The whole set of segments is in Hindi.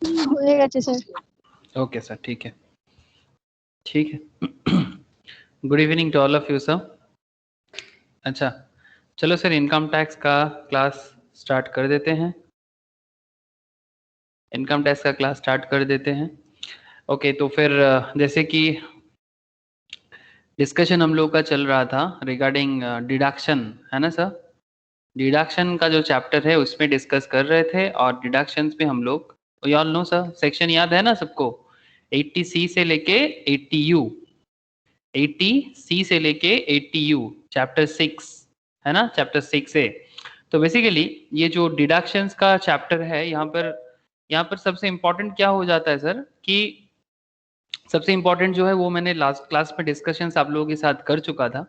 হয়ে গেছে স্যার। ओके सर, ठीक है ठीक है। Good evening to all of you sir. अच्छा चलो सर, इनकम टैक्स का क्लास स्टार्ट कर देते हैं। इनकम टैक्स का क्लास स्टार्ट कर देते हैं। ओके, तो फिर जैसे कि डिस्कशन हम लोग का चल रहा था रिगार्डिंग डिडक्शन, है ना सर। डिडक्शन का जो चैप्टर है उसमें डिस्कस कर रहे थे, और डिडक्शंस में हम लोग, you all know sir, section याद है ना सबको, 80C से लेके 80U, 80C से लेके 80U, चैप्टर 6 है ना, चैप्टर 6 है। तो बेसिकली ये जो डिडक्शंस का चैप्टर है, यहाँ पर सबसे इम्पोर्टेंट क्या हो जाता है सर, कि सबसे इम्पोर्टेंट जो है वो मैंने लास्ट क्लास में डिस्कशंस आप लोगों के साथ कर चुका था।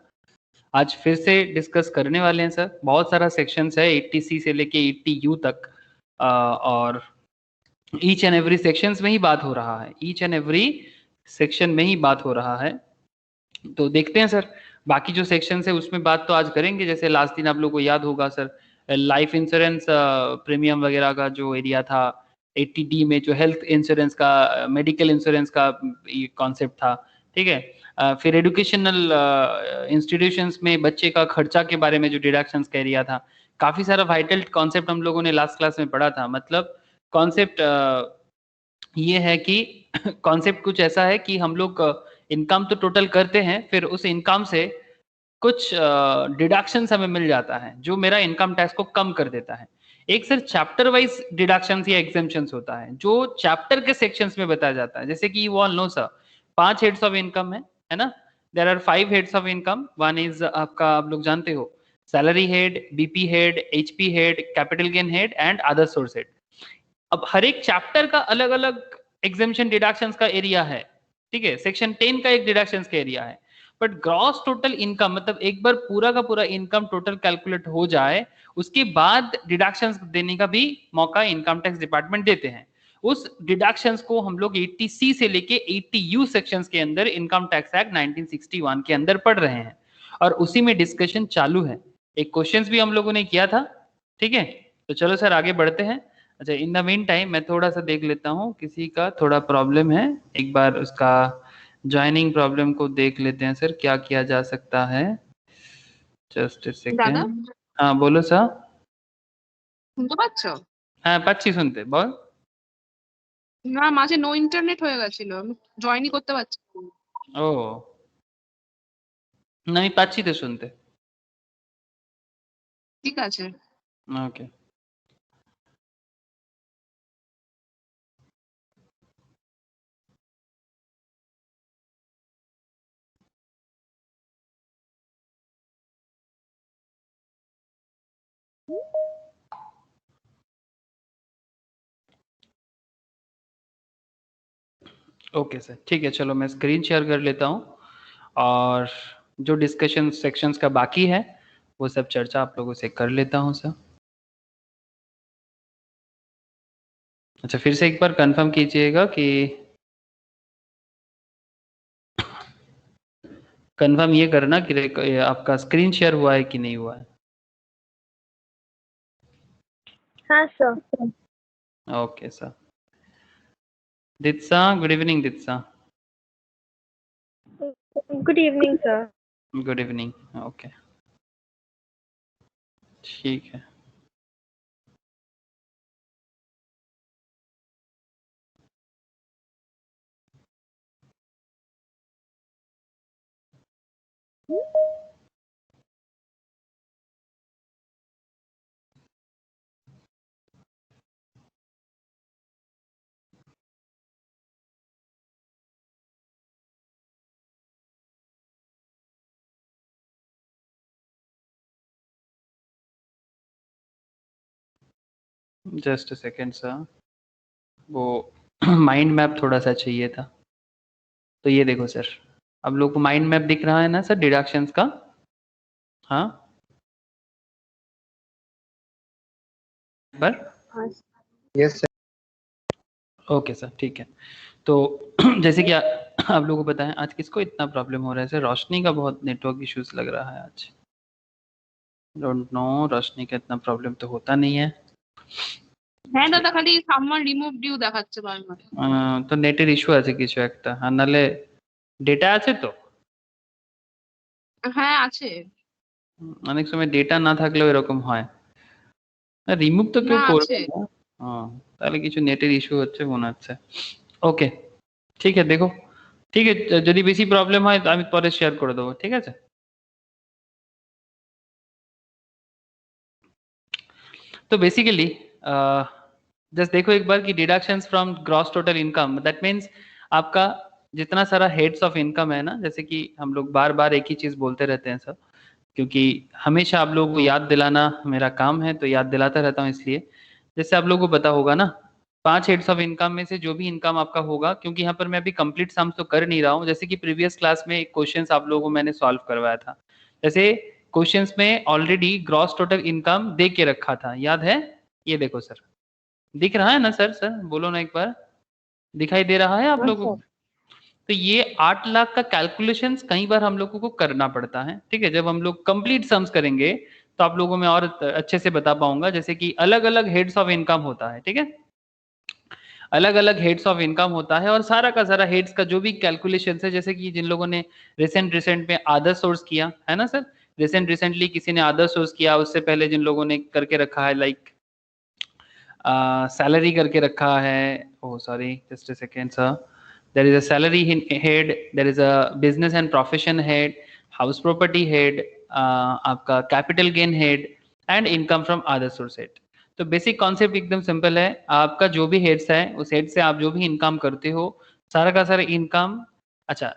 आज फिर से डिस्कस करने वाले हैं सर। बहुत सारा सेक्शंस है 80C से लेके 80U तक, और ईच एंड एवरी सेक्शंस में ही बात हो रहा है, ईच एंड एवरी सेक्शन में ही बात हो रहा है। तो देखते हैं सर, बाकी जो सेक्शन है उसमें बात तो आज करेंगे। जैसे लास्ट दिन आप लोगों को याद होगा सर, लाइफ इंश्योरेंस प्रीमियम वगैरह का जो एरिया था, 80D में जो हेल्थ इंश्योरेंस का, मेडिकल इंश्योरेंस का कॉन्सेप्ट था, ठीक है। फिर एजुकेशनल इंस्टीट्यूशंस में बच्चे का खर्चा के बारे में जो डिडक्शंस का एरिया था, काफी सारा वाइटल कॉन्सेप्ट हम लोगों ने लास्ट क्लास में पढ़ा था। मतलब कॉन्सेप्ट ये है कि कॉन्सेप्ट कुछ ऐसा है कि हम लोग इनकम तो टोटल करते हैं, फिर उस इनकम से कुछ डिडक्शंस हमें मिल जाता है जो मेरा इनकम टैक्स को कम कर देता है। एक सर चैप्टर वाइज डिडक्शंस या एग्जेम्पशंस होता है जो चैप्टर के सेक्शंस में बताया जाता है। जैसे कि you all know sir, 5 heads of income है ना। There are 5 heads of income. One is आपका, आप लोग जानते हो, salary head, BP head, HP head, capital gain head and other source head. अब हर एक चैप्टर का अलग अलग एग्जेम्पशन डिडक्शंस का एरिया है, ठीक है। सेक्शन 10 का एक डिडक्शंस का एरिया है, बट ग्रॉस टोटल इनकम, मतलब एक बार पूरा का पूरा इनकम टोटल कैलकुलेट हो जाए उसके बाद डिडक्शंस देने का भी मौका इनकम टैक्स डिपार्टमेंट देते हैं। उस डिडक्शंस को हम लोग 80C से लेके 80U सेक्शंस के अंदर इनकम टैक्स एक्ट 1961 के अंदर पढ़ रहे हैं, और उसी में डिस्कशन चालू है। एक क्वेश्चंस भी हम लोगों ने किया था, ठीक है। तो चलो सर आगे बढ़ते हैं। अच्छा, इन द मीन टाइम मैं थोड़ा सा देख लेता हूँ, किसी का थोड़ा प्रॉब्लम है, एक बार उसका ज्वाइनिंग प्रॉब्लम को देख लेते हैं सर, क्या किया जा सकता है। जस्ट দাদা सेकेंड। हाँ बोलो सर। শুনতে পাচ্ছ? হ্যাঁ পাচ্ছি শুনতে, বল। না, মাঝে নো ইন্টারনেট হয়ে গেছিল, আমি জয়েনই করতে পারছি না। ও না, আমি পাচ্ছি তো শুনতে। ঠিক আছে। ওকে। ओके सर, ठीक है, चलो मैं स्क्रीन शेयर कर लेता हूँ, और जो डिस्कशन सेक्शंस का बाकी है वो सब चर्चा आप लोगों से कर लेता हूँ सर। अच्छा, फिर से एक बार कंफर्म कीजिएगा कि कंफर्म ये करना कि आपका स्क्रीन शेयर हुआ है कि नहीं हुआ है। हाँ sir. Okay sir. Ditsa, good evening Ditsa. Good evening sir. Good evening. Okay, ठीक है। जस्ट सेकेंड सर, वो माइंड मैप थोड़ा सा चाहिए था। तो ये देखो सर, अब लोग को माइंड मैप दिख रहा है ना सर डिडक्शंस का। हाँ पर यस सर। ओके सर, ठीक है। तो जैसे कि आप लोगों को बताएं, आज किसको इतना प्रॉब्लम हो रहा है सर। रोशनी का बहुत नेटवर्क इश्यूज लग रहा है आज। डोंट नो, रोशनी का इतना प्रॉब्लम तो होता नहीं है। হ্যাঁ দাদা, খালি সামওয়ান রিমুভ ডিউ দেখাচ্ছে বারবার। তো নেটের ইস্যু আছে কিছু একটা, আর নাহলে ডেটা আছে তো। হ্যাঁ আছে। অনেক সময় ডেটা না থাকলেও এরকম হয়। রিমুভ তো কেউ না করবে আছে। না। তাহলে কিছু নেটের ইস্যু হচ্ছে মনে হচ্ছে। ওকে, ঠিক আছে, দেখো। ঠিক আছে, যদি বেশি প্রবলেম হয় তো আমি পরে শেয়ার করে দেবো, ঠিক আছে। तो बेसिकली जस्ट देखो एक बार कि deductions from gross total income, that means आपका जितना सारा हेड्स ऑफ इनकम है ना, जैसे कि हम लोग बार बार एक ही चीज बोलते रहते हैं सर, क्योंकि हमेशा आप लोगों को याद दिलाना मेरा काम है, तो याद दिलाता रहता हूँ इसलिए। जैसे आप लोगों को पता होगा ना, 5 हेड्स ऑफ इनकम में से जो भी इनकम आपका होगा, क्योंकि यहाँ पर मैं अभी कंप्लीट सम्स तो कर नहीं रहा हूँ, जैसे कि प्रीवियस क्लास में एक क्वेश्चन आप लोगों को मैंने सॉल्व करवाया था। जैसे क्वेश्चंस में ऑलरेडी ग्रॉस टोटल इनकम दे के रखा था, याद है? ये देखो सर, दिख रहा है ना सर? सर बोलो ना एक बार, दिखाई दे रहा है आप लोगों को? तो ये 8 लाख का कैलकुलेशंस कई बार हम लोगों को करना पड़ता है, ठीक है। जब हम लोग कंप्लीट सम्स करेंगे तो आप लोगों में और अच्छे से बता पाऊंगा। जैसे कि अलग अलग हेड्स ऑफ इनकम होता है, ठीक है, अलग अलग हेड्स ऑफ इनकम होता है, और सारा का सारा हेड्स का जो भी कैलकुलेशन है, जैसे कि जिन लोगों ने रिसेंट में आदर सोर्स किया है ना सर, रिसेंटली किसी ने आदर सोर्स किया, उससे पहले जिन लोगों ने करके रखा है लाइक सैलरी करके रखा है, oh sorry just a second sir, there is a salary head, there is a business and profession head, house property head, आपका capital gain head and income from other source head. तो बेसिक कॉन्सेप्ट एकदम सिंपल है, आपका जो भी हेड्स है उस हेड से आप जो भी इनकम करते हो, सारा का सारा इनकम, अच्छा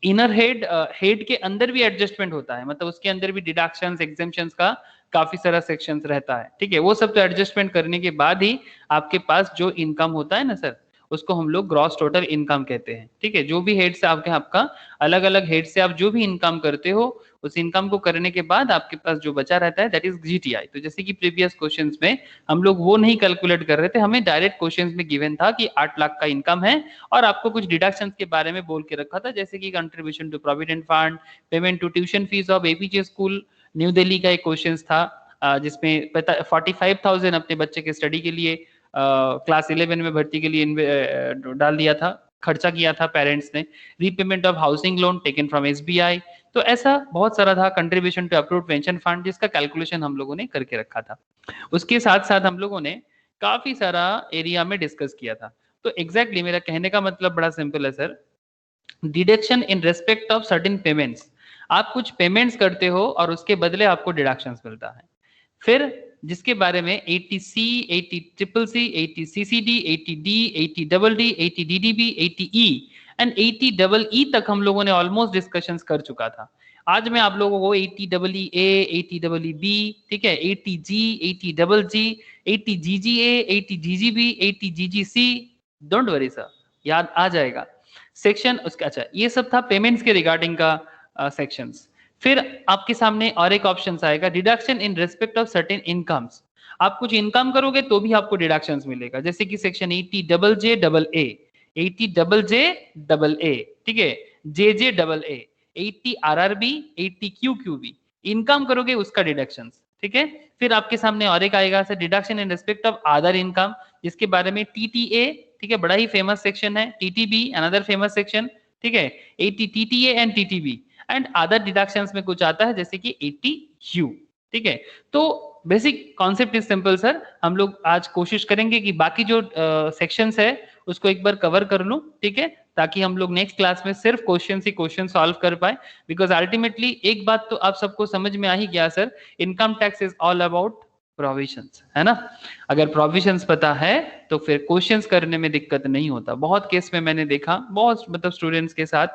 इनर हेड, हेड के अंदर भी एडजस्टमेंट होता है, मतलब उसके अंदर भी डिडक्शंस एग्जेम्पशंस का काफी सारा सेक्शंस रहता है, ठीक है। वो सब तो एडजस्टमेंट करने के बाद ही आपके पास जो इनकम होता है ना सर, उसको हम लोग ग्रॉस टोटल इनकम कहते हैं, ठीक है। जो भी हेड से आपका अलग अलग हेड से आप जो भी इनकम करते हो, उस इनकम को करने के बाद आपके पास जो बचा रहता है दैट इज जीटीआई। तो जैसे कि प्रीवियस क्वेश्चंस में हम लोग वो नहीं कैलकुलेट कर रहे थे, हमें डायरेक्ट क्वेश्चंस में गिवन था कि 8 लाख का इनकम है, और आपको कुछ डिडक्शंस के बारे में बोल के रखा था, जैसे कि contribution to provident fund, payment to tuition fees of APJ school new Delhi का एक क्वेश्चन था, जिसमें 45,000 अपने बच्चे के स्टडी के लिए क्लास 11 में भर्ती के लिए डाल दिया था, खर्चा किया था पेरेंट्स ने। Repayment of housing loan taken from SBI, तो ऐसा बहुत सारा था। Contribution to approved pension fund, जिसका कैलकुलेशन हम लोगों ने करके रखा था। उसके साथ साथ हम लोगों ने काफी सारा एरिया में डिस्कस किया था। तो एग्जैक्टली मेरा कहने का मतलब बड़ा सिंपल है sir, deduction in respect of certain payments, आप कुछ पेमेंट्स करते हो और उसके बदले आपको डिडक्शंस मिलता है। फिर जिसके बारे में 80C, 80CCC, 80CCD, 80D, 80DD, 80DDB, 80E and 80EE तक हम लोगों ने ऑलमोस्ट डिस्कशंस कर चुका था। आज मैं आप लोगों को 80EA, 80EB, ठीक है, 80G, 80GG, 80GGA, 80GGB, 80GGC, don't worry sir, याद आ जाएगा सेक्शन उसका। अच्छा, ये सब था पेमेंट्स के रिगार्डिंग का सेक्शंस। फिर आपके सामने और एक ऑप्शन आएगा, deduction in respect of certain incomes. आप कुछ इनकम करोगे तो भी आपको डिडक्शंस मिलेगा, जैसे कि सेक्शन 80JJAA, 80JJAA, ठीक है, JJAA, 80RRB, 80QQB, इनकम करोगे उसका डिडक्शंस, ठीक है। फिर आपके सामने और एक आएगा sir, deduction in respect of other income, जिसके बारे में TTA, ठीक है, बड़ा ही फेमस सेक्शन है। TTB अनदर फेमस सेक्शन, ठीक है, 80 TTA and TTB and other deductions में कुछ आता है जैसे कि 80U, ठीक है। तो basic concept is simple sir, हम लोग आज कोशिश करेंगे कि बाकी जो सेक्शंस है उसको एक बार कवर कर लूं, ठीक है, ताकि हम लोग नेक्स्ट क्लास में सिर्फ क्वेश्चन ही क्वेश्चन सॉल्व कर पाए। बिकॉज अल्टीमेटली एक बात तो आप सबको समझ में आ ही गया sir, income tax is all about provisions, है ना। अगर प्रोविजंस पता है तो फिर क्वेश्चंस करने में दिक्कत नहीं होता। बहुत केस में मैंने देखा, बहुत मतलब स्टूडेंट्स के साथ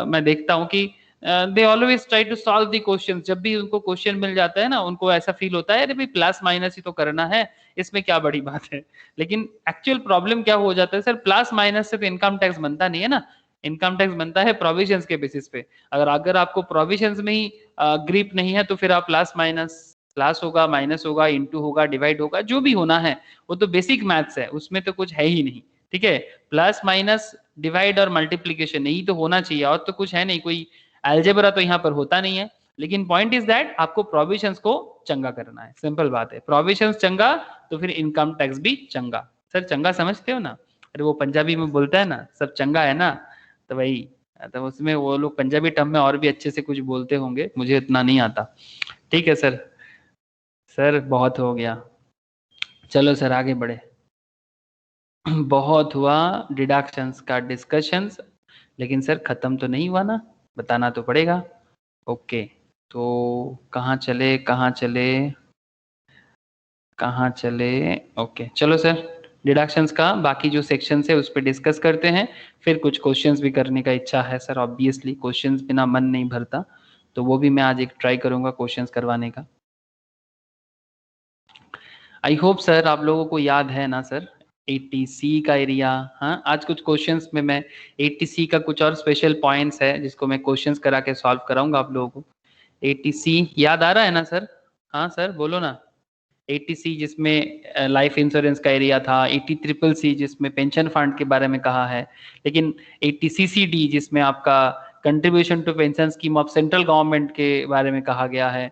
मैं देखता हूँ कि they always try to solve the question. जब भी उनको क्वेश्चन मिल जाता है ना, उनको ऐसा फील होता है अरे भाई प्लस माइनस ही तो करना है, इसमें क्या बड़ी बात है। लेकिन एक्चुअल प्रॉब्लम क्या हो जाता है सर, प्लस माइनस से तो इनकम टैक्स बनता नहीं है ना, इनकम टैक्स बनता है प्रोविजंस के बेसिस पे। अगर आपको प्रोविजंस में ही ग्रिप नहीं है तो फिर आप प्लस माइनस, प्लस होगा माइनस होगा इंटू होगा डिवाइड होगा, जो भी होना है वो तो बेसिक मैथ्स है, उसमें तो कुछ है ही नहीं, ठीक है। प्लस माइनस डिवाइड और मल्टीप्लीकेशन यही तो होना चाहिए, और तो कुछ है नहीं, कोई अलजेब्रा तो यहाँ पर होता नहीं है। लेकिन पॉइंट इज दैट आपको प्रोविजंस को चंगा करना है, सिंपल बात है। प्रोविजंस चंगा तो फिर इनकम टैक्स भी चंगा। सर चंगा समझते हो ना? अरे वो पंजाबी में बोलता है ना, सब चंगा है ना, तो वही, तो उसमें वो लोग पंजाबी टर्म में और भी अच्छे से कुछ बोलते होंगे, मुझे इतना नहीं आता। ठीक है सर। सर बहुत हो गया, चलो सर आगे बढ़े। बहुत हुआ डिडक्शंस का डिस्कशंस, लेकिन सर खत्म तो नहीं हुआ ना, बताना तो पड़ेगा। ओके, तो कहाँ चले कहाँ चले कहाँ चले? ओके चलो सर, डिडक्शंस का बाकी जो सेक्शन है उस पर डिस्कस करते हैं, फिर कुछ क्वेश्चंस भी करने का इच्छा है सर। ऑब्वियसली क्वेश्चंस बिना मन नहीं भरता, तो वो भी मैं आज एक ट्राई करूंगा क्वेश्चंस करवाने का। आई होप सर आप लोगों को याद है ना सर 80C का एरिया। हाँ, आज कुछ क्वेश्चंस में मैं 80C का कुछ और स्पेशल पॉइंट्स है जिसको मैं क्वेश्चंस करा के सॉल्व कराऊंगा आप लोगों को। 80C याद आ रहा है ना सर? हाँ सर बोलो ना। 80C जिसमें लाइफ इंश्योरेंस का एरिया था, 80CCC जिसमें पेंशन फंड के बारे में कहा है, लेकिन 80CCD जिसमें आपका contribution to pension scheme of central government के बारे में कहा गया है।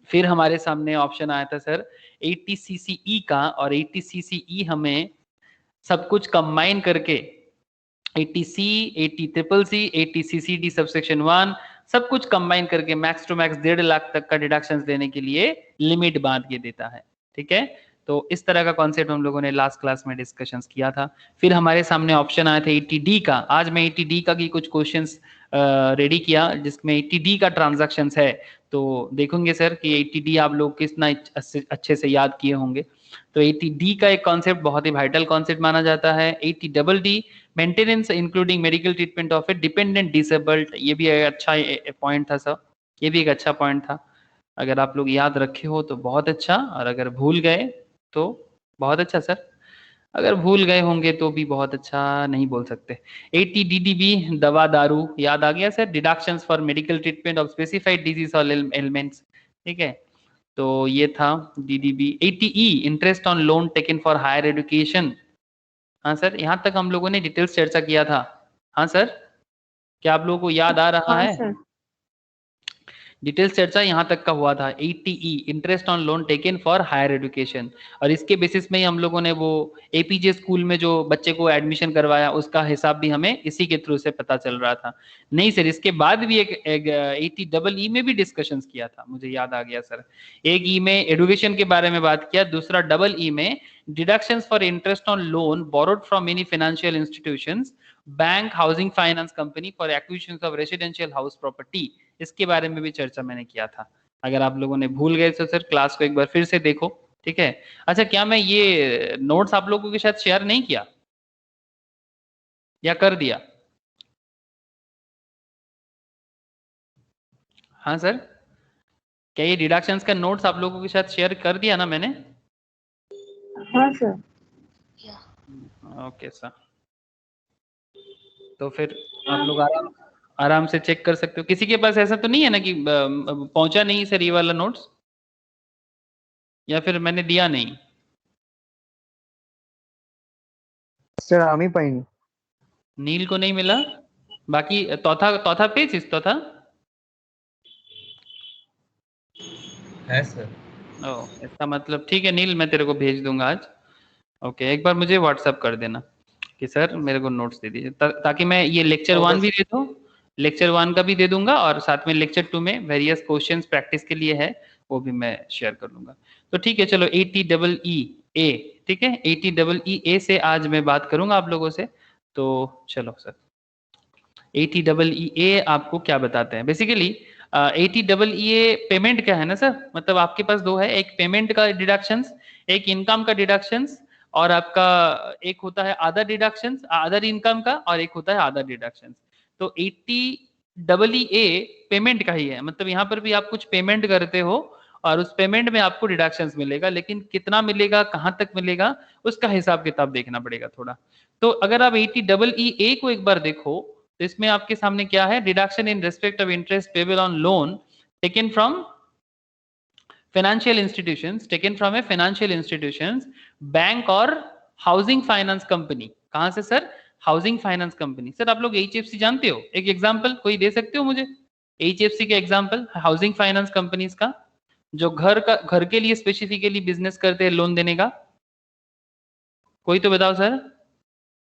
फिर हमारे सामने ऑप्शन आया था सर 80CCE का, और 80CCE हमें सब कुछ कंबाइन करके 80C, 80CCC, 80CCD सबसेक्शन 1 सब कुछ कंबाइन करके मैक्स टू मैक्स 1.5 लाख तक का डिडक्शंस देने के लिए लिमिट बांध के देता है। ठीक है, तो इस तरह का कॉन्सेप्ट हम लोगों ने लास्ट क्लास में डिस्कशंस किया था। फिर हमारे सामने ऑप्शन आया था 80D का। आज मैं 80D का की कुछ क्वेश्चंस रेडी किया जिसमें 80D का ट्रांजैक्शंस है, तो देखोगे सर कि 80D आप लोग कितना अच्छे से याद किए होंगे। तो 80D का एक कॉन्सेप्ट बहुत ही वाइटल कॉन्सेप्ट माना जाता है। 80DD maintenance including medical treatment of A dependent disabled, ये भी एक अच्छा पॉइंट था सर, ये भी एक अच्छा पॉइंट था। अगर आप लोग याद रखे हो तो बहुत अच्छा, और अगर भूल गए तो बहुत अच्छा सर, अगर भूल गए होंगे तो भी बहुत अच्छा, नहीं बोल सकते। 80DDB दवा दारू याद आ गया सर, deductions for medical treatment of specified disease और एलिमेंट्स। ठीक है, तो ये था DDB। 80E interest on loan taken for higher education. हाँ सर, यहाँ तक हम लोगों ने डिटेल्स चर्चा किया था। हाँ सर, क्या आप लोगों को याद आ रहा है? सर। डिटेल्स चर्चा यहाँ तक का हुआ था। 80E interest on loan taken for higher education, और इसके बेसिस में ही हम लोगों ने वो APJ स्कूल में जो बच्चे को एडमिशन करवाया उसका हिसाब भी हमें इसी के थ्रू से पता चल रहा था। नहीं सर, इसके बाद भी एक 80EE में भी डिस्कशंस किया था, मुझे याद आ गया सर। एक ई में एडुकेशन के बारे में बात किया, दूसरा EE में deductions for interest on loan borrowed from any financial institutions, bank, housing finance company for acquisition of residential house property, इसके बारे में भी चर्चा मैंने किया था। अगर आप लोगों ने भूल गए तो सर क्लास को एक बार फिर से देखो। ठीक है, अच्छा क्या मैं ये नोट्स आप लोगों के साथ शेयर नहीं किया या कर दिया? हाँ सर, क्या ये डिडक्शंस का नोट्स आप लोगों के साथ शेयर कर दिया ना मैंने? हाँ सर। ओके सर, तो फिर आप लोग आराम से चेक कर सकते हो। किसी के पास ऐसा तो नहीं है ना कि पहुंचा नहीं सर ये वाला नोट्स, या फिर मैंने दिया नहीं? सर आमी पाइन नील को नहीं मिला? बाकी चौथा पेज चौथा है सर। इसका मतलब ठीक है नील, मैं तेरे को भेज दूंगा आज। ओके, एक बार मुझे व्हाट्सअप कर देना कि सर मेरे को नोट्स दे दीजिए, ताकि मैं ये लेक्चर 1 भी दे दूं, लेक्चर 1 का भी दे दूंगा, और साथ में लेक्चर 2 में वेरियस क्वेश्चंस प्रैक्टिस के लिए है वो भी मैं शेयर कर लूंगा। तो ठीक है चलो, 80EE, ठीक है, 80EE से आज मैं बात करूंगा आप लोगों से। तो चलो सर, 80EE आपको क्या बताते हैं बेसिकली? 80EE पेमेंट क्या है ना सर, मतलब आपके पास दो है, एक पेमेंट का डिडक्शंस, एक इनकम का डिडक्शंस, और आपका एक होता है अदर डिडक्शंस, अदर इनकम का, और एक होता है अदर डिडक्शंस। तो 80EE पेमेंट का ही है, मतलब यहाँ पर भी आप कुछ पेमेंट करते हो और उस पेमेंट में आपको डिडक्शंस मिलेगा, लेकिन कितना मिलेगा, कहाँ तक मिलेगा, उसका हिसाब किताब देखना पड़ेगा थोड़ा। तो अगर आप 80EE को एक बार देखो तो इसमें आपके सामने क्या है? Deduction in respect of interest payable on loan taken from financial institutions, bank और हाउसिंग फाइनेंस कंपनी। कहां से sir? Housing finance company. Sir आप लोग HFC जानते हो? एक एग्जांपल कोई दे सकते हो मुझे? HFC का एग्जांपल हाउसिंग फाइनेंस कंपनीज का, जो घर के लिए स्पेसिफिकली बिजनेस करते हैं लोन देने का। कोई तो बताओ सर,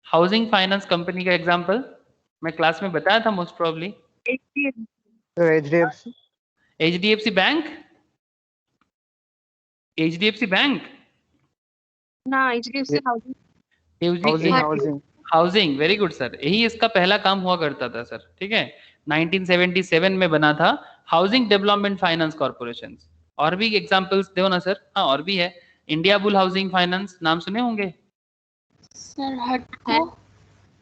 हाउसिंग फाइनेंस कंपनी का एग्जांपल मैं क्लास में बताया था most probably. HDFC HDFC bank, HDFC bank, ना HDFC housing housing housing, very good sir, यही इसका पहला काम हुआ करता था सर, ठीक है। 1977 में बना था हाउसिंग डेवलपमेंट फाइनेंस कॉर्पोरेशन। और भी एग्जांपल्स दो ना सर। हाँ और भी है, इंडिया बुल हाउसिंग फाइनेंस, नाम सुने होंगे सर हटको।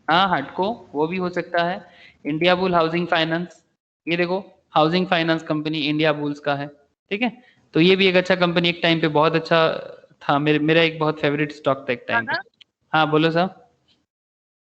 हाँ, हटको वो भी हो सकता है। इंडिया बुल हाउसिंग फाइनेंस, ये देखो housing finance company India bulls का है, ठीक है। तो ये भी एक अच्छा कंपनी, एक टाइम पे बहुत अच्छा था, मेरा एक बहुत फेवरेट स्टॉक था एक टाइम पे। हाँ बोलो सर।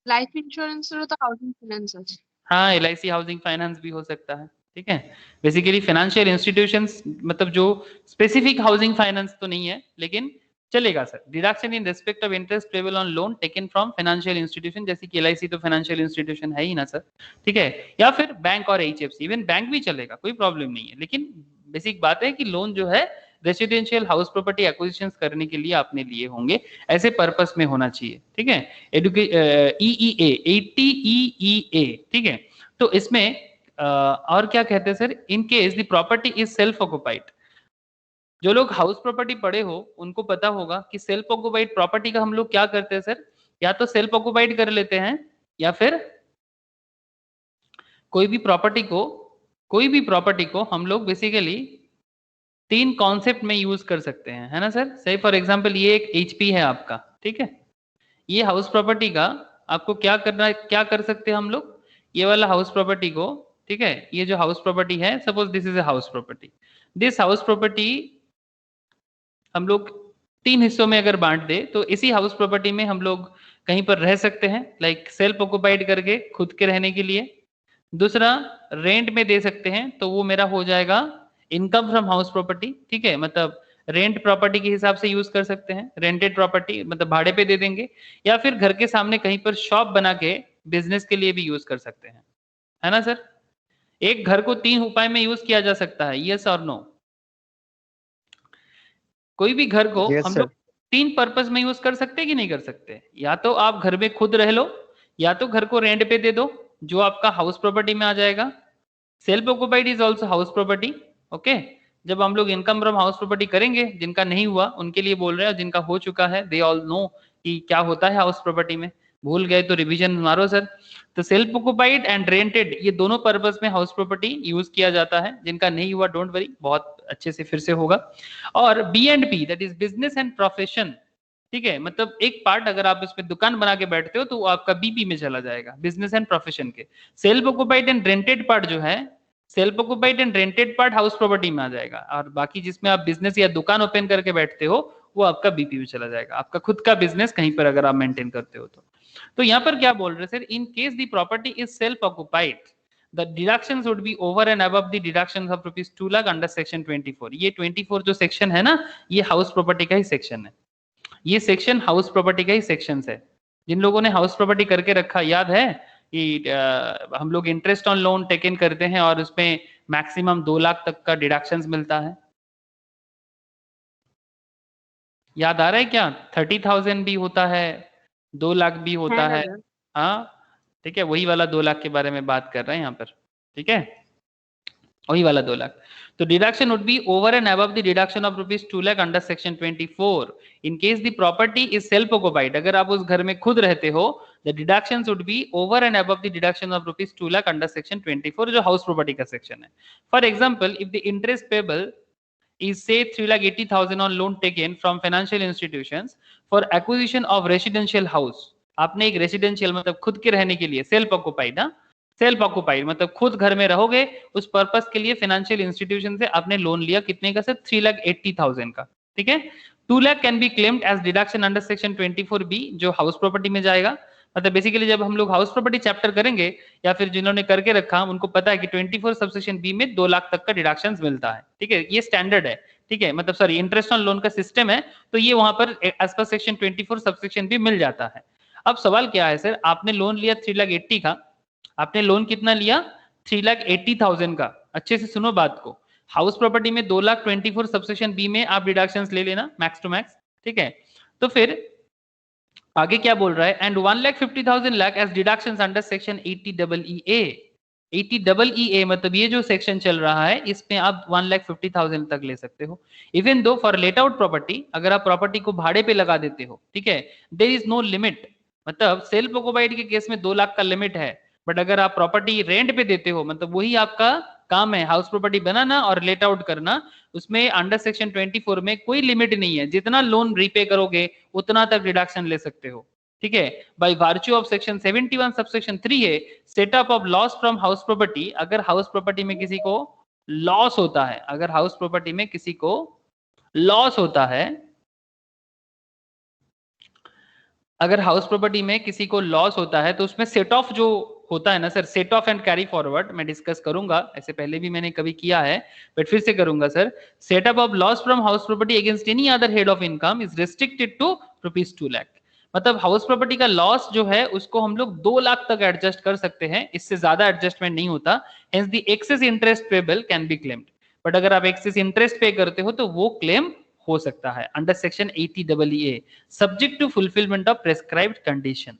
लाइफ इंश्योरेंस तो हाउसिंग फाइनेंस আছে। हाँ LIC हाउसिंग फाइनेंस भी हो सकता है, ठीक है। बेसिकली फाइनेंशियल इंस्टीट्यूशंस, मतलब जो स्पेसिफिक हाउसिंग फाइनेंस तो नहीं है, लेकिन चलेगा sir. Deduction in respect of interest payable on loan taken from financial institution, जैसे कि LIC तो फाइनेंशियल इंस्टीट्यूशन है ही ना सर, ठीक है। या फिर बैंक और HFC, इवन बैंक भी चलेगा, कोई प्रॉब्लम नहीं है। लेकिन बेसिक बात है कि लोन जो है रेसिडेंशियल हाउस प्रॉपर्टी एक्विजिशन करने के लिए आपने लिए होंगे, ऐसे पर्पस में होना चाहिए, ठीक है। EEA 80 EEA, ठीक है। तो इसमें और क्या कहते हैं sir, in case the property is self occupied. जो लोग हाउस प्रॉपर्टी पढ़े हो उनको पता होगा कि सेल्फ ऑक्युपाइड प्रॉपर्टी का हम लोग क्या करते हैं सर, या तो सेल्फ ऑक्युपाइड कर लेते हैं, या फिर कोई भी प्रॉपर्टी को हम लोग बेसिकली 3 कॉन्सेप्ट में यूज कर सकते हैं, है ना सर। सही, फॉर एग्जांपल ये एक HP है आपका, ठीक है। ये हाउस प्रॉपर्टी का आपको क्या कर सकते हैं हम लोग, ये वाला हाउस प्रॉपर्टी को, ठीक है। ये जो हाउस प्रॉपर्टी है, suppose this is a house property, this house property हम लोग 3 हिस्सों में अगर बांट दे, तो इसी हाउस प्रॉपर्टी में हम लोग कहीं पर रह सकते हैं, लाइक सेल्फ ऑक्युपाइड करके खुद के रहने के लिए। दूसरा रेंट में दे सकते हैं, तो वो मेरा हो जाएगा इनकम फ्रॉम हाउस प्रॉपर्टी, ठीक है। मतलब रेंट प्रॉपर्टी के हिसाब से यूज कर सकते हैं, रेंटेड प्रॉपर्टी मतलब भाड़े पे दे देंगे। या फिर घर के सामने कहीं पर शॉप बना के बिजनेस के लिए भी यूज कर सकते हैं, है ना सर। एक घर को 3 उपाय में यूज किया जा सकता है, यस और नो। कोई भी घर को Yes, हम sir. लोग 3 पर्पस में यूज कर सकते हैं कि नहीं कर सकते। या तो आप घर में खुद रह लो, या तो घर को रेंट पे दे दो, जो आपका हाउस प्रॉपर्टी में आ जाएगा। Self occupied is also house property, okay. जब हम लोग इनकम फ्रॉम हाउस प्रॉपर्टी करेंगे, जिनका नहीं हुआ उनके लिए बोल रहे हैं, जिनका हो चुका है दे ऑल नो कि क्या होता है हाउस प्रॉपर्टी में। भूल गए तो रिवीजन मारो सर। तो सेल्फ ऑक्युपाइड एंड रेंटेड, ये दोनों पर्पस में हाउस प्रॉपर्टी यूज किया जाता है। जिनका नहीं हुआ डोंट वरी, बहुत अच्छे से फिर से होगा। और B&P that is business and profession, ठीक है। मतलब एक पार्ट अगर आप इसमें दुकान बना के बैठते हो तो वो आपका BP में चला जाएगा, बिजनेस एंड प्रोफेशन के। Self occupied and rented part जो है, self occupied and rented part house property में आ जाएगा, और बाकी जिसमें आप बिजनेस या दुकान ओपन करके बैठते हो वो आपका BP में चला जाएगा, आपका खुद का बिजनेस कहीं पर अगर आप मेंटेन करते हो तो यहाँ पर क्या बोल रहे sir, in case the property is self occupied, the deductions would be over and above the deductions of rupees 2 lakh under section 24। ये 24 जो सेक्शन है ना, ये हाउस प्रॉपर्टी का ही सेक्शन है। ये सेक्शन हाउस प्रॉपर्टी का ही सेक्शन है। जिन लोगों ने हाउस प्रॉपर्टी करके रखा, याद है कि हम लोग इंटरेस्ट ऑन लोन टेकन करते हैं और उसमें मैक्सिमम 2 लाख तक का डिडक्शंस मिलता है। याद आ रहा है क्या? 30,000 भी होता है, 2 लाख भी होता है। हाँ ठीक है, वही वाला 2 लाख के बारे में बात कर रहे हैं यहाँ पर, ठीक है, वही वाला 2 लाख। तो deduction would be over and above the deduction of rupees 2 lakh under section 24 in case the property is self occupied. अगर आप उस घर में खुद रहते हो, the deductions would be over and above the deduction of rupees 2 lakh under section 24, जो हाउस प्रॉपर्टी का सेक्शन है। For example, if the interest payable is say 3,80,000 on loan taken from financial institutions for acquisition of residential house। आपने एक रेसिडेंशियल मतलब खुद के रहने के लिए, सेल्फ ऑक्युपाइड, हाँ सेल्फ ऑक्युपाइड मतलब खुद घर में रहोगे, उस पर्पस के लिए फाइनेंशियल इंस्टीट्यूशन से आपने लोन लिया, कितने का सर? 3,80,000 का, ठीक है। 2 lakh can be claimed as deduction under section 24B, जो हाउस प्रॉपर्टी में जाएगा। मतलब बेसिकली जब हम लोग हाउस प्रॉपर्टी चैप्टर करेंगे, या फिर जिन्होंने करके रखा उनको पता है कि 24 सबसेक्शन B में 2 लाख तक का डिडक्शन मिलता है, ठीक है। ये स्टैंडर्ड है, ठीक है, मतलब सॉरी इंटरेस्ट ऑन लोन का सिस्टम है, तो ये वहां पर as per section 24 subsection B मिल जाता है। अब सवाल क्या है सर, आपने लोन लिया 3,80,000 का, आपने लोन कितना लिया? 3,80,000 का। अच्छे से सुनो बात को। हाउस प्रॉपर्टी में 2,24,000 सबसेक्शन बी में आप डिडक्शंस ले लेना मैक्स टू मैक्स, ठीक है। तो फिर आगे क्या बोल रहा है, and 1,50,000 lakh as deductions under section 80EE। 80EE मतलब ये जो सेक्शन चल रहा है इसमें आप 1,50,000 तक ले सकते हो। Even though for let out property, अगर आप प्रॉपर्टी को भाड़े पे लगा देते हो, ठीक है, देयर इज नो लिमिट, मतलब सेल्फ ऑक्युपाइड के केस में 2 लाख का लिमिट है, बट अगर आप प्रॉपर्टी रेंट पे देते हो, मतलब वही आपका काम है हाउस प्रॉपर्टी बनाना और लेट आउट करना, उसमें अंडर सेक्शन 24 में कोई लिमिट नहीं है, जितना लोन रीपे करोगे उतना तक डिडक्शन ले सकते हो, ठीक है। By virtue of section 71 subsection 3 है setup of loss from house property. अगर हाउस प्रॉपर्टी में किसी को लॉस होता है, अगर हाउस प्रॉपर्टी में किसी को लॉस होता है, अगर हाउस प्रॉपर्टी में किसी को लॉस होता है तो उसमें सेट ऑफ जो होता है ना sir, set of and carry forward मैं डिस्कस करूंगा, ऐसे पहले भी मैंने कभी किया है बट फिर से करूंगा sir. Setup of loss from house property against any other head of income is restricted to ₹2 lakh. मतलब हाउस प्रॉपर्टी का लॉस जो है उसको हम लोग 2 लाख तक एडजस्ट कर सकते हैं, इससे ज्यादा एडजस्टमेंट नहीं होता। Hence the excess interest payable can be claimed, but अगर आप एक्सेस इंटरेस्ट पे करते हो तो वो क्लेम हो सकता है under section 80EE subject to fulfilment of prescribed condition.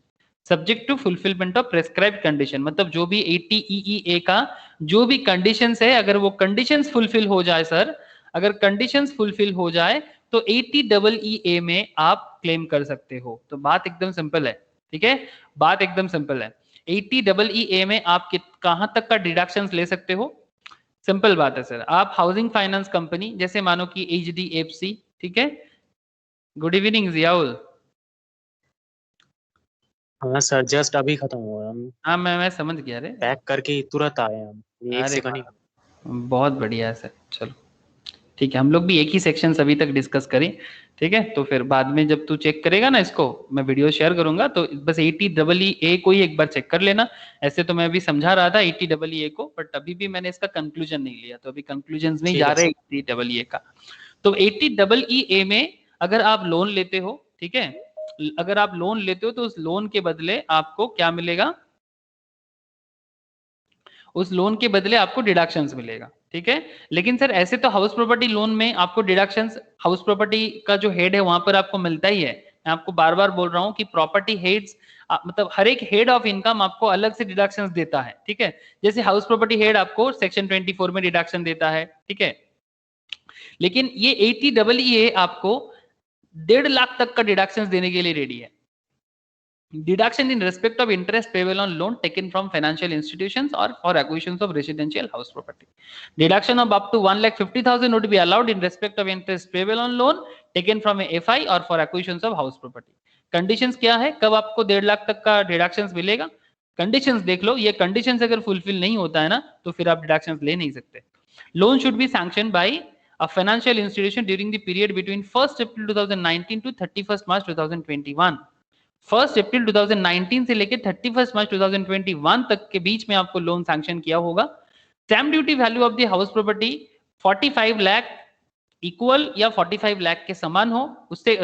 Subject to fulfilment of prescribed condition मतलब जो भी 80EE का जो भी कंडीशंस है, अगर वो कंडीशंस फुलफिल हो जाए सर, अगर कंडीशंस फुलफिल हो जाए तो 80EE में आप क्लेम कर सकते हो। तो बात एकदम सिंपल है, ठीक है, बात एकदम सिंपल है। 80EE में आप कहां तक का डिडक्शंस ले सकते हो? सिंपल बात है सर, आप हाउसिंग फाइनेंस कंपनी जैसे मानो कि HDFC, ठीक है। Good evening Ziaul. हाँ सर, जस्ट अभी खत्म हुआ, हम हाँ मैं समझ गया रे। पैक करके ही तुरंत आए हम, ये 1 अरे सेकंड ही। बहुत बढ़िया है सर, चलो ठीक है, हम लोग भी एक ही सेक्शन अभी तक डिस्कस करें, ठीक है। तो फिर बाद में जब तू चेक करेगा ना इसको, मैं वीडियो शेयर करूंगा, तो बस 80EE को ही एक बार चेक कर लेना। ऐसे तो मैं अभी समझा रहा था 80EE को, बट अभी भी मैंने इसका कंक्लूजन नहीं लिया, तो अभी कंक्लूजन नहीं जा रहे 80EE का। तो 80EE में अगर आप लोन लेते हो, ठीक है, अगर आप लोन लेते हो तो उस लोन के बदले आपको क्या मिलेगा? उस लोन के बदले आपको डिडक्शंस मिलेगा, ठीक है। लेकिन सर ऐसे तो हाउस प्रॉपर्टी लोन में आपको डिडक्शंस हाउस प्रॉपर्टी का जो हेड है वहां पर आपको मिलता ही है। मैं आपको बार बार बोल रहा हूं कि प्रॉपर्टी हेड्स मतलब हर एक हेड ऑफ इनकम आपको अलग से डिडक्शंस देता है, ठीक है। जैसे हाउस प्रॉपर्टी हेड आपको सेक्शन 24 में डिडक्शन देता है, ठीक है। लेकिन ये 80EE आपको 1.5 लाख तक का डिडक्शंस देने के लिए रेडी है। Deduction in respect of interest payable on loan taken from financial institutions or for acquisitions of residential house property. Deduction of up to 1,50,000 would be allowed in respect of interest payable on loan taken from a FI or for acquisitions of house property. Conditions क्या है, कब आपको 1.5 लाख तक का डिडक्शंस मिलेगा? कंडीशंस देख लो, ये कंडीशंस अगर फुलफिल नहीं होता है ना तो फिर आप डिडक्शंस ले नहीं सकते। Loan should be sanctioned by a financial institution during the period between 1st April 2019 to 31st March 2021. 1 अप्रैल 2019 से लेकर 31 मार्च 2021 तक के बीच में आपको लोन सैंक्शन किया होगा। Stamp duty value of the house property 45 lakh equal या 45 लाख के समान हो, उससे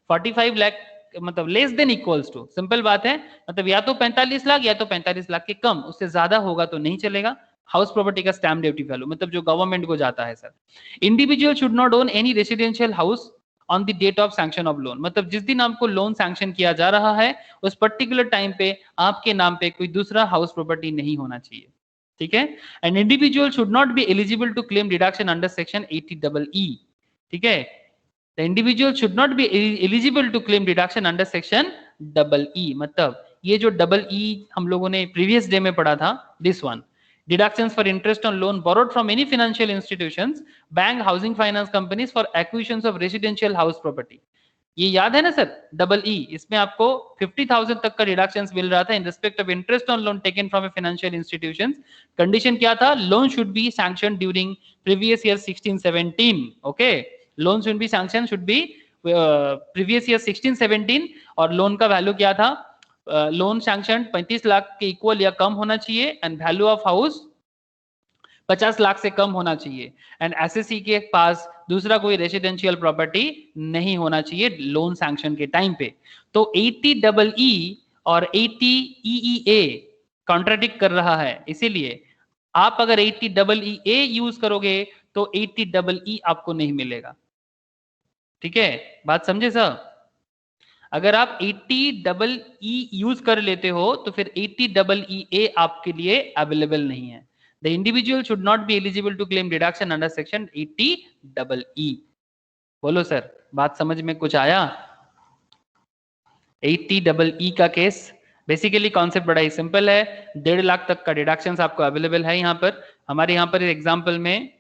45 लाख मतलब less than equals to, simple बात है, मतलब या तो 45 लाख या तो 45 लाख के कम, उससे ज्यादा होगा तो नहीं चलेगा। हाउस प्रॉपर्टी का स्टैम्प ड्यूटी वैल्यू मतलब जो गवर्नमेंट को जाता है sir. Individual should not own any residential house on the date of sanction of loan, मतलब जिस दिन आपको लोन सैंक्शन किया जा रहा है उस पर्टिकुलर टाइम पे आपके नाम पे कोई दूसरा हाउस प्रॉपर्टी नहीं होना चाहिए, ठीक है। And individual should not be eligible to claim deduction under section 80EE, ठीक है। The individual should not be eligible to claim deduction under section EE, मतलब ये जो EE हम लोगों ने प्रीवियस डे में पढ़ा था, this one, deductions for interest on loan borrowed from any financial institutions, bank, housing finance companies for acquisitions of residential house property. ये याद है ना सर, EE, इसमें आपको 50,000 तक का डिडक्शंस मिल रहा था इन respect of interest on loan taken from a financial institutions. Condition क्या था? Loan should B sanction during previous year 16-17, okay. Loan should B sanction should be previous year 16-17, और लोन का वैल्यू क्या था? लोन सैंक्शन 35 लाख के इक्वल या कम होना चाहिए, and value of house 50 lakh से कम होना चाहिए, एंड एसएससी के पास दूसरा कोई रेसिडेंशियल प्रॉपर्टी नहीं होना चाहिए लोन सैंक्शन के टाइम पे। तो 80EE और 80EEA कॉन्ट्राडिक्ट कर रहा है, इसीलिए आप अगर 80EE यूज करोगे तो 80EE आपको नहीं मिलेगा। ठीक है, बात समझे सर? अगर आप 80EE यूज कर लेते हो तो फिर 80EE आपके लिए अवेलेबल नहीं है। The individual should not be eligible to claim deduction under section 80EE। बोलो सर, बात समझ में कुछ आया? 80EE का केस बेसिकली कॉन्सेप्ट बड़ा ही सिंपल है। 1.5 लाख तक का डिडक्शंस आपको अवेलेबल है। यहाँ पर हमारे यहाँ पर एग्जाम्पल में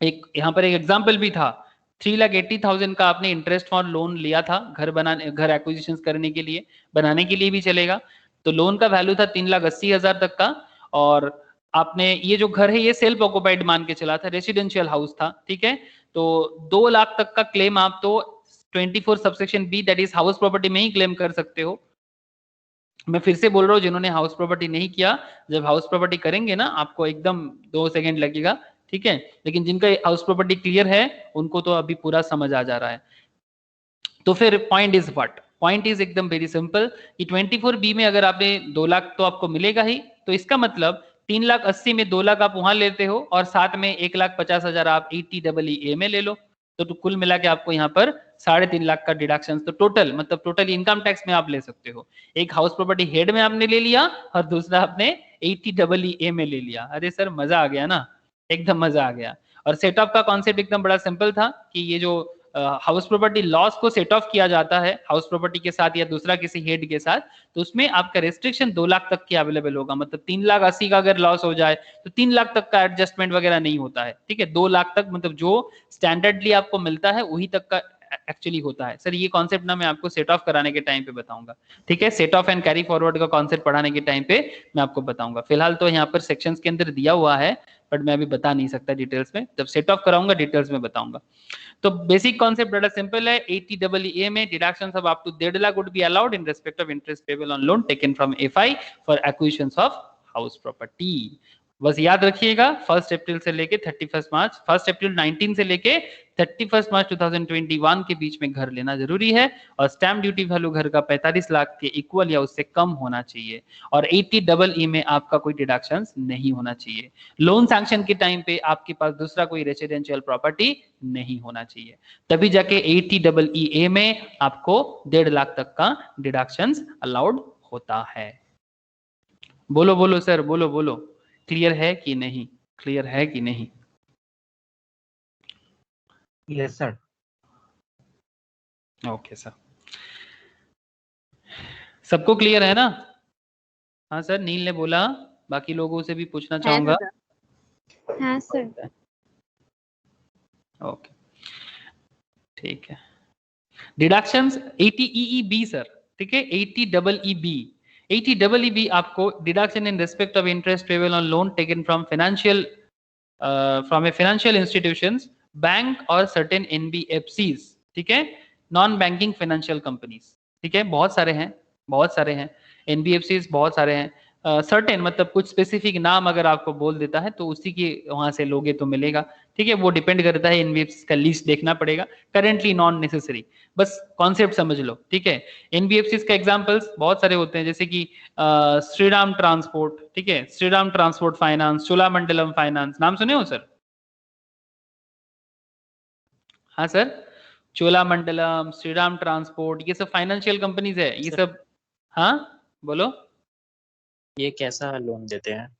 एक एग्जाम्पल भी था। 3,80,000 का आपने इंटरेस्ट फॉर लोन लिया था घर एक्विजिशन करने के लिए, बनाने के लिए भी चलेगा। तो लोन का वैल्यू था 3,80,000 तक का, और आपने ये जो घर है ये सेल्फ ऑक्युपाइड मान के चला था, रेसिडेंशियल हाउस था। ठीक है, तो 2 लाख तक का क्लेम आप तो 24 subsection B that is house property में ही क्लेम कर सकते हो। मैं फिर से बोल रहा हूँ, जिन्होंने हाउस प्रॉपर्टी नहीं किया, जब हाउस प्रॉपर्टी करेंगे ना आपको एकदम 2 सेकंड लगेगा। ठीक है, लेकिन जिनका हाउस प्रॉपर्टी क्लियर है उनको तो अभी पूरा समझ आ जा रहा है। तो फिर point is what? Point is एकदम वेरी सिंपल कि 24B में अगर आपने 2 लाख तो आपको मिलेगा ही, तो इसका मतलब 3,80,000 में 2 लाख आप वहां लेते हो और साथ में 1,50,000 आप 80EE में ले लो, तो कुल मिला के आपको यहाँ पर 3.5 लाख का डिडक्शन। तो टोटल इनकम टैक्स में आप ले सकते हो। एक हाउस प्रॉपर्टी हेड में आपने ले लिया और दूसरा आपने 80EE में ले लिया। अरे सर मजा आ गया ना, एकदम मजा आ गया। और सेट ऑफ का कॉन्सेप्ट एकदम बड़ा सिंपल था कि ये जो हाउस प्रॉपर्टी लॉस को सेट ऑफ किया जाता है हाउस प्रॉपर्टी के साथ या दूसरा किसी हेड के साथ, तो उसमें आपका रेस्ट्रिक्शन 2 लाख तक की अवेलेबल होगा। मतलब 3,80,000 का अगर लॉस हो जाए तो 3 लाख तक का एडजस्टमेंट वगैरह नहीं होता है। ठीक है, 2 लाख तक मतलब जो स्टैंडर्डली आपको मिलता है वही तक का एक्चुअली होता है। सर ये कॉन्सेप्ट ना मैं आपको सेट ऑफ कराने के टाइम पे बताऊंगा। ठीक है, set of and carry forward का कॉन्सेप्ट पढ़ाने के टाइम पे मैं आपको बताऊंगा। फिलहाल तो यहाँ पर सेक्शंस के अंदर दिया हुआ है, बट मैं अभी बता नहीं सकता डिटेल्स में। जब सेट ऑफ कराऊंगा डिटेल्स में बताऊंगा। तो बेसिक कॉन्सेप्ट बड़ा सिंपल है। 80EE में deductions of up to 1.5 lakh would be allowed in respect of interest payable on loan taken from FI for acquisitions of house property. बस याद रखिएगा 1 अप्रैल से लेके 31 मार्च 1 अप्रैल 19 से लेके 31 मार्च 2021 के बीच में घर लेना जरूरी है, और स्टैम्प ड्यूटी वैल्यू घर का 45 लाख के इक्वल या उससे कम होना चाहिए, और 80EE में आपका कोई डिडक्शंस नहीं होना चाहिए। लोन सैंक्शन के टाइम पे आपके पास दूसरा कोई रेसिडेंशियल प्रॉपर्टी नहीं होना चाहिए, तभी जाके 80EE में आपको 1.5 लाख तक का डिडक्शंस अलाउड होता है। बोलो बोलो सर, बोलो बोलो, क्लियर है कि नहीं? क्लियर है कि नहीं? Yes sir. ओके सर, सबको क्लियर है ना? हाँ सर, नील ने बोला, बाकी लोगों से भी पूछना चाहूंगा। हाँ सर। ओके ठीक है। डिडक्शंस 80EEB सर, ठीक है, 80EEB 80EEB आपको deduction in respect of interest payable on loan taken from a financial institutions, bank और सर्टेन NBFCs, ठीक है, नॉन बैंकिंग फाइनेंशियल कंपनीज। ठीक है, बहुत सारे हैं NBFCs, बहुत सारे हैं। सर्टेन मतलब कुछ स्पेसिफिक नाम अगर आपको बोल देता है तो उसी की वहां से लोगे तो मिलेगा। ठीक है, वो डिपेंड करता है, NBFCs का लिस्ट देखना पड़ेगा, करेंटली नॉन नेसेसरी, बस कॉन्सेप्ट समझ लो। ठीक है, NBFCs का एग्जांपल्स बहुत सारे होते हैं, जैसे कि श्रीराम ट्रांसपोर्ट, ठीक है, Shriram transport finance, Cholamandalam finance, नाम सुने हो सर? हाँ सर, चोलामंडलम, श्रीराम ट्रांसपोर्ट, ये सब फाइनेंशियल कंपनीज है ये सब। हाँ बोलो। ये कैसा लोन देते हैं?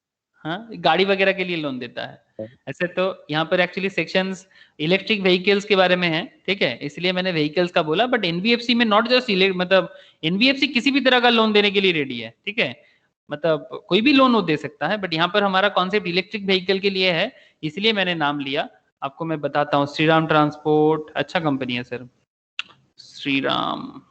हाँ, गाड़ी वगैरह के लिए लोन देता है। ऐसे तो यहाँ पर एक्चुअली सेक्शंस इलेक्ट्रिक व्हीकल्स के बारे में है, ठीक है, इसलिए मैंने व्हीकल्स का बोला, बट NBFC में नॉट जस्ट मतलब NBFC किसी भी तरह का लोन देने के लिए रेडी है। ठीक है, मतलब कोई भी लोन वो दे सकता है, बट यहाँ पर हमारा कॉन्सेप्ट इलेक्ट्रिक व्हीकल के लिए है, इसलिए मैंने नाम लिया। आपको मैं बताता हूँ, श्रीराम ट्रांसपोर्ट अच्छा कंपनी है सर, श्रीराम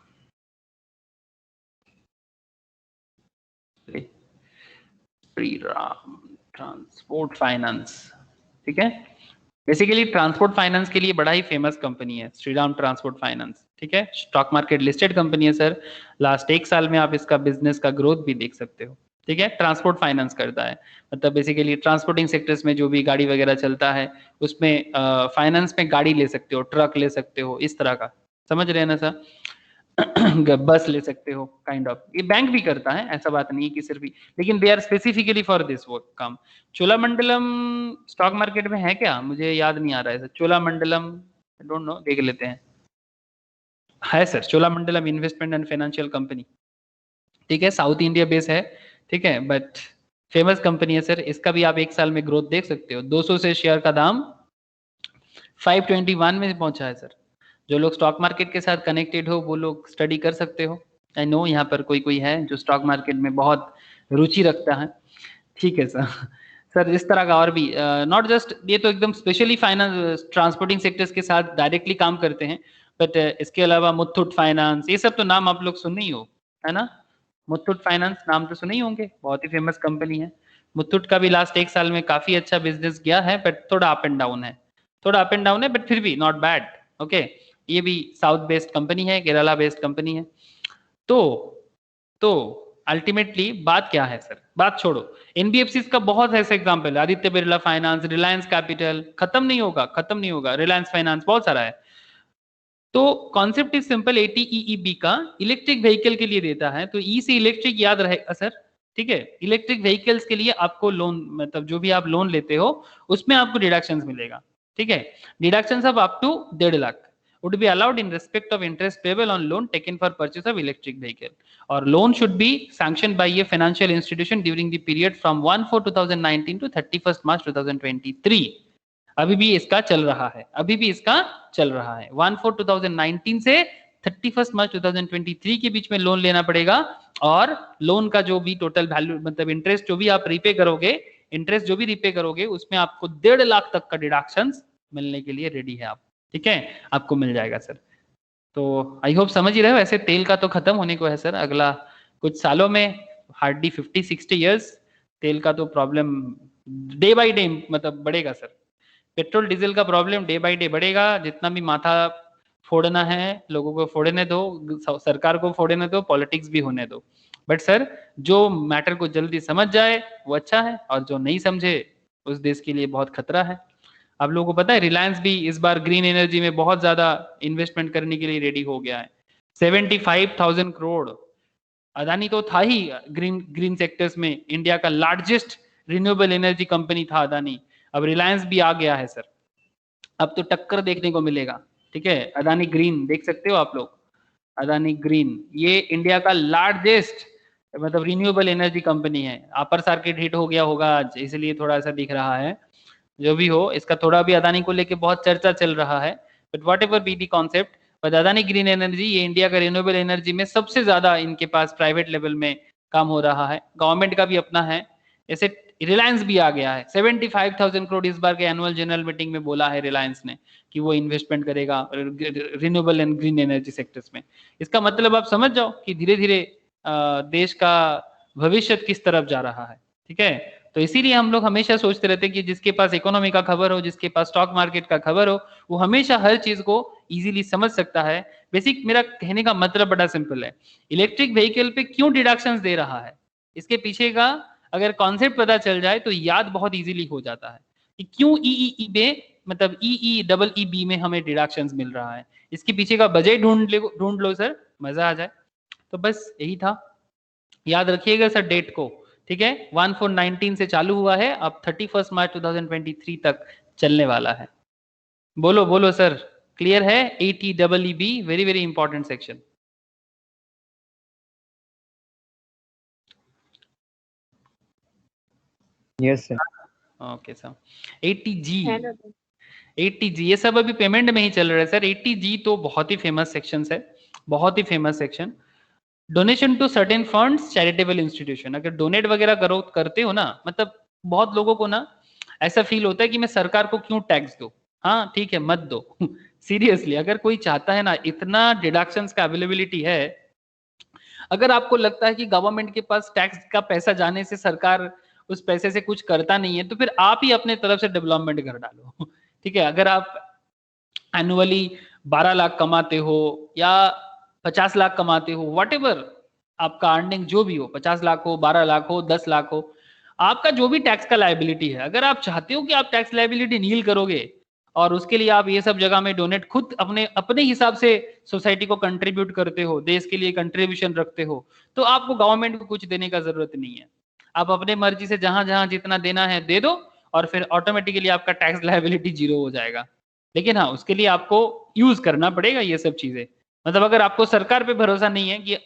ट्रांसपोर्ट फाइनेंस। ठीक है, बेसिकली ट्रांसपोर्ट फाइनेंस के लिए बड़ा ही फेमस कंपनी है श्रीराम ट्रांसपोर्ट फाइनेंस। ठीक है, स्टॉक मार्केट लिस्टेड कंपनी है सर। लास्ट 1 साल में आप इसका बिजनेस का ग्रोथ भी देख सकते हो। ठीक है, ट्रांसपोर्ट फाइनेंस करता है, मतलब बेसिकली ट्रांसपोर्टिंग सेक्टर्स में जो भी गाड़ी वगैरह चलता है उसमें फाइनेंस में गाड़ी ले सकते हो, ट्रक ले सकते हो, इस तरह का, समझ रहे हैं ना सर? बस ले सकते हो काइंड ऑफ, ये बैंक भी करता है, ऐसा बात नहीं है कि सिर्फ ही, लेकिन they are specifically for this work काम। चोलामंडलम स्टॉक मार्केट में है क्या, मुझे याद नहीं आ रहा है सर। चोलामंडलम डोंट नो, देख लेते हैं। है sir, Cholamandalam investment and financial company, ठीक है, साउथ इंडिया बेस है, ठीक है, बट फेमस कंपनी है सर। इसका भी आप एक साल में ग्रोथ देख सकते हो, 200 से शेयर का दाम 521 में पहुंचा है सर। जो लोग स्टॉक मार्केट के साथ कनेक्टेड हो वो लोग स्टडी कर सकते हो। आई नो यहाँ पर कोई है जो स्टॉक मार्केट में बहुत रुचि रखता है, ठीक है सर। सर इस तरह का और भी, नॉट जस्ट ये तो एकदम स्पेशली फाइनेंस ट्रांसपोर्टिंग सेक्टर्स के साथ डायरेक्टली काम करते हैं, बट इसके अलावा मुथूट फाइनेंस, ये सब तो नाम आप लोग सुने ही हो, है ना। मुथूट फाइनेंस नाम तो सुने ही होंगे, बहुत ही फेमस कंपनी है। मुथूट का भी लास्ट एक साल में काफी अच्छा बिजनेस गया है, बट थोड़ा अप एंड डाउन है, थोड़ा अप एंड डाउन है, बट फिर भी नॉट बैड, ओके। ये भी साउथ बेस्ड कंपनी है, केरला बेस्ड कंपनी है। तो अल्टीमेटली बात क्या है सर, बात छोड़ो, एनबीएफसी का बहुत ऐसे एग्जांपल है, आदित्य बिरला फाइनेंस, रिलायंस कैपिटल, खत्म नहीं होगा, रिलायंस फाइनेंस, बहुत सारा है। तो कॉन्सेप्ट इज सिंपल, ATEEB का इलेक्ट्रिक व्हीकल के लिए देता है, तो ई से इलेक्ट्रिक याद रहेगा सर, ठीक है। इलेक्ट्रिक व्हीकल्स के लिए आपको लोन, मतलब जो भी आप लोन लेते हो उसमें आपको डिडक्शंस मिलेगा, ठीक है। Deductions of up to 1.5 lakh would be allowed in respect of interest payable on loan taken for purchase of electric vehicle, or loan should be sanctioned by a financial institution during the period from 1/4/2019 to 31st March 2023। अभी भी इसका चल रहा है, 1/4/2019 से 31st मार्च 2023 के बीच में लोन लेना पड़ेगा, और लोन का जो भी टोटल वैल्यू, मतलब इंटरेस्ट जो भी आप रीपे करोगे, उसमें आपको 1.5 लाख तक का डिडक्शन मिलने के लिए रेडी है आप, ठीक है, आपको मिल जाएगा सर। तो आई होप समझ ही रहे हो। ऐसे तेल का तो खत्म होने को है सर, अगला कुछ सालों में हार्डली 50-60 ईयर्स तेल का तो प्रॉब्लम डे बाय डे मतलब बढ़ेगा सर। पेट्रोल डीजल का प्रॉब्लम डे बाय डे बढ़ेगा, जितना भी माथा फोड़ना है लोगों को फोड़ने दो, सरकार को फोड़ने दो, पॉलिटिक्स भी होने दो, बट सर जो मैटर को जल्दी समझ जाए वो अच्छा है, और जो नहीं समझे उस देश के लिए बहुत खतरा है। आप लोगों को पता है रिलायंस भी इस बार ग्रीन एनर्जी में बहुत ज्यादा इन्वेस्टमेंट करने के लिए रेडी हो गया है, 75,000 करोड़। अदानी तो था ही ग्रीन सेक्टर्स में इंडिया का लार्जेस्ट रिन्यूएबल एनर्जी कंपनी था अदानी, अब रिलायंस भी आ गया है सर, अब तो टक्कर देखने को मिलेगा, ठीक है। अदानी ग्रीन देख सकते हो आप लोग, अदानी ग्रीन ये इंडिया का लार्जेस्ट मतलब रिन्यूएबल एनर्जी कंपनी है। अपर सर्किट हिट हो गया होगा आज, इसलिए थोड़ा सा दिख रहा है, जो भी हो इसका थोड़ा भी अदानी को लेके बहुत चर्चा चल रहा है, but what ever be the concept, but Adani green energy ये इंडिया का रिन्यूएबल एनर्जी में सबसे ज्यादा इनके पास प्राइवेट लेवल में काम हो रहा है, गवर्नमेंट का भी अपना है। ऐसे रिलायंस भी आ गया है, 75,000 करोड़ इस बार के एनुअल जनरल मीटिंग में बोला है रिलायंस ने कि वो इन्वेस्टमेंट करेगा renewable and green energy sectors में। इसका मतलब आप समझ जाओ कि धीरे धीरे देश का भविष्य किस तरफ जा रहा है, ठीक है। तो इसीलिए हम लोग हमेशा सोचते रहते हैं कि जिसके पास इकोनॉमी का खबर हो, जिसके पास स्टॉक मार्केट का खबर हो, वो हमेशा हर चीज को इजीली समझ सकता है। बेसिक मेरा कहने का मतलब बड़ा सिंपल है, इलेक्ट्रिक व्हीकल पे क्यों डिडक्शंस दे रहा है, इसके पीछे का अगर कॉन्सेप्ट पता चल जाए तो याद बहुत इजीली हो जाता है कि क्यों ईई में मतलब EEEB में हमें डिडक्शंस मिल रहा है, इसके पीछे का बजट ढूंढ लो सर, मजा आ जाए। तो बस यही था, याद रखिएगा सर डेट को, ठीक है। 1/4/19 से चालू हुआ है, अब 31 मार्च 2023 तक चलने वाला है। बोलो सर, क्लियर है। ATEEB very very important section. Yes sir. Okay sir. 80G ये सब अभी पेमेंट में ही चल रहा है सर। 80G तो बहुत ही फेमस सेक्शन है, बहुत ही famous section. Donation to certain funds charitable institution, अगर डोनेट वगैरह करते हो ना, मतलब बहुत लोगों को ना ऐसा फील होता है कि मैं सरकार को क्यों टैक्स दूं, हाँ ठीक है मत दो सीरियसली अगर कोई चाहता है ना, इतना डिडक्शंस का अवेलेबिलिटी है, अगर आपको लगता है कि गवर्नमेंट के पास टैक्स का पैसा जाने से सरकार उस पैसे से कुछ करता नहीं है, तो फिर आप ही अपने तरफ से डेवलपमेंट कर डालो ठीक है। अगर आप एनुअली 12 लाख कमाते हो या 50 लाख कमाते हो, वट एवर आपका अर्निंग जो भी हो, 50 लाख हो, 12 लाख हो, 10 लाख हो, आपका जो भी टैक्स का लायबिलिटी है, अगर आप चाहते हो कि आप टैक्स लायबिलिटी नील करोगे और उसके लिए आप ये सब जगह में डोनेट खुद अपने अपने हिसाब से सोसाइटी को कंट्रीब्यूट करते हो, देश के लिए कंट्रीब्यूशन रखते हो, तो आपको गवर्नमेंट को कुछ देने का जरूरत नहीं है। आप अपने मर्जी से जहां जहां जितना देना है दे दो और फिर ऑटोमेटिकली आपका टैक्स लायबिलिटी जीरो हो जाएगा। लेकिन हाँ, उसके लिए आपको यूज करना पड़ेगा ये सब चीजें। मतलब अगर आपको सरकार पे भरोसा नहीं है कि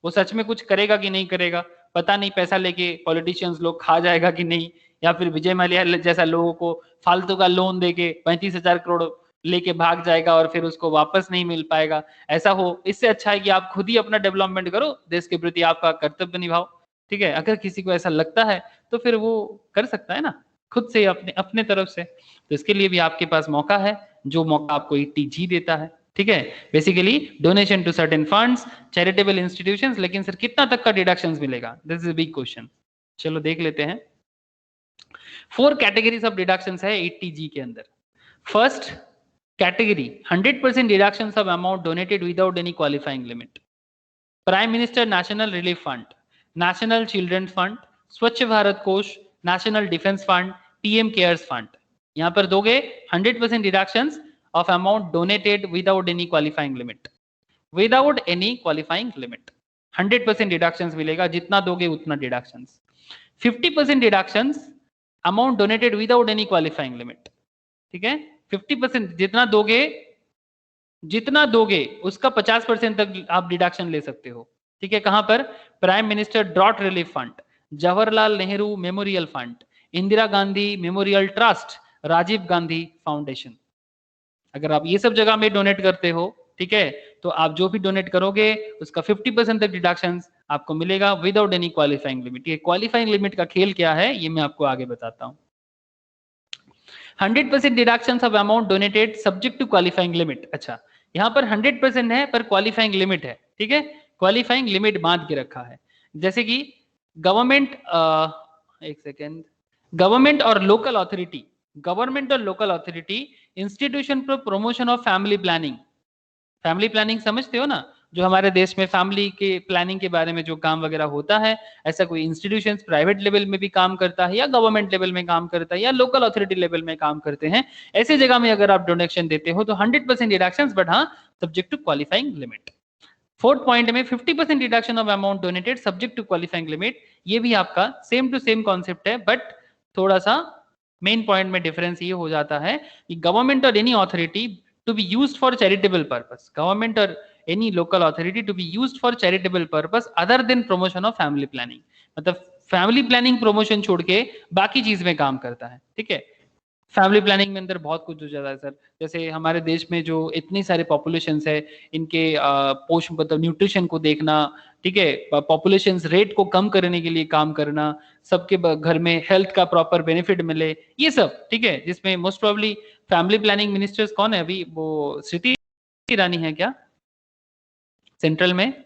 वो सच में कुछ करेगा कि नहीं करेगा, पता नहीं पैसा लेके पॉलिटिशियंस लोग खा जाएगा कि नहीं, या फिर विजय माल्या जैसा लोगों को फालतू का लोन देके 35,000 करोड़ लेके भाग जाएगा और फिर उसको वापस नहीं मिल पाएगा, ऐसा हो, इससे अच्छा है कि आप खुद ही अपना डेवलपमेंट करो, देश के प्रति आपका कर्तव्य निभाओ। ठीक है, अगर किसी को ऐसा लगता है तो फिर वो कर सकता है ना खुद से अपने अपने तरफ से। तो इसके लिए भी आपके पास मौका है, जो मौका आपको ETG देता है। ठीक है, basically donation to certain funds, charitable institutions. लेकिन सर कितना तक का डिडक्शंस मिलेगा, this is a big question. चलो देख लेते हैं। 4 कैटेगरीज ऑफ डिडक्शंस है ETG के अंदर। First category 100% deductions of amount donated without any qualifying limit. Prime minister national relief fund, national children fund, Swachh Bharat Kosh, national defence fund, PM cares fund. यहां पर दोगे 100% deductions of amount donated without any qualifying limit, without any qualifying limit 100% deductions मिलेगा, जितना दोगे उतना deductions। 50% deductions amount donated without any qualifying limit। ठीक है, 50% जितना दोगे उसका 50% तक आप डिडक्शन ले सकते हो। ठीक है, कहां पर? Prime minister drought relief fund, Jawaharlal Nehru memorial fund, Indira Gandhi memorial trust, Rajiv Gandhi foundation. अगर आप ये सब जगह में डोनेट करते हो, ठीक है, तो आप जो भी डोनेट करोगे उसका 50% तक डिडक्शन आपको मिलेगा विदाउट एनी क्वालिफाइंग लिमिट। ये क्वालिफाइंग लिमिट का खेल क्या है ये मैं आपको आगे बताता हूं। 100% deduction of amount donated subject to qualifying limit. अच्छा, यहाँ पर 100% है पर क्वालिफाइंग लिमिट है। ठीक है, क्वालिफाइंग लिमिट बांध के रखा है। जैसे कि गवर्नमेंट, एक सेकेंड, गवर्नमेंट और लोकल अथॉरिटी, गवर्नमेंट और local authority institution for promotion of family planning. Family planning समझते हो ना, जो हमारे देश में फैमिली के प्लानिंग के बारे में जो काम वगैरह होता है, ऐसा कोई इंस्टीट्यूशन प्राइवेट लेवल में भी काम करता है या गवर्नमेंट लेवल में काम करता है या लोकल अथॉरिटी लेवल में काम करते हैं, ऐसी जगह में अगर आप डोनेशन देते हो तो 100% डिडक्शंस, बट हाँ subject to qualifying limit. 4th point में 50% deduction of amount donated subject to qualifying limit. ये भी आपका सेम टू सेम कॉन्सेप्ट है, बट थोड़ा सा मेन पॉइंट में डिफरेंस ये हो जाता है कि गवर्नमेंट और any authority to be used for charitable purpose, government और any local authority to be used for charitable purpose other than promotion of family planning. मतलब फैमिली प्लानिंग प्रमोशन छोड़ के बाकी चीज में काम करता है। ठीक है, फैमिली प्लानिंग में अंदर बहुत कुछ हो जाता है सर। जैसे हमारे देश में जो इतनी सारे पॉपुलेशंस है, इनके पोषण मतलब न्यूट्रिशन को देखना, ठीक है, पॉपुलेशन रेट को कम करने के लिए काम करना, सबके घर में हेल्थ का प्रॉपर बेनिफिट मिले, ये सब। ठीक है, जिसमें most probably family planning ministers कौन है अभी, वो स्मृति ईरानी है क्या सेंट्रल में?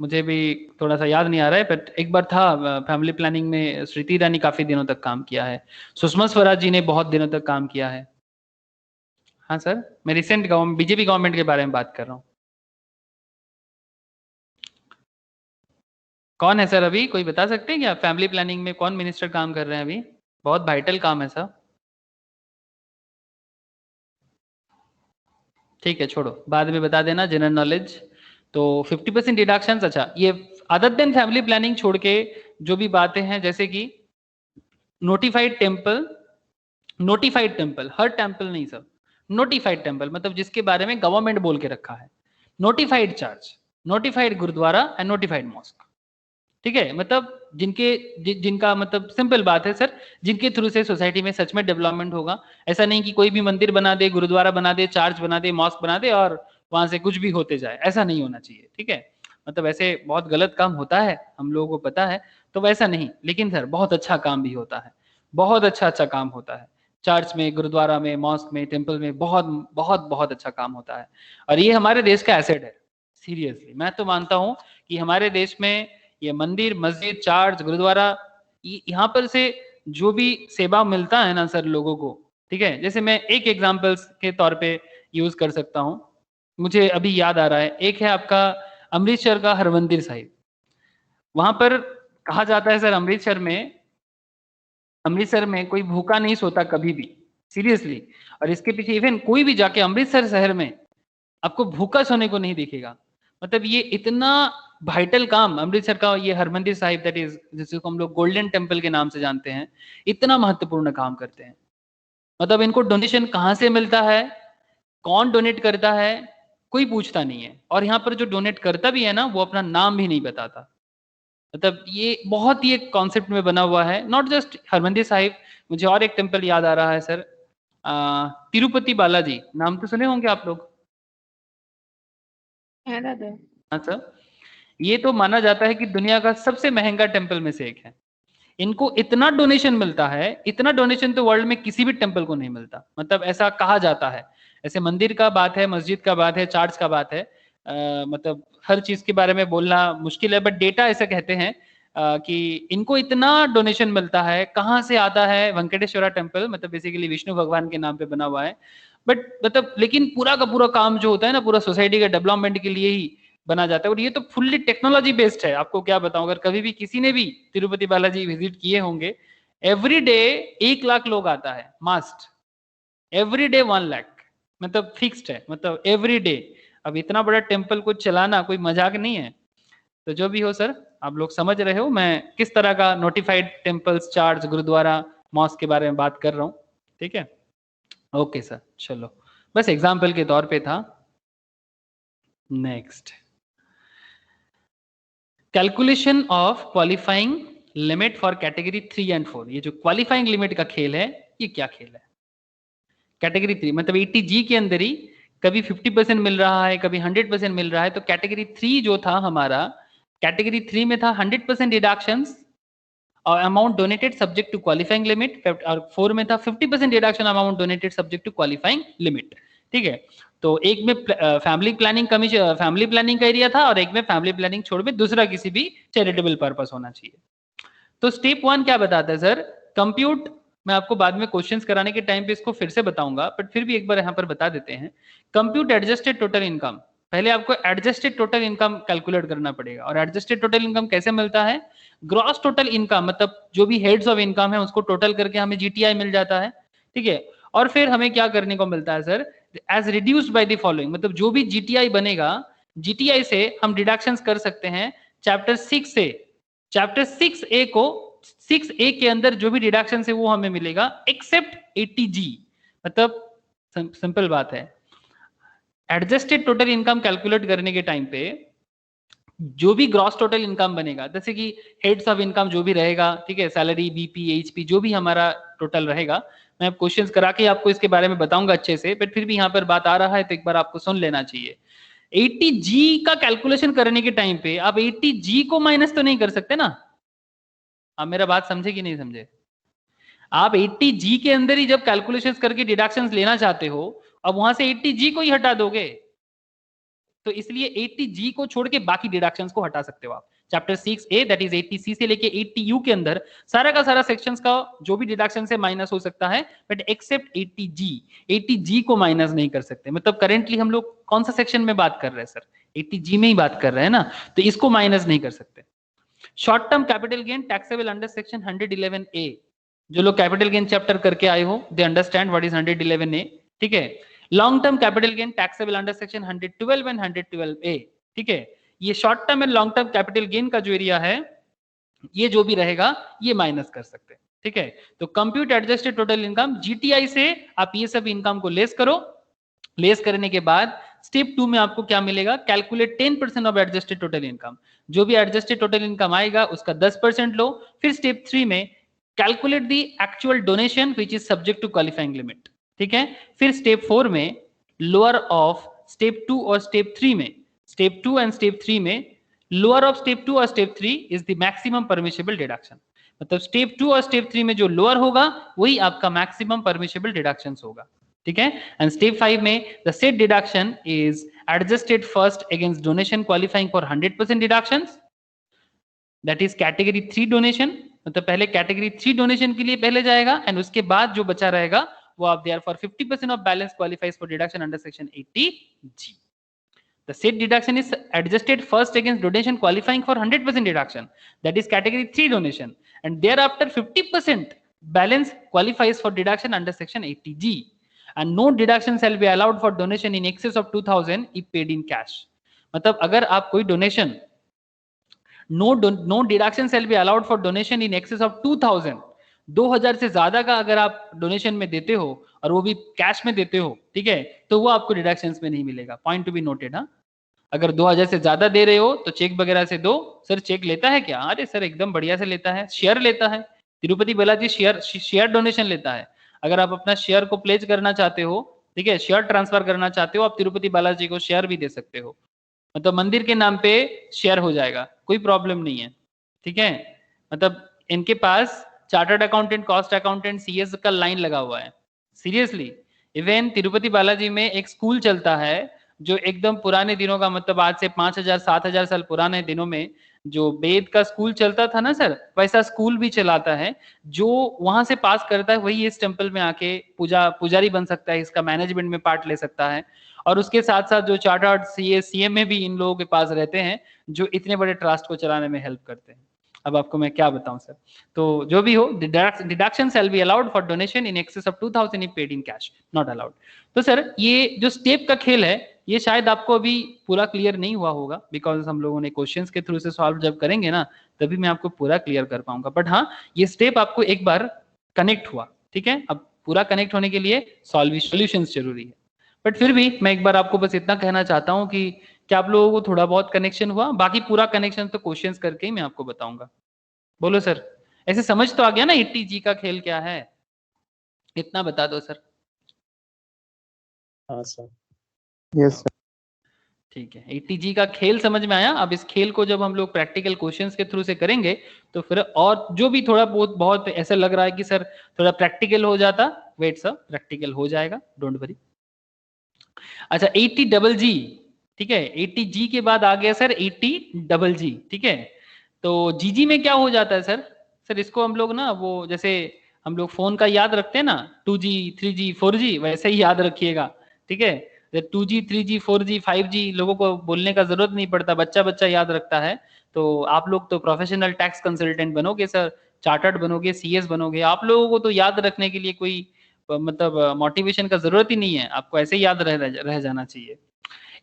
मुझे भी थोड़ा सा याद नहीं आ रहा है, बट एक बार था फैमिली प्लानिंग में स्मृति ईरानी काफी दिनों तक काम किया है। सुषमा स्वराज जी ने बहुत दिनों तक काम किया है। हाँ सर, मैं रिसेंट बीजेपी गवर्नमेंट के बारे में बात कर रहा हूँ। कौन है सर अभी, कोई बता सकते हैं क्या फैमिली प्लानिंग में कौन मिनिस्टर काम कर रहे हैं अभी? बहुत वाइटल काम है सर। ठीक है, छोड़ो, बाद में बता देना, जनरल नॉलेज। तो 50% डिडक्शंस। अच्छा, ये अदर देन फैमिली प्लानिंग छोड़ के जो भी बातें हैं, जैसे कि नोटिफाइड टेम्पल, नोटिफाइड टेम्पल, हर टेम्पल नहीं सर, नोटिफाइड टेम्पल मतलब जिसके बारे में गवर्नमेंट बोल के रखा है, notified church, notified gurdwara and notified mosque. ठीक है, मतलब जिनका मतलब सिंपल बात है सर, जिनके थ्रू से सोसाइटी में सच में डेवलपमेंट होगा। ऐसा नहीं कि कोई भी मंदिर बना दे, गुरुद्वारा बना दे, चर्च बना दे, मॉस्क बना दे और वहां से कुछ भी होते जाए, ऐसा नहीं होना चाहिए। ठीक है, मतलब ऐसे बहुत गलत काम होता है, हम लोगों को पता है, तो वैसा नहीं। लेकिन सर बहुत अच्छा काम भी होता है, बहुत अच्छा काम होता है चर्च में, गुरुद्वारा में, मॉस्क में, टेम्पल में, बहुत बहुत बहुत अच्छा काम होता है। और ये हमारे देश का एसेट है। सीरियसली मैं तो मानता हूँ कि हमारे देश में ये मंदिर, मस्जिद, चर्च, गुरुद्वारा, यहाँ पर से जो भी सेवा मिलता है ना सर लोगों को, ठीक है, जैसे मैं एक एग्जांपल्स के तौर पे यूज कर सकता हूँ, मुझे अभी याद आ रहा है। एक है आपका अमृतसर का हरमंदिर साहिब। वहां पर कहा जाता है सर, अमृतसर में कोई भूखा नहीं सोता कभी भी। सीरियसली। और इसके पीछे इवन कोई भी जाके अमृतसर शहर में आपको भूखा सोने को नहीं दिखेगा। मतलब ये इतना वाइटल काम अमृतसर का, ये हरमंदिर साहिब दैट इज जिसको हम लोग गोल्डन टेम्पल के नाम से जानते हैं, इतना महत्वपूर्ण काम करते हैं। मतलब इनको डोनेशन कहाँ से मिलता है, कौन डोनेट करता है, कोई पूछता नहीं है। और यहाँ पर जो डोनेट करता भी है ना, वो अपना नाम भी नहीं बताता। मतलब ये बहुत ही एक कॉन्सेप्ट में बना हुआ है, नॉट जस्ट हरमंदिर साहिब। मुझे और एक टेम्पल याद आ रहा है सर, तिरुपति बालाजी, नाम तो सुने होंगे आप लोग। है दादा। हाँ सर, ये तो माना जाता है कि दुनिया का सबसे महंगा टेम्पल में से एक है। इनको इतना डोनेशन मिलता है, इतना डोनेशन तो वर्ल्ड में किसी भी टेम्पल को नहीं मिलता। मतलब ऐसा कहा जाता है। ऐसे मंदिर का बात है, मस्जिद का बात है, चर्च का बात है, मतलब हर चीज के बारे में बोलना मुश्किल है, बट डेटा ऐसा कहते हैं कि इनको इतना डोनेशन मिलता है। कहाँ से आता है? वेंकटेश्वरा टेम्पल, मतलब बेसिकली विष्णु भगवान के नाम पे बना हुआ है। बट मतलब लेकिन पूरा का पूरा काम जो होता है ना, पूरा सोसाइटी के डेवलपमेंट के लिए ही बना जाता है। और ये तो फुल्ली टेक्नोलॉजी बेस्ड है। आपको क्या बताऊं, अगर कभी भी किसी ने भी तिरुपति बालाजी विजिट किए होंगे, एवरी डे 1 लाख लोग आता है, मास्ट एवरी डे 1 लाख, मतलब फिक्स्ड है, मतलब एवरी डे। अब इतना बड़ा टेम्पल को चलाना कोई मजाक नहीं है। तो जो भी हो सर, आप लोग समझ रहे हो मैं किस तरह का notified temples, church, gurdwara, mosque के बारे में बात कर रहा हूँ। ठीक है, ओके सर, चलो बस एग्जाम्पल के तौर पे था। Next, calculation of qualifying limit for category 3 and 4। ये जो क्वालिफाइंग लिमिट का खेल है, ये क्या खेल है? कैटेगरी 3 मतलब 80G के अंदर ही कभी 50% मिल रहा है, कभी 100% मिल रहा है। तो कैटेगरी 3 जो था हमारा, कैटेगरी 3 में था 100% डिडक्शंस और amount donated subject to qualifying limit, और 4 में था 50% deduction amount donated subject to qualifying limit. ठीक है, तो एक में family planning commission, family planning का एरिया था, और एक में फैमिली प्लानिंग छोड़ में दूसरा किसी भी चैरिटेबल पर्पस होना चाहिए। तो स्टेप 1 क्या बताता है सर? कंप्यूट। मैं आपको बाद में क्वेश्चंस कराने के टाइम पे इसको फिर से बताऊंगा, बट फिर भी एक बार यहाँ पर बता देते हैं। Compute adjusted total income. पहले आपको एडजस्टेड टोटल इनकम कैलकुलेट करना पड़ेगा। और एडजस्टेड टोटल इनकम कैसे मिलता है? ग्रॉस टोटल इनकम, मतलब जो भी हेड्स ऑफ इनकम है उसको टोटल करके हमें जीटीआई मिल जाता है। ठीक है, और फिर हमें क्या करने को मिलता है sir? As reduced by the following, मतलब जो भी जीटीआई बनेगा, जीटीआई से हम डिडक्शंस कर सकते हैं चैप्टर 6 से। चैप्टर 6A को 6A के अंदर जो भी डिडक्शन है वो हमें मिलेगा, एक्सेप्ट 80G। मतलब सिंपल बात है, एडजस्टेड टोटल इनकम कैलकुलेट करने के टाइम पे जो भी ग्रॉस टोटल इनकम बनेगा, जैसे कि हेड्स ऑफ इनकम जो भी रहेगा, ठीक है, सैलरी, बीपी, एचपी, जो भी हमारा टोटल रहेगा, मैं क्वेश्चंस करा के आपको इसके बारे में बताऊंगा अच्छे से, बट फिर भी यहाँ पर बात आ रहा है तो एक बार आपको सुन लेना चाहिए। 80G का कैलकुलेशन करने के टाइम पे आप 80G को माइनस तो नहीं कर सकते ना। आप मेरा बात समझे कि नहीं समझे? आप 80G के अंदर ही जब कैलकुलेशंस करके डिडक्शंस लेना चाहते हो, अब वहां से 80G को ही हटा दोगे, तो इसलिए 80G को छोड़ के बाकी डिडक्शंस को हटा सकते हो आप। Chapter 6A that is 80C से लेके 80U के अंदर सारा का सारा सेक्शंस का जो भी डिडक्शन से माइनस हो सकता है, बट एक्सेप्ट 80G। 80G को माइनस नहीं कर सकते। मतलब करेंटली हम लोग कौन सा सेक्शन में बात कर रहे हैं सर? 80G में ही बात कर रहे हैं ना, तो इसको माइनस नहीं कर सकते। Short term capital gain taxable under section 111A। जो लोग कैपिटल गेन चैप्टर करके आए हो, they understand what is 111A। ठीक है, long term capital gain taxable under section 112 and 112A। ठीक है, ये short term and long term capital gain का जो एरिया है, ये जो भी रहेगा ये माइनस कर सकते हैं। ठीक है, तो compute adjusted total income, GTI से आप ये सब इनकम को लेस करो। लेस करने के बाद स्टेप 2 में आपको क्या मिलेगा? Calculate 10% of adjusted total income. जो भी एडजस्टेड टोटल इनकम आएगा उसका 10% लो। फिर स्टेप 3 में calculate the actual donation which is subject to qualifying limit. ठीक है, फिर स्टेप 4 में लोअर ऑफ स्टेप 2 और स्टेप 3 में, स्टेप 2 एंड स्टेप 3 में लोअर ऑफ स्टेप 2 और step 3 is the maximum permissible deduction. मतलब स्टेप 2 और स्टेप 3 में जो लोअर होगा वही आपका मैक्सिमम परमिशिबल डिडक्शन होगा। ठीक है, एंड स्टेप 5 में the set deduction is adjusted first against donation qualifying for 100% deductions, that is category 3 donation. मतलब पहले कैटेगरी 3 डोनेशन के लिए पहले जाएगा, एंड उसके बाद जो बचा रहेगा वो आप therefore 50% of balance qualifies for deduction under section 80G। The said deduction is adjusted first against donation qualifying for 100% deduction, that is category 3 donation, and thereafter 50% balance qualifies for deduction under section 80G and no deduction shall be allowed for donation in excess of 2000 if paid in cash. मतलब अगर आप कोई donation no deduction shall be allowed for donation in excess of 2000 से ज्यादा का अगर आप डोनेशन में देते हो और वो भी कैश में देते हो, ठीक है, तो वो आपको डिडक्शंस में नहीं मिलेगा. Point to be noted. हाँ, अगर 2000 से ज्यादा दे रहे हो तो चेक वगैरह से दो. सर चेक लेता है क्या? अरे सर एकदम बढ़िया से लेता है, शेयर लेता है. तिरुपति बालाजी शेयर डोनेशन लेता है. अगर आप अपना शेयर को प्लेज करना चाहते हो, ठीक है, शेयर ट्रांसफर करना चाहते हो, आप तिरुपति बालाजी को शेयर भी दे सकते हो. मतलब मंदिर के नाम पे शेयर हो जाएगा, कोई प्रॉब्लम नहीं है. ठीक है, मतलब इनके पास chartered accountant, cost accountant, CS का लाइन लगा हुआ है. सीरियसली, इवन तिरुपति बालाजी में एक स्कूल चलता है जो एकदम पुराने दिनों का, मतलब आज से 5000-7000 साल पुराने दिनों में जो वेद का स्कूल चलता था ना सर, वैसा स्कूल भी चलाता है. जो वहां से पास करता है वही इस टेम्पल में आके पुजारी बन सकता है, इसका मैनेजमेंट में पार्ट ले सकता है. और उसके साथ साथ जो चार्टर्ड सीएम में भी इन लोगों के पास रहते हैं जो इतने बड़े ट्रस्ट को चलाने में हेल्प करते हैं. अब आपको मैं क्या बताऊं सर. तो जो भी हो, deduction shall be allowed for donation in excess of 2000 if paid in cash, not allowed. तो सर ये जो स्टेप का खेल है ये शायद आपको अभी पूरा क्लियर नहीं हुआ होगा, बिकॉज हम लोगों ने क्वेश्चंस के थ्रू से सॉल्व जब करेंगे ना तभी मैं आपको पूरा क्लियर कर पाऊंगा. बट हाँ, ये स्टेप आपको एक बार कनेक्ट हुआ, ठीक है. अब पूरा कनेक्ट होने के लिए सॉल्यूशंस जरूरी है. बट फिर भी मैं एक बार आपको बस इतना कहना चाहता हूं कि क्या आप लोगों को थोड़ा बहुत कनेक्शन हुआ? बाकी पूरा कनेक्शन तो क्वेश्चंस करके ही मैं आपको बताऊंगा. बोलो सर, ऐसे समझ तो आ गया ना 80G का खेल क्या है? इतना बता दो सर. हाँ सर. Yes sir. ठीक है, 80G का खेल समझ में आया. अब इस खेल को जब हम लोग प्रैक्टिकल क्वेश्चंस के थ्रू से करेंगे तो फिर और जो भी थोड़ा बहुत ऐसा लग रहा है कि सर थोड़ा प्रैक्टिकल हो जाता, वेट सर, प्रैक्टिकल हो जाएगा, डोंट वरी. अच्छा, 80G, ठीक है. 80G के बाद आ गया सर 80G, ठीक है. तो जीजी में क्या हो जाता है सर? सर इसको हम लोग ना वो जैसे हम लोग फोन का याद रखते हैं ना 2G 3G 4G, वैसे ही याद रखिएगा, ठीक है. 2G 3G 4G 5G लोगों को बोलने का जरूरत नहीं पड़ता, बच्चा याद रखता है. तो आप लोग तो प्रोफेशनल टैक्स कंसल्टेंट बनोगे सर, चार्टर्ड बनोगे, सीएस बनोगे, आप लोगों को तो याद रखने के लिए कोई मतलब मोटिवेशन का जरूरत ही नहीं है, आपको ऐसे ही याद रह जाना चाहिए.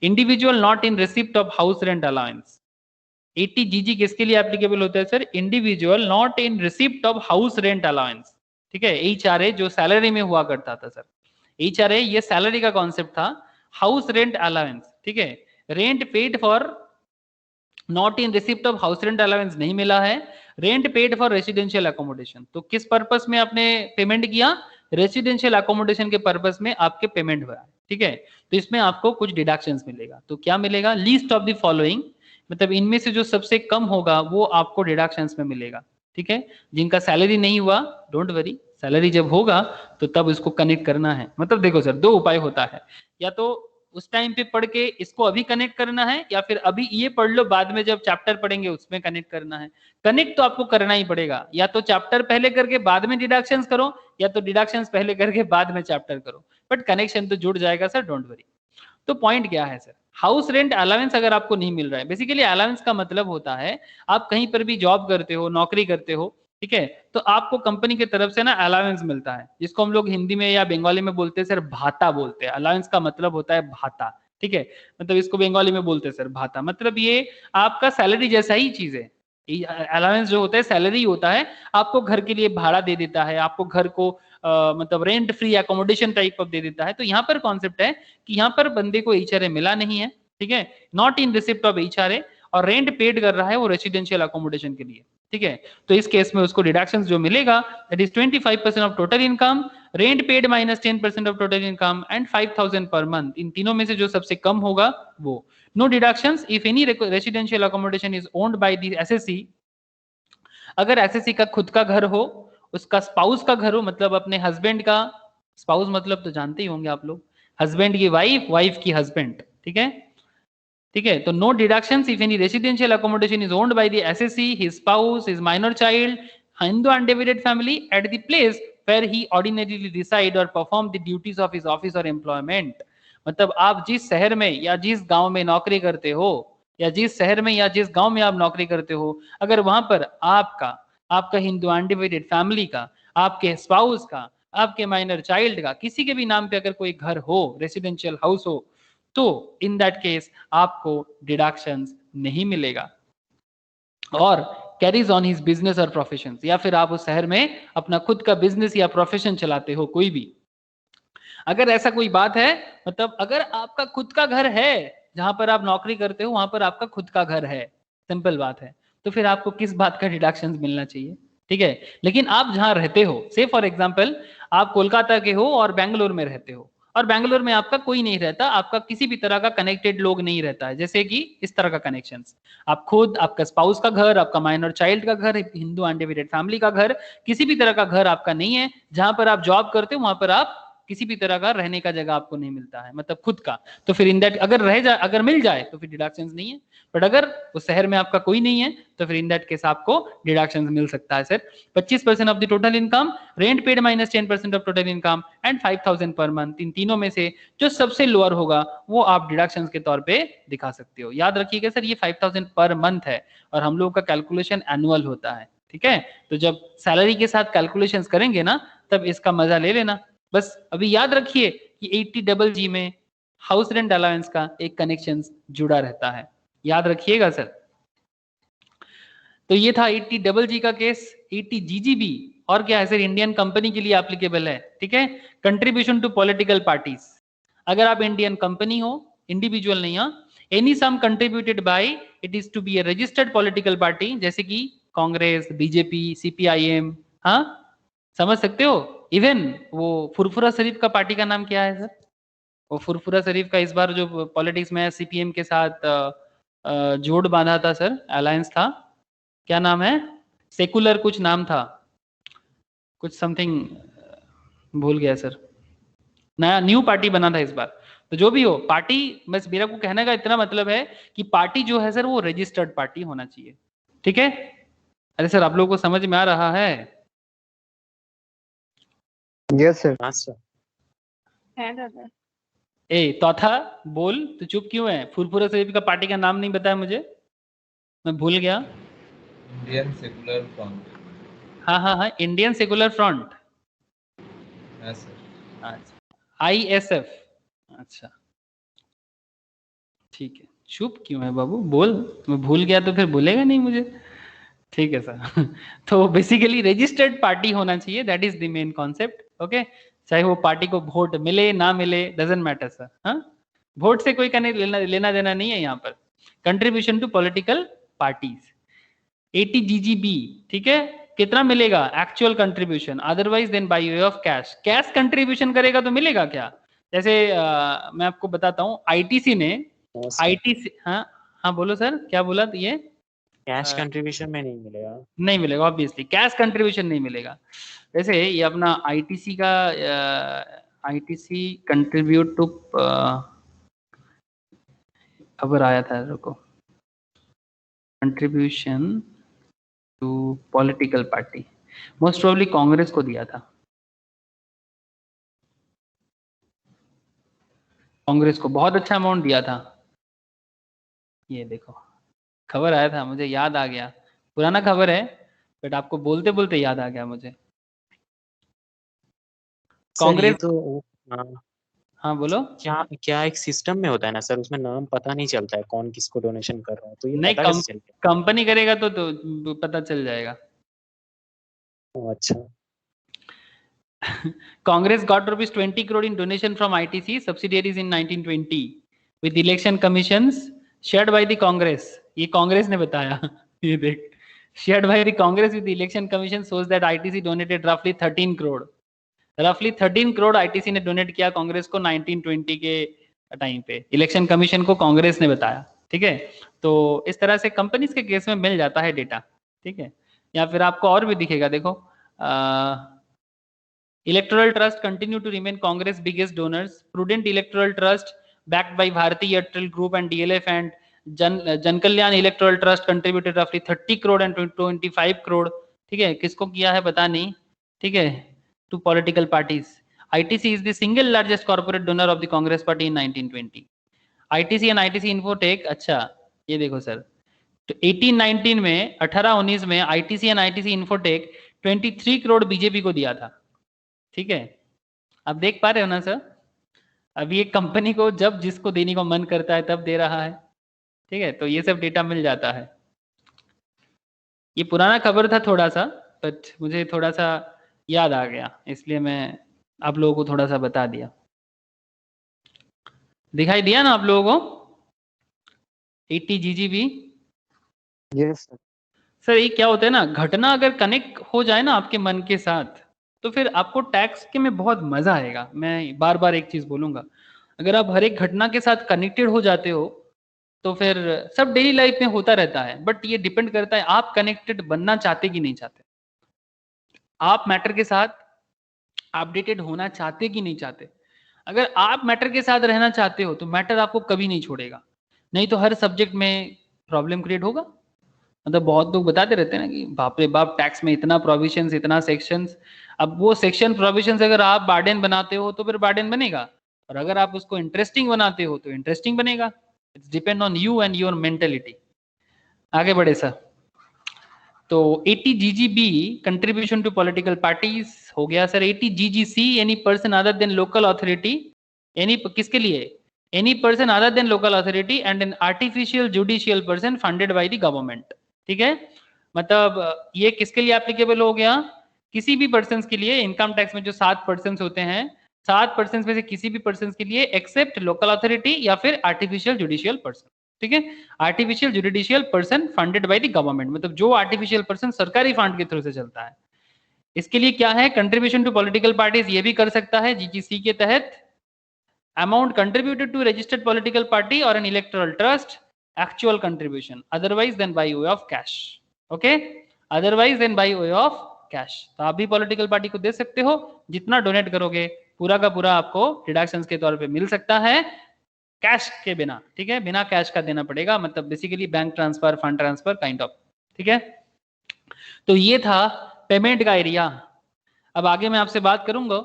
Individual not in receipt of house rent allowance. 80G किसके लिए एप्लीकेबल होता है sir? Individual not in receipt of house rent allowance, ठीक है. HRA जो सैलरी में हुआ करता था सर, HRA ये सैलरी का कॉन्सेप्ट था. हाउस रेंट अलाउंस, ठीक है, rent paid for not in receipt of house rent allowance नहीं मिला है. Rent paid for residential accommodation, तो किस पर्पस में आपने पेमेंट किया? रेसिडेंशियल अकोमोडेशन के पर्पस में आपके पेमेंट हुआ, ठीक है. तो इसमें आपको कुछ डिडक्शंस मिलेगा. तो क्या मिलेगा? लीस्ट ऑफ द फॉलोइंग, मतलब इनमें से जो सबसे कम होगा वो आपको डिडक्शंस में मिलेगा, ठीक है. जिनका सैलरी नहीं हुआ, डोंट वरी, सैलरी जब होगा तो तब उसको कनेक्ट करना है. मतलब देखो सर, दो उपाय होता है, या तो उस टाइम पे पढ़ के इसको अभी कनेक्ट करना है, या फिर अभी ये पढ़ लो, बाद में जब चैप्टर पढ़ेंगे उसमें कनेक्ट करना है. कनेक्ट तो आपको करना ही पड़ेगा, या तो चैप्टर पहले करके बाद में डिडक्शंस करो, या तो डिडक्शंस पहले करके बाद में चैप्टर करो, बट कनेक्शन तो जुड़ जाएगा सर, डोंट वरी. तो पॉइंट क्या है सर? हाउस रेंट अलाउंस अगर आपको नहीं मिल रहा है, बेसिकली अलाउंस का मतलब होता है आप कहीं पर भी जॉब करते हो, नौकरी करते हो, ठीक है, तो आपको कंपनी की तरफ से ना अलाउंस मिलता है, जिसको हम लोग हिंदी में या बंगाली में बोलते हैं सर भाता बोलते हैं. अलाउंस का मतलब होता है भाता, ठीक है. मतलब इसको बंगाली में बोलते हैं सर भाता. मतलब ये आपका सैलरी जैसा ही चीज है. अलाउंस जो होता है सैलरी होता है, आपको घर के लिए भाड़ा दे देता है, आपको घर को मतलब rent free accommodation type of दे देता है. तो यहाँ पर कॉन्सेप्ट है कि यहाँ पर बंदे को HRA मिला नहीं है, ठीक है, not in receipt of HRA, और रेंट पेड कर रहा है वो रेसिडेंशियल अकोमोडेशन के लिए, ठीक है. तो इस केस में उसको डिडक्शंस जो मिलेगा that is 25% of total income, rent paid minus 10% of total income and 5000 per month. इन तीनों में से जो सबसे कम होगा वो. No deductions if any residential accommodation is owned by the SSC. अगर SSC का खुद का घर हो, उसका स्पाउस का घर हो, मतलब अपने हस्बैंड का, स्पाउस मतलब तो जानते ही होंगे आप लोग, हस्बैंड की वाइफ, वाइफ की हस्बैंड, ठीक है, ठीक है. तो no deductions if any residential accommodation is owned by the SSC, his spouse, his minor child, Hindu undivided family at the place where he ordinarily reside or perform the duties of his office or employment. मतलब आप जिस शहर में या जिस गांव में नौकरी करते हो, या जिस शहर में या जिस गांव में आप नौकरी करते हो, अगर वहां पर आपका हिंदू अनडिवाइडेड फैमिली का आपके स्पाउस का, आपके माइनर चाइल्ड का, किसी के भी नाम पे अगर कोई घर हो, रेसिडेंशियल हाउस हो, तो इन दैट केस आपको डिडक्शंस नहीं मिलेगा। और कैरीज ऑन हिज बिजनेस और प्रोफेशन, या फिर आप उस शहर में अपना खुद का बिजनेस या प्रोफेशन चलाते हो कोई भी, अगर ऐसा कोई बात है, मतलब अगर आपका खुद का घर है, जहां पर आप नौकरी करते हो वहां पर आपका खुद का घर है, सिंपल बात है, तो फिर आपको किस बात का डिडक्शन मिलना चाहिए, ठीक है। लेकिन आप जहां रहते हो, से फॉर एग्जाम्पल आप कोलकाता के हो और बेंगलोर में रहते हो, और बेंगलोर में आपका कोई नहीं रहता, आपका किसी भी तरह का कनेक्टेड लोग नहीं रहता है, जैसे कि इस तरह का कनेक्शन, आप खुद, आपका स्पाउस का घर, आपका माइनर चाइल्ड का घर, हिंदू अनडिवाइडेड फैमिली का घर, किसी भी तरह का घर आपका नहीं है, जहां पर आप जॉब करते हो वहां पर आप किसी भी तरह का रहने का जगह आपको नहीं मिलता है, मतलब खुद का, तो फिर इन दैट अगर मिल जाए तो फिर डिडक्शंस नहीं है। बट अगर उस शहर में आपका कोई नहीं है तो फिर इन दैट केस आपको डिडक्शंस मिल सकता है sir 25% of the total income, rent paid minus 10% of total income and 5000 per month. इन तीनों में से जो सबसे लोअर होगा वो आप डिडक्शंस के तौर पे दिखा सकते हो। याद रखिएगा सर, ये 5000 पर मंथ है और हम लोगों का कैलकुलेशन एनुअल होता है, ठीक है। तो जब सैलरी के साथ कैलकुलेशन करेंगे ना, तब इसका मजा ले लेना। बस अभी याद रखिए कि 80GG में हाउस रेंट अलाउंस का एक कनेक्शन जुड़ा रहता है, याद रखिएगा सर। तो ये था 80GG का केस। 80GG भी और क्या है सर, इंडियन कंपनी के लिए एप्लीकेबल है, ठीक है। कंट्रीब्यूशन टू पॉलिटिकल पार्टीज, अगर आप इंडियन कंपनी हो, इंडिविजुअल नहीं, any sum contributed by it is to be a registered political party, जैसे कि कांग्रेस, बीजेपी, सीपीआईएम, हाँ समझ सकते हो। इवन वो फुरफुरा शरीफ का पार्टी का नाम क्या है सर, वो फुरफुरा शरीफ का इस बार जो पॉलिटिक्स में सीपीएम के साथ जोड़ बांधा था सर, अलायंस था, क्या नाम है, सेकुलर कुछ नाम था, कुछ समथिंग भूल गया सर, नया न्यू पार्टी बना था इस बार। तो जो भी हो पार्टी, बस मेरा को कहने का इतना मतलब है कि पार्टी जो है सर वो रजिस्टर्ड पार्टी होना चाहिए, ठीक है। अरे सर आप लोगों को समझ में आ रहा है? Yes sir. हाँ सर। है दादा। ए चौथा बोल, तो चुप क्यों है? फुरफुरा शरीफ का पार्टी का नाम नहीं बताया मुझे, मैं भूल गया। Indian secular front. हाँ हाँ हाँ, इंडियन सेकुलर फ्रंट, हाँ सर। अच्छा ISF, अच्छा ठीक है। चुप क्यों है बाबू, बोल, मैं भूल गया तो फिर भूलेगा नहीं मुझे, ठीक है सर। तो बेसिकली रजिस्टर्ड पार्टी होना चाहिए, that is the main concept, okay. चाहे वो पार्टी को वोट मिले ना मिले, डजंट मैटर सर, हाँ वोट से कोई लेना देना नहीं है यहाँ पर। Contribution to political parties 80GGB, ठीक है। कितना मिलेगा actual contribution, otherwise then by way of cash, cash contribution करेगा तो मिलेगा क्या? जैसे मैं आपको बताता हूँ, आईटीसी ने, आईटीसी, हाँ हाँ बोलो सर, क्या बोला तो ये कैश कंट्रीब्यूशन में नहीं मिलेगा। नहीं मिलेगा, ऑब्वियसली कैश कंट्रीब्यूशन नहीं मिलेगा। जैसे ये अपना आईटीसी का, आईटीसी कंट्रीब्यूट टू, खबर आया था रुको, contribution to political party, most probably Congress को दिया था, कांग्रेस को बहुत अच्छा अमाउंट दिया था। ये देखो खबर आया था, मुझे याद आ गया, पुराना खबर है बट आपको बोलते बोलते याद आ गया मुझे। सर ये कांग्रेस, तो हाँ बोलो। क्या क्या एक सिस्टम में होता है ना सर, उसमें नाम पता नहीं चलता है कौन किसको डोनेशन कर रहा है, तो ये नहीं, पता कैसे चलता कंपनी करेगा तो पता चल जाएगा। है? अच्छा। Congress got rupees 20 crore in donation from ITC subsidiaries in 1920 with election commissions shared by the Congress. ये कांग्रेस ने बताया। ये देख, shared by the Congress with the election commission shows that ITC donated roughly 13 crore. roughly 13 crore ITC ने डोनेट किया कांग्रेस को 1920 के टाइम पे, इलेक्शन कमीशन को कांग्रेस ने बताया, ठीक है। तो इस तरह से कंपनीज के केस में मिल जाता है डेटा, ठीक है। या फिर आपको और भी दिखेगा, देखो Electoral Trust continue to remain Congress' biggest donors. Prudent Electoral Trust, backed by Bharti Airtel Group and DLF and Jan Kalyan Electoral Trust, contributed roughly 30 crore and 25 crore. ठीक है, किसको किया है पता नहीं, ठीक है, to political parties. ITC is the single largest corporate donor of the Congress Party in 1920. ITC and ITC Infotech, अच्छा ये देखो सर, तो 18-19 में 18-19 में ITC and ITC Infotech 23 crore BJP को दिया था, ठीक है। आप देख पा रहे हो ना सर, अभी एक कंपनी को जब जिसको देने को मन करता है तब दे रहा है, ठीक है। तो ये सब डेटा मिल जाता है। ये पुराना खबर था थोड़ा सा, बट मुझे थोड़ा सा याद आ गया, इसलिए मैं आप लोगों को थोड़ा सा बता दिया। दिखाई दिया ना आप लोगों को 80 GGB? Yes sir. सर ये क्या होता है ना, घटना अगर कनेक्ट हो जाए ना आपके मन के साथ, तो फिर आपको टैक्स के में बहुत मजा आएगा। मैं बार बार एक चीज बोलूंगा, अगर आप हर एक घटना के साथ कनेक्टेड हो जाते हो तो फिर सब डेली लाइफ में होता रहता है, बट ये डिपेंड करता है आप कनेक्टेड बनना चाहते कि नहीं चाहते, आप मैटर के साथ अपडेटेड होना चाहते कि नहीं चाहते। अगर आप मैटर के साथ रहना चाहते हो तो मैटर आपको कभी नहीं छोड़ेगा, नहीं तो हर सब्जेक्ट में प्रॉब्लम क्रिएट होगा। मतलब बहुत लोग बताते रहते हैं ना कि बाप रे बाप टैक्स में इतना प्रोविजंस, इतना सेक्शंस। अब वो सेक्शन प्रोविजंस अगर आप बार्डन बनाते हो तो फिर बार्डन बनेगा, और अगर आप उसको इंटरेस्टिंग बनाते हो तो इंटरेस्टिंग बनेगा। It's depend on you and your mentality. आगे बढ़े सर। तो 80 GGB contribution to political parties हो गया sir. 80 GGC any person other than local authority, any किसके लिए, any person other than local authority and an artificial judicial person funded by the government, ठीक है। मतलब ये किसके लिए एप्लीकेबल हो गया, किसी भी पर्सन के लिए। इनकम टैक्स में जो 7 पर्सन होते हैं, 7 पर्सन में से किसी भी पर्सन के लिए एक्सेप्ट लोकल अथॉरिटी या फिर आर्टिफिशियल जुडिशियल पर्सन, ठीक है। Artificial judicial person funded by the government, मतलब जो आर्टिफिशियल पर्सन सरकारी फंड के थ्रू से चलता है। इसके लिए क्या है, कंट्रीब्यूशन टू पॉलिटिकल पार्टीज ये भी कर सकता है जीजीसी के तहत। Amount contributed to registered political party और an electoral trust, actual contribution, otherwise then by way of cash, okay, otherwise then by way of cash. तो आप भी पॉलिटिकल पार्टी को दे सकते हो, जितना डोनेट करोगे पूरा का पूरा आपको डिडक्शंस के तौर पे मिल सकता है, कैश के बिना, ठीक है, बिना कैश का देना पड़ेगा। मतलब basically bank transfer, fund transfer kind of, ठीक है। तो ये था पेमेंट का एरिया। अब आगे मैं आपसे बात करूंगा,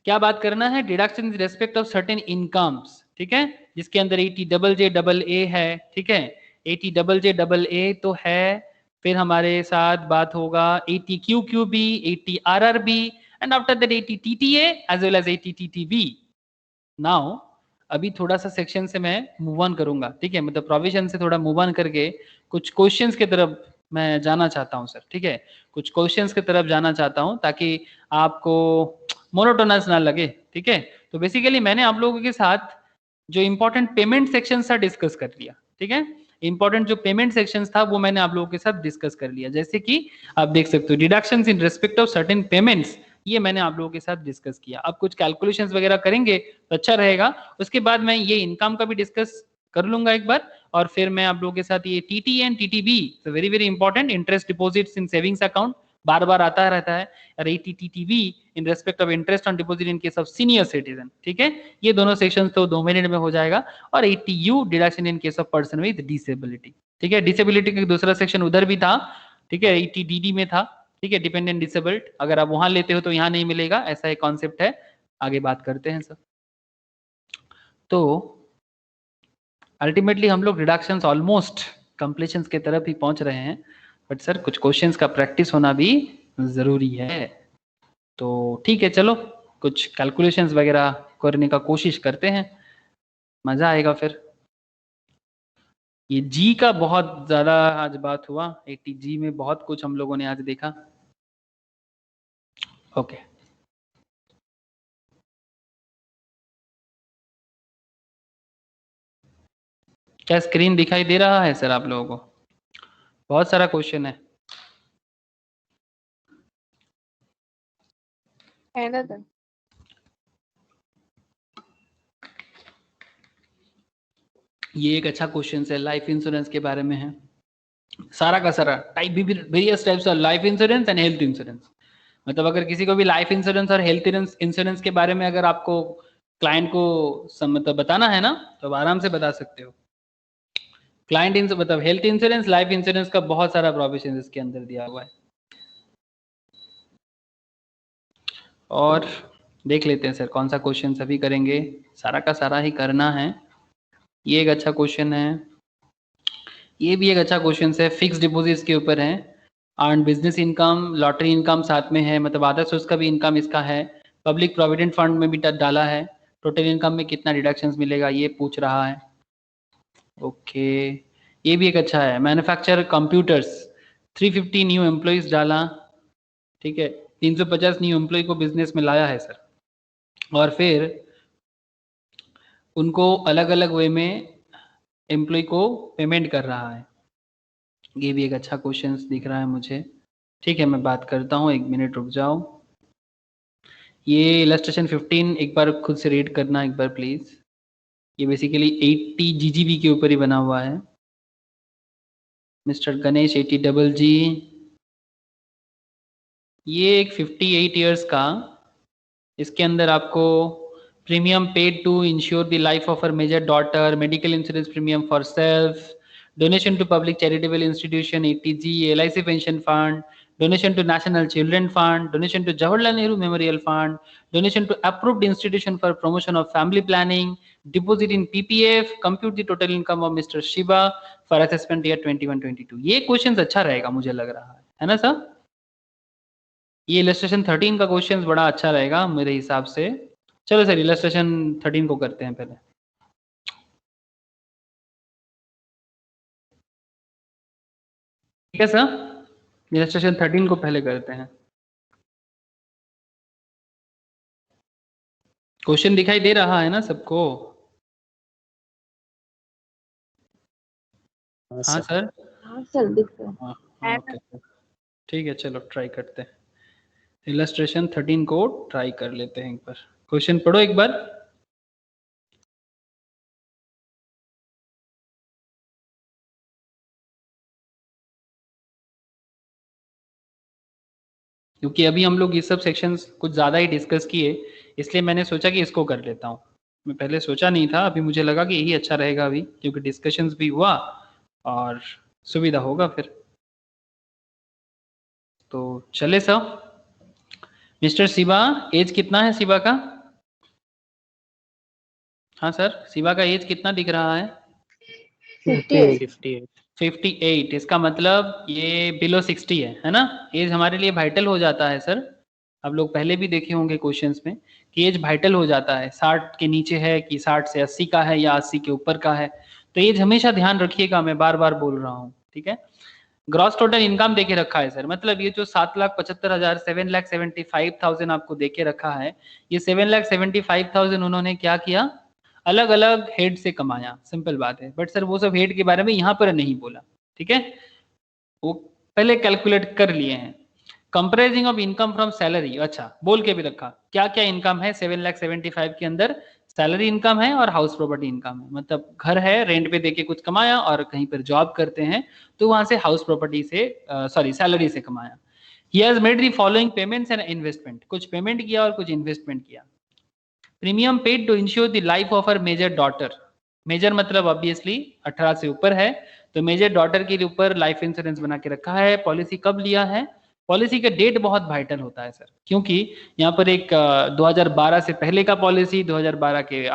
क्या बात करना है, deduction in respect of certain incomes, ठीक है, जिसके अंदर 80JJAA है, ठीक है। 80JJAA तो है, फिर हमारे साथ बात होगा 80QQB, 80RRB and after that 80TTA as well as 80TTB। Now अभी थोड़ा सा सेक्शन से मैं मूव ऑन करूंगा, ठीक है, मतलब प्रोविजन से थोड़ा मूव ऑन करके कुछ क्वेश्चंस की तरफ मैं जाना चाहता हूं सर, ठीक है, कुछ क्वेश्चंस की तरफ जाना चाहता हूं ताकि आपको मोनोटोनस ना लगे, ठीक है। तो बेसिकली मैंने आप लोगों के साथ जो इंपॉर्टेंट पेमेंट सेक्शन था डिस्कस कर लिया, ठीक है। इंपॉर्टेंट जो पेमेंट सेक्शंस था वो मैंने आप लोगों के साथ डिस्कस कर लिया, जैसे कि आप देख सकते हो deductions in respect of certain payments, ये मैंने आप लोगों के साथ डिस्कस किया। अब कुछ कैलकुलेशंस वगैरह करेंगे तो अच्छा रहेगा। उसके बाद मैं ये इनकम का भी डिस्कस कर लूंगा एक बार, और फिर मैं आप लोगों के साथ ये TT and TTB, very very important, interest deposits in savings account, बार बार आता रहता है, और ATTTB in respect of interest on deposit in case of senior citizen, ठीक है। ये दोनों सेक्शंस तो 2 मिनट में हो जाएगा। और 80U deduction in case of person with disability, ठीक है। डिसेबिलिटी का दूसरा सेक्शन उधर भी था, ठीक है, 80DD में था, ठीक है, डिपेंडेंट डिसेबल्ड। अगर आप वहां लेते हो तो यहाँ नहीं मिलेगा, ऐसा एक कॉन्सेप्ट है। आगे बात करते हैं सर। तो अल्टीमेटली हम लोग रिडक्शंस ऑलमोस्ट कंप्लीशंस के तरफ ही पहुंच रहे हैं, बट सर कुछ क्वेश्चंस का प्रैक्टिस होना भी जरूरी है। तो ठीक है, चलो कुछ कैलकुलेशंस वगैरह करने का कोशिश करते हैं, मजा आएगा फिर। ये जी का बहुत ज्यादा आज बात हुआ, 80G में बहुत कुछ हम लोगों ने आज देखा। ओके, क्या स्क्रीन दिखाई दे रहा है सर आप लोगों को? बहुत सारा क्वेश्चन है। दादा ये एक अच्छा क्वेश्चन है, लाइफ इंश्योरेंस के बारे में है, सारा का सारा टाइप भी various types of life insurance and health insurance. मतलब अगर किसी को भी लाइफ इंश्योरेंस और हेल्थ इंश्योरेंस के बारे में अगर आपको क्लाइंट को मतलब बताना है ना, तो आराम से बता सकते हो। क्लाइंट मतलब हेल्थ इंश्योरेंस, लाइफ इंश्योरेंस का बहुत सारा प्रोविजन इसके अंदर दिया हुआ है। और देख लेते हैं सर कौन सा क्वेश्चन सभी करेंगे, सारा का सारा ही करना है। ये एक अच्छा क्वेश्चन है, ये भी एक अच्छा क्वेश्चन है, फिक्स डिपॉजिट्स के ऊपर है। Earn business income, lottery income साथ में है, मतलब आधा सोर्स का भी इनकम इसका है। पब्लिक प्रोविडेंट फंड में भी डाला है। टोटल इनकम में कितना डिडक्शंस मिलेगा ये पूछ रहा है। ओके, ये भी एक अच्छा है। मैन्युफैक्चर कंप्यूटर्स 350 न्यू एम्प्लॉइज डाला, ठीक है, 350 न्यू एम्प्लॉय को बिजनेस में लाया है सर, और फिर उनको अलग अलग वे में एम्प्लॉय को पेमेंट कर रहा है। ये भी एक अच्छा क्वेश्चन दिख रहा है मुझे। ठीक है, मैं बात करता हूँ, 1 मिनट रुक जाओ। ये इलस्ट्रेशन 15 एक बार खुद से रीड करना एक बार प्लीज। ये बेसिकली 80 GGB के ऊपर ही बना हुआ है। मिस्टर गणेश 80 डबल जी, ये एक 58 इयर्स का, इसके अंदर आपको premium paid to insure the life of our major daughter, medical insurance premium for self, donation to public charitable institution 80G, LIC pension fund, donation to national children fund, donation to Jawaharlal Nehru memorial fund, donation to approved institution for promotion of family planning, deposit in PPF, compute the total income of Mr. Shiba for assessment year 21-22। ये क्वेश्चंस अच्छा रहेगा मुझे लग रहा है ना सर? ये इलस्ट्रेशन 13 का क्वेश्चंस बड़ा अच्छा रहेगा मेरे हिसाब से। चलो सर इलस्ट्रेशन 13 को करते हैं पहले। ठीक है सर, इलस्ट्रेशन 13 को पहले करते हैं। क्वेश्चन दिखाई दे रहा है ना सबको? हाँ सर। हाँ सर दिख रहा है। हाँ, ओके, ठीक है, चलो ट्राई करते हैं। इलस्ट्रेशन 13 को ट्राई कर लेते हैं एक बार। क्वेश्चन पढ़ो एक बार। क्योंकि अभी हम लोग ये सब सेक्शंस कुछ ज़्यादा ही डिस्कस किए, इसलिए मैंने सोचा कि इसको कर लेता हूँ। मैं पहले सोचा नहीं था, अभी मुझे लगा कि यही अच्छा रहेगा अभी, क्योंकि डिस्कशंस भी हुआ और सुविधा होगा फिर। तो चले सर। मिस्टर शिवा, एज कितना है शिवा का? हाँ सर, शिवा का एज कितना दिख रहा है? 58। 58। इसका मतलब ये बिलो 60 है ना? एज हमारे लिए वाइटल हो जाता है सर। आप लोग पहले भी देखे होंगे क्वेश्चंस में कि एज वाइटल हो जाता है, 60 के नीचे है कि 60 से 80 का है या 80 के ऊपर का है। तो एज हमेशा ध्यान रखिएगा, मैं बार बार बोल रहा हूँ, ठीक है। ग्रॉस टोटल इनकम देके रखा है सर, मतलब ये जो 7,75,000 7,75,000 आपको देके रखा है, ये 7,75,000 उन्होंने क्या किया, अलग अलग हेड से कमाया, सिंपल बात है। बट सर वो सब हेड के बारे में यहाँ पर नहीं बोला, ठीक है, वो पहले कैलकुलेट कर लिए हैं। Comprising of income from salary, अच्छा बोल के भी रखा क्या क्या इनकम है 7,75,000 के अंदर। सैलरी इनकम है और हाउस प्रॉपर्टी इनकम है, मतलब घर है, रेंट पे देके कुछ कमाया और कहीं पर जॉब करते हैं तो वहां से हाउस प्रॉपर्टी से सॉरी सैलरी से कमाया। He has made the following payments and investment, कुछ पेमेंट किया और कुछ इन्वेस्टमेंट किया। Premium paid to insure the life of our major daughter, major मतलब ऑब्वियसली 18 से ऊपर है, तो मेजर डॉटर के ऊपर लाइफ इंश्योरेंस बना के रखा है। पॉलिसी कब लिया है? पॉलिसी का डेट बहुत वाइटल होता है सर, क्योंकि यहाँ पर एक 2012 से पहले का पॉलिसी, 2012 के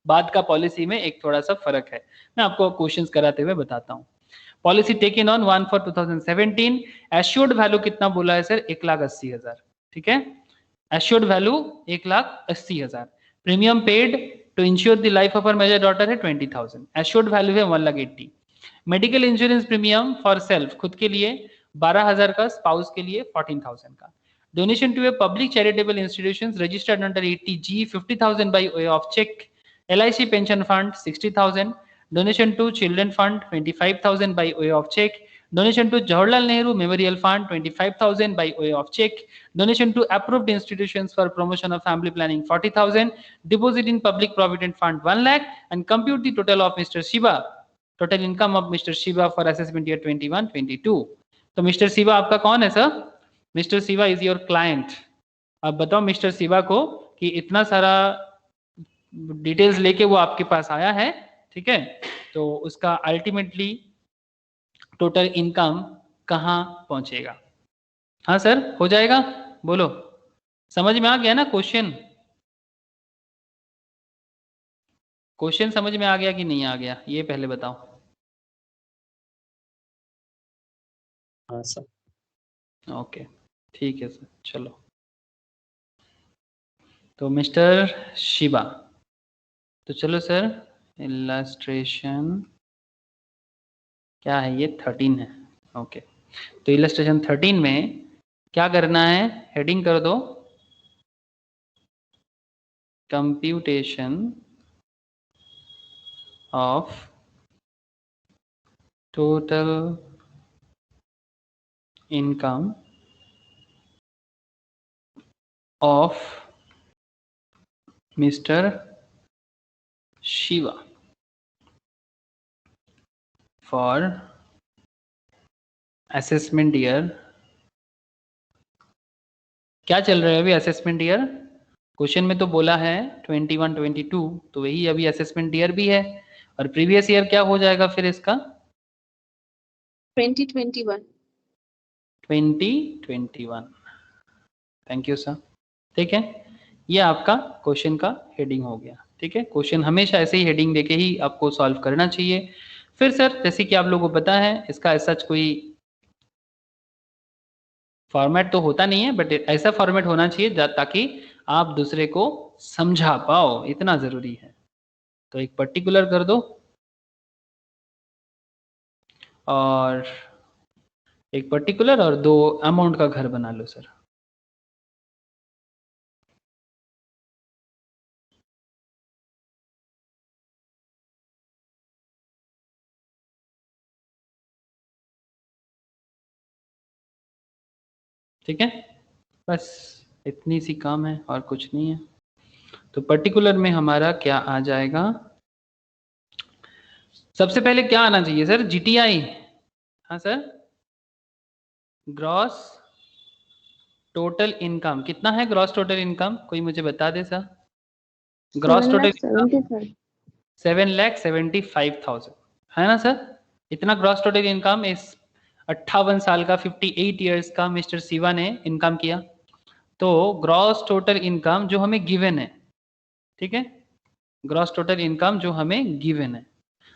बाद का पॉलिसी में एक थोड़ा सा फर्क है। मैं आपको क्वेश्चंस कराते हुए बताता हूँ। Policy taken on 1/4/2017, assured value कितना बोला है सर? 1,80,000, ठीक है, assured value 1,80,000। Premium paid to insure the life of our major daughter है 20,000, एश्योर्ड वैल्यू है 1,80,000। Medical insurance premium for self, खुद के लिए 12,000 का, स्पाउस के लिए 14,000 का। Donation to a public charitable institutions registered under 80G 50,000 by way of cheque. LIC pension fund 60,000। Donation to children fund 25,000 by way of cheque. Donation to Jawaharlal Nehru Memorial Fund 25,000 by way of check. Donation to approved institutions for promotion of family planning 40,000. Deposit in Public Provident Fund 1 lakh, and compute the total of Mr. Shiva, total income of Mr. Shiva for assessment year 21-22। तो मिस्टर शिवा आपका कौन है sir? Mister Shiva is your client. अब बताओ मिस्टर शिवा को कि इतना सारा डिटेल्स लेके वो आपके पास आया है, ठीक है, तो उसका अल्टीमेटली टोटल इनकम कहाँ पहुंचेगा? हाँ सर, हो जाएगा, बोलो, समझ में आ गया ना क्वेश्चन? क्वेश्चन समझ में आ गया कि नहीं आ गया, ये पहले बताओ। हाँ सर। ओके ठीक है सर, चलो। तो मिस्टर शिवा, तो चलो सर, इलस्ट्रेशन क्या है ये, 13 है। ओके, तो इलस्ट्रेशन 13 में क्या करना है, हेडिंग कर दो computation of total income of mister Shiva for assessment year. क्या चल रहा है अभी असेसमेंट ईयर? क्वेश्चन में तो बोला है 21 22, तो वही अभी असेसमेंट ईयर भी है। और प्रीवियस ईयर क्या हो जाएगा फिर इसका? 2021। 2021। Thank you sir. ठीक है, ये आपका क्वेश्चन का हेडिंग हो गया। ठीक है, क्वेश्चन हमेशा ऐसे ही हेडिंग देके ही आपको सॉल्व करना चाहिए। फिर सर, जैसे कि आप लोगों को पता है, इसका ऐसा कोई फॉर्मेट तो होता नहीं है, बट ऐसा फॉर्मेट होना चाहिए ताकि आप दूसरे को समझा पाओ, इतना जरूरी है। तो एक पर्टिकुलर कर दो और एक पर्टिकुलर और 2 अमाउंट का घर बना लो सर। ठीक है, बस इतनी सी काम है और कुछ नहीं है। तो पर्टिकुलर में हमारा क्या आ जाएगा? सबसे पहले क्या आना चाहिए सर? जीटीआई। हाँ सर, ग्रॉस टोटल इनकम कितना है? ग्रॉस टोटल इनकम कोई मुझे बता दे सर। ग्रॉस टोटल 7,75,000 है ना सर? इतना ग्रॉस टोटल इनकम इस 58 साल का 58 इयर्स का मिस्टर शिवा ने इनकम किया। तो ग्रॉस टोटल इनकम जो हमें गिवन है, ठीक है, ग्रॉस टोटल इनकम जो हमें गिवन है।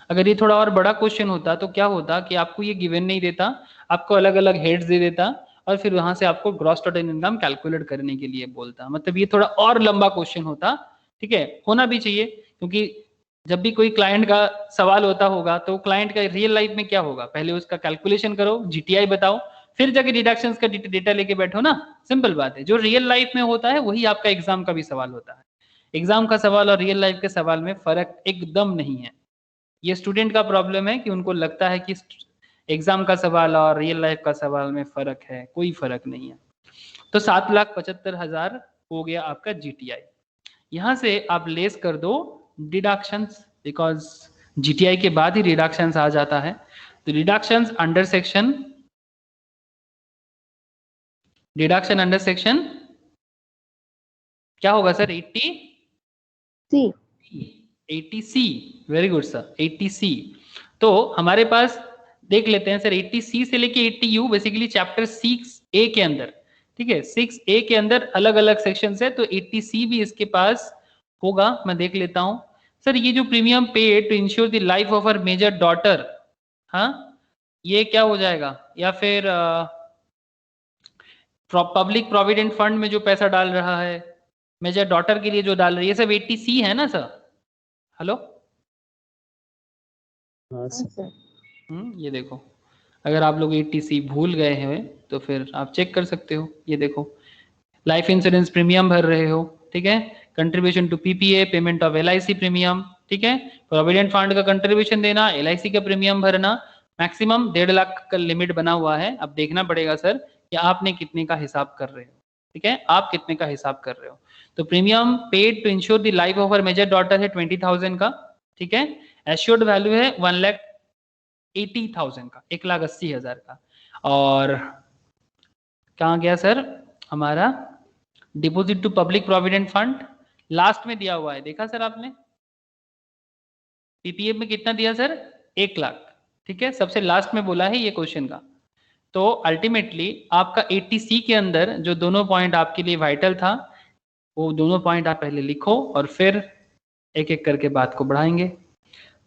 अगर ये थोड़ा और बड़ा क्वेश्चन होता तो क्या होता कि आपको ये गिवन नहीं देता, आपको अलग अलग हेड्स दे देता और फिर वहां से आपको ग्रॉस टोटल इनकम कैलकुलेट करने के लिए बोलता। मतलब ये थोड़ा और लंबा क्वेश्चन होता। ठीक है, होना भी चाहिए, क्योंकि जब भी कोई क्लाइंट का सवाल होता होगा तो क्लाइंट का रियल लाइफ में क्या होगा, पहले उसका कैलकुलेशन करो, जीटीआई बताओ, फिर जाके डिडक्शंस का डेटा लेके बैठो ना। सिंपल बात है, जो रियल लाइफ में होता है वही आपका एग्जाम का भी सवाल होता है। एग्जाम का सवाल और रियल लाइफ के सवाल में फर्क एकदम नहीं है। ये स्टूडेंट का प्रॉब्लम है कि उनको लगता है कि एग्जाम का सवाल और रियल लाइफ का सवाल में फर्क है, कोई फर्क नहीं है। तो 7,75,000 हो गया आपका जीटीआई। यहां से आप लेस कर दो डिडक्शंस, बिकॉज जीटीआई के बाद ही डिडक्शंस आ जाता है। तो deductions under section, deduction under section क्या होगा sir? 80C। Very good sir, 80C। तो हमारे पास देख लेते हैं सर, 80C से लेके 80U बेसिकली चैप्टर 6A के अंदर, ठीक है, 6A के अंदर अलग अलग सेक्शन है, तो 80C भी इसके पास होगा। मैं देख लेता हूं सर, ये जो premium paid to insure the life of our major daughter, हाँ, ये क्या हो जाएगा? या फिर पब्लिक प्रोविडेंट फंड में जो पैसा डाल रहा है मेजर डॉटर के लिए जो डाल रही है, ये सब 80C है ना सर? हेलो, हाँ सर। ये देखो, अगर आप लोग 80C भूल गए हैं तो फिर आप चेक कर सकते हो। ये देखो, लाइफ इंश्योरेंस प्रीमियम भर रहे हो, ठीक है, contribution to PPA, payment of LIC premium, ठीक है, प्रोविडेंट फंड का कंट्रीब्यूशन देना, एलआईसी का प्रीमियम भरना, मैक्सिमम 1.5 लाख का लिमिट बना हुआ है। अब देखना पड़ेगा सर कि आपने कितने का हिसाब कर रहे हो, ठीक है, आप कितने का हिसाब कर रहे हो। तो premium paid to insure the life of our major daughter है 20,000 का, ठीक है, एश्योर्ड वैल्यू है 1,80,000 का, 1,80,000 का। और कहाँ गया सर हमारा deposit to public provident fund? Last में दिया हुआ है, देखा सर आपने? पीपीएफ में कितना दिया सर? 1 लाख, ठीक है, सबसे लास्ट में बोला है ये क्वेश्चन का। तो अल्टीमेटली आपका 80C के अंदर जो दोनों पॉइंट आपके लिए वाइटल था, वो दोनों पॉइंट आप पहले लिखो और फिर एक एक करके बात को बढ़ाएंगे।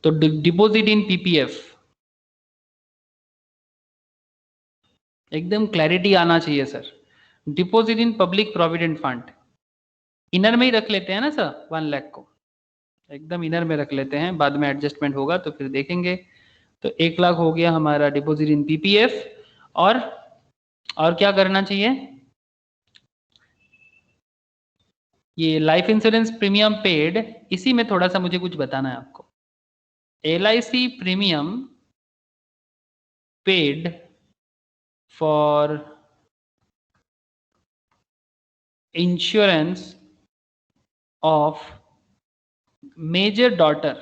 तो डिपॉजिट इन पीपीएफ, एकदम क्लैरिटी आना चाहिए sir. Deposit in public provident fund inner में ही रख लेते हैं ना सर, 1 लाख को एकदम इनर में रख लेते हैं, बाद में एडजस्टमेंट होगा तो फिर देखेंगे। तो 1 लाख हो गया हमारा डिपॉजिट इन पीपीएफ। और क्या करना चाहिए, ये लाइफ इंश्योरेंस प्रीमियम पेड, इसी में थोड़ा सा मुझे कुछ बताना है आपको। LIC premium paid for insurance of major daughter,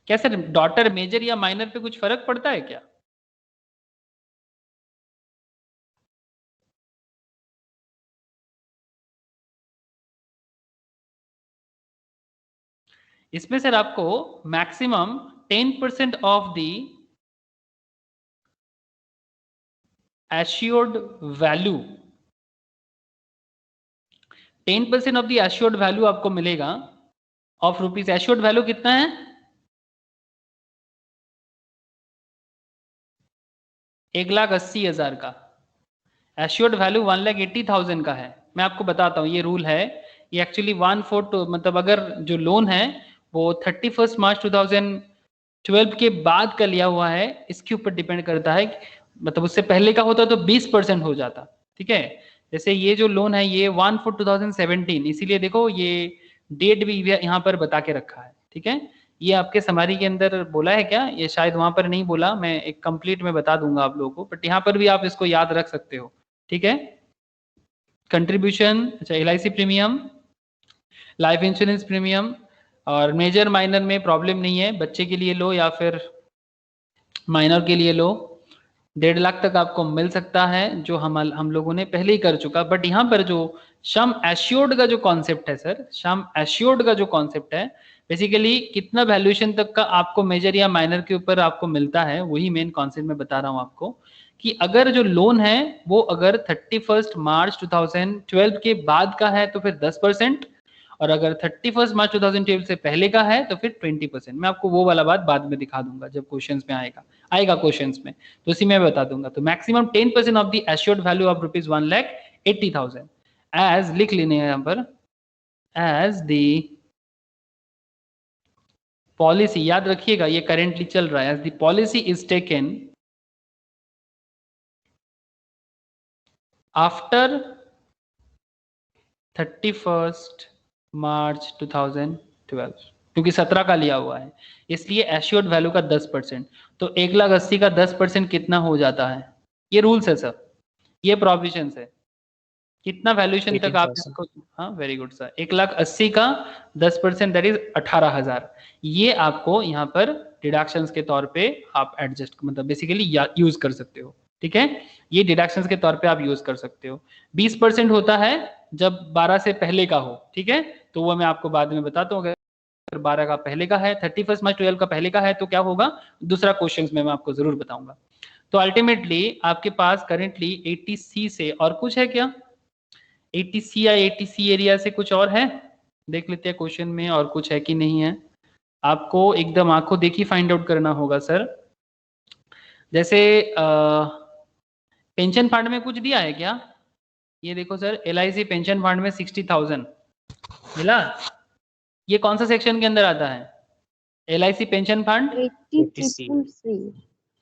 क्या सर डॉटर मेजर या माइनर पे कुछ फर्क पड़ता है क्या? इसमें सर आपको maximum 10% of the assured value, 10% of the assured value आपको मिलेगा ऑफ रुपीज। एश्योर्ड वैल्यू कितना है? 1,80,000 का। एश्योर्ड वैल्यू 1,80,000 का है। मैं आपको बताता हूँ ये रूल है, ये एक्चुअली 1/4 मतलब अगर जो लोन है वो 31 मार्च 2012 के बाद का लिया हुआ है, इसके ऊपर डिपेंड करता है। मतलब उससे पहले का होता तो 20% हो जाता, ठीक है। जैसे ये जो लोन है ये 1/4/2017, इसीलिए देखो ये डेट भी यहाँ पर बता के रखा है, ठीक है। ये आपके समरी के अंदर बोला है क्या? ये शायद वहां पर नहीं बोला, मैं एक कंप्लीट में बता दूंगा आप लोगों को, बट यहाँ पर भी आप इसको याद रख सकते हो, ठीक है। कंट्रीब्यूशन, अच्छा LIC premium, life insurance premium, और मेजर माइनर में प्रॉब्लम नहीं है, बच्चे के लिए लो या फिर माइनर के लिए लो, 1.5 लाख तक आपको मिल सकता है, जो हम लोगों ने पहले ही कर चुका। बट यहाँ पर जो सम एश्योर्ड का जो कॉन्सेप्ट है सर, सम एश्योर्ड का जो कॉन्सेप्ट है, बेसिकली कितना वैल्यूएशन तक का आपको मेजर या माइनर के ऊपर आपको मिलता है, वही मेन कॉन्सेप्ट में बता रहा हूँ आपको। कि अगर जो लोन है वो अगर 31 मार्च 2012 के बाद का है तो फिर 10%, और अगर 31 मार्च 2012 से पहले का है तो फिर 20%। मैं आपको वो वाला बात बाद में दिखा दूंगा जब क्वेश्चंस में आएगा क्वेश्चंस में, तो उसी में बता दूंगा। तो maximum 10% of the assured value of rupees 1,80,000 as, लिख लेने हैं यहाँ पर, एज द पॉलिसी, याद रखिएगा ये करेंटली चल रहा है, as the policy is taken after 31 March 2012, क्योंकि 17 का लिया हुआ है, इसलिए एश्योर्ड वैल्यू का 10%। तो 1,80,000 का 10% कितना हो जाता है? ये रूल्स है सर, ये प्रोविजन है। कितना वैल्यूएशन तक आप 18,000। इसको, हाँ वेरी गुड सर, 1,80,000 का 10% दैट इज 18,000। ये आपको यहाँ पर डिडक्शंस के तौर पे आप एडजस्ट मतलब बेसिकली यूज कर सकते हो, ठीक है। ये डिडक्शंस के तौर पे आप यूज कर सकते हो। 20% होता है जब 12 से पहले का हो, ठीक है, तो वो मैं आपको बाद में बताता हूँ। अगर 12 का पहले का है, 31 मार्च 12 का पहले का है तो क्या होगा, दूसरा क्वेश्चन में मैं आपको जरूर बताऊंगा। तो अल्टीमेटली आपके पास करेंटली 80C से और कुछ है क्या, 80C या 80C एरिया से कुछ और है, देख लेते हैं क्वेश्चन में और कुछ है कि नहीं है। आपको एकदम आंखों देखी फाइंड आउट करना होगा सर। जैसे पेंशन फंड में कुछ दिया है क्या? ये देखो सर, LIC पेंशन फंड में 60,000 मिला। ये कौन सा सेक्शन के अंदर आता है? LIC पेंशन फंड 80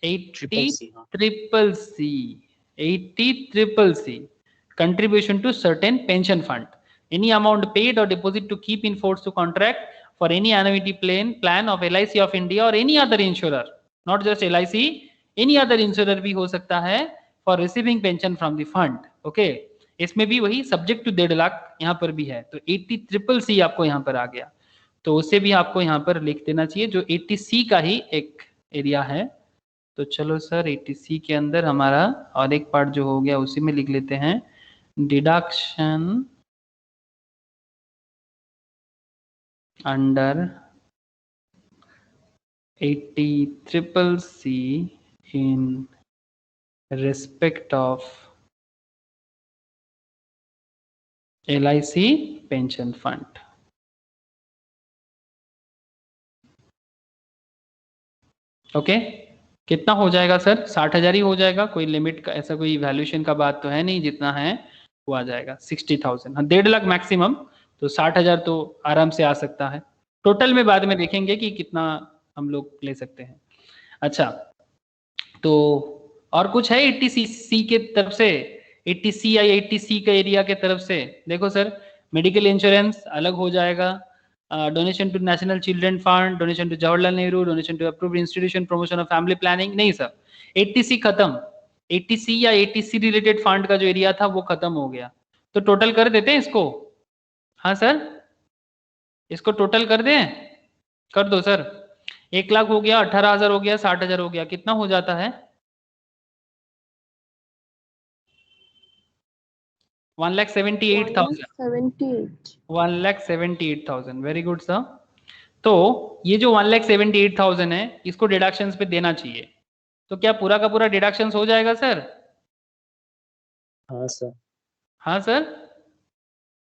80C, हाँ। 80CCC contribution to certain pension fund, any amount paid or deposit to keep in force to contract for any annuity plan of LIC of India or any other insurer, not just LIC, any other insurer भी हो सकता है, for receiving pension from the fund, okay। इसमें भी वही सब्जेक्ट टू 1.5 लाख यहाँ पर भी है, तो 80CCC आपको यहाँ पर आ गया, तो उसे भी आपको यहाँ पर लिख देना चाहिए, जो 80C का ही एक एरिया है। तो चलो सर 80C के अंदर हमारा और एक पार्ट जो हो गया उसी में लिख लेते हैं, deduction under 80CCC in respect of LIC pension fund. Okay, कितना हो जाएगा सर? 60,000 ही हो जाएगा, कोई लिमिट का ऐसा कोई वैल्यूएशन का बात तो है नहीं, जितना है वो आ जाएगा 60,000। हाँ 1.5 लाख मैक्सिमम, तो 60,000 तो आराम से आ सकता है। टोटल में बाद में देखेंगे कि कितना हम लोग ले सकते हैं। अच्छा, तो और कुछ है 80C के तरफ से, 80C या 80C का एरिया के तरफ से? देखो सर, मेडिकल इंश्योरेंस अलग हो जाएगा, donation to national children fund, donation to Jawaharlal Nehru, donation to approved institution, promotion of family planning, नहीं सर 80C खत्म। 80C या 80C रिलेटेड फंड का जो एरिया था वो खत्म हो गया, तो टोटल कर देते हैं इसको। हाँ सर, इसको टोटल कर दें? कर दो सर। 1 लाख हो गया, 18,000 हो गया, 60,000 हो गया, कितना हो जाता है? 1,78,000। 1,78,000, वेरी गुड सर। तो ये जो 1,78,000 है, इसको डिडक्शंस पे देना चाहिए, तो क्या पूरा का पूरा डिडक्शंस हो जाएगा सर? हाँ सर। हाँ sir,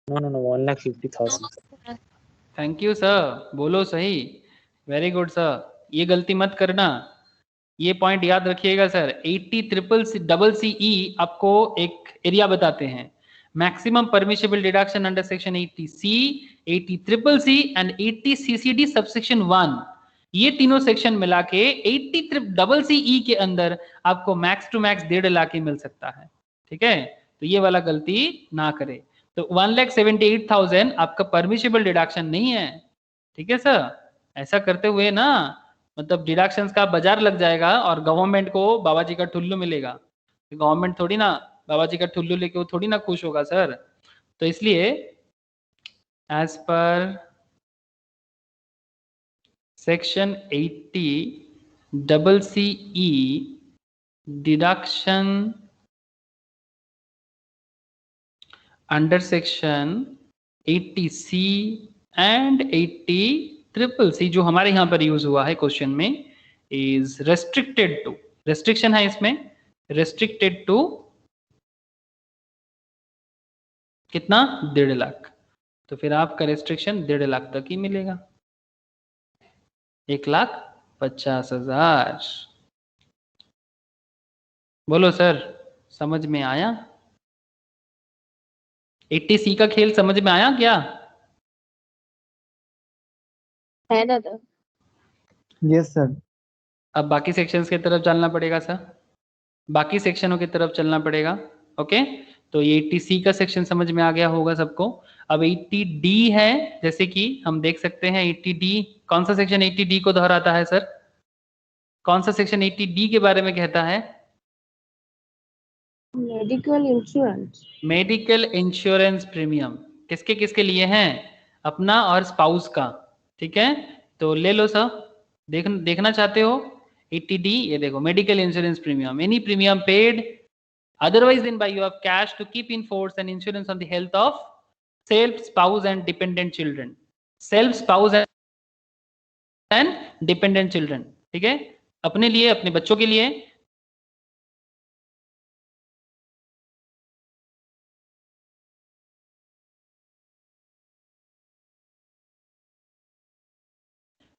no 1,50,000। Thank you sir, बोलो सही, वेरी गुड सर, ये गलती मत करना, ये पॉइंट याद रखिएगा सर। 80CCCE आपको एक एरिया बताते हैं, maximum permissible deduction under section 80C, 80CCC and 80CCD subsection 1, ये तीनों सेक्शन मिला के 80CCE के अंदर आपको मैक्स टू मैक्स 1.5 लाख ही मिल सकता है। ठीक है, तो ये वाला गलती ना करे। तो 1,78,000 आपका परमिशिबल डिडक्शन नहीं है। ठीक है सर, ऐसा करते हुए ना मतलब डिडक्शंस का बाजार लग जाएगा और गवर्नमेंट को बाबा जी का ठुल्लू मिलेगा। गवर्नमेंट थोड़ी ना बाबा जी का ठुल्लू लेके वो थोड़ी ना खुश होगा सर। तो इसलिए as per section 80CCE deduction under section 80C and 80CCC जो हमारे यहाँ पर यूज हुआ है क्वेश्चन में, इज रेस्ट्रिक्टेड टू, रेस्ट्रिक्शन है इसमें, रेस्ट्रिक्टेड टू कितना? 1.5 लाख। तो फिर आपका रेस्ट्रिक्शन 1.5 लाख तक ही मिलेगा, 1,50,000। बोलो सर, समझ में आया? 80C का खेल समझ में आया क्या? है दादा। Yes sir. अब बाकी सेक्शंस की तरफ चलना पड़ेगा सर, बाकी सेक्शनों की तरफ चलना पड़ेगा। ओके, तो ये 80C का सेक्शन समझ में आ गया होगा सबको। अब 80D है, जैसे कि हम देख सकते हैं 80D, कौन सा सेक्शन 80D को दोहराता है सर? कौन सा सेक्शन 80D के बारे में कहता है? Medical insurance. Medical insurance premium किसके किसके लिए हैं? अपना और स्पाउस का। ठीक है, तो ले लो सर, देखना चाहते हो 80D, ये देखो medical insurance premium, any premium paid otherwise than by you have cash to keep in force an insurance on the health of self, spouse and dependent children, self, spouse and dependent children। ठीक है, अपने लिए, अपने बच्चों के लिए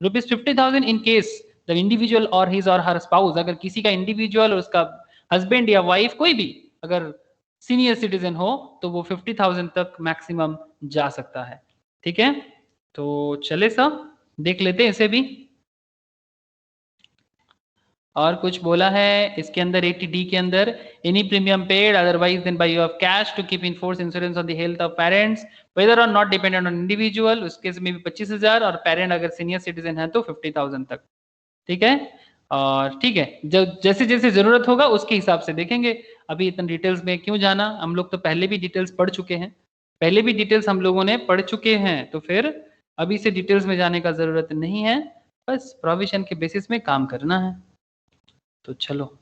₹50,000 in case the individual or his or her spouse, अगर किसी का इंडिविजुअल और उसका हस्बैंड या वाइफ कोई भी अगर सीनियर सिटीजन हो तो वो 50,000 तक मैक्सिमम जा सकता है। ठीक है, तो चले सब देख लेते हैं इसे भी। और कुछ बोला है इसके अंदर 80D के अंदर, any premium paid otherwise then by you have cash to keep in force insurance on the health of parents whether or not dependent on individual, उस केस में भी 25,000 और पेरेंट अगर सीनियर सिटीजन है तो 50,000 तक। ठीक है, और ठीक है, जब जैसे जैसे जरूरत होगा उसके हिसाब से देखेंगे। अभी इतने डिटेल्स में क्यों जाना, हम लोग तो पहले भी डिटेल्स पढ़ चुके हैं, पहले भी डिटेल्स हम लोगों ने पढ़ चुके हैं, तो फिर अभी से डिटेल्स में जाने का जरूरत नहीं है, बस प्रोविजन के बेसिस में काम करना है। तो चलो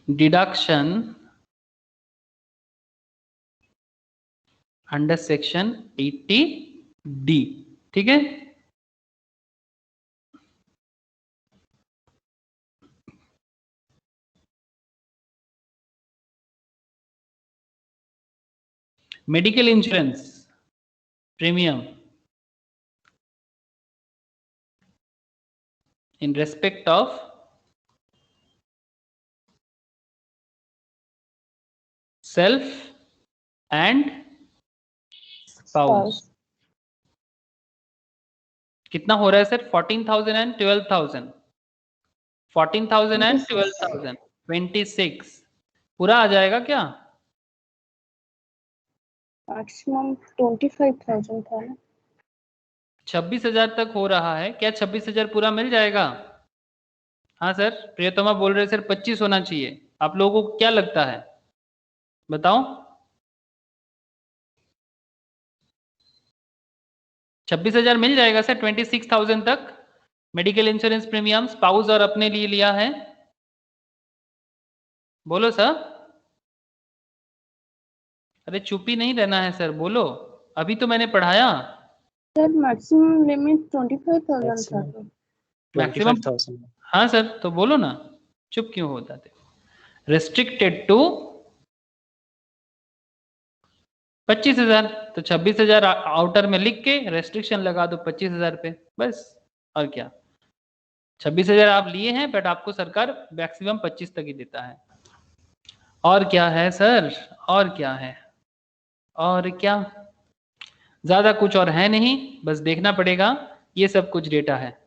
डिडक्शन अंडर सेक्शन 80D। ठीक है, medical insurance premium in respect of self and spouse. कितना हो रहा है सर? 14,000 and 12,000. 14,000 and 12,000. 26. पूरा आ जाएगा क्या? मैक्सिमम 25,000 था ना। 26,000 तक हो रहा है क्या? 26,000 पूरा मिल जाएगा? हाँ सर, प्रियतमा बोल रहे सर 25 होना चाहिए। आप लोगों को क्या लगता है बताओ? 26,000 मिल जाएगा सर? 26,000 तक मेडिकल इंश्योरेंस प्रीमियम स्पाउस और अपने लिए लिया है। बोलो सर। अरे चुप ही नहीं रहना है सर, बोलो। अभी तो मैंने पढ़ाया। सर मैक्सिमम लिमिट 25,000 था तो। मैक्सिमम 25,000 हाँ सर, तो बोलो ना, चुप क्यों हो जाते? रेस्ट्रिक्टेड टू 25,000, तो 26,000 आउटर में लिख के रेस्ट्रिक्शन लगा दो 25,000 पे, बस। और क्या? 26,000 आप लिए हैं, बट आपको सरकार मैक्सिमम 25 तक ही देता है। और क्या है सर? और क्या है? और क्या? ज्यादा कुछ और है नहीं, बस देखना पड़ेगा। ये सब कुछ डेटा है,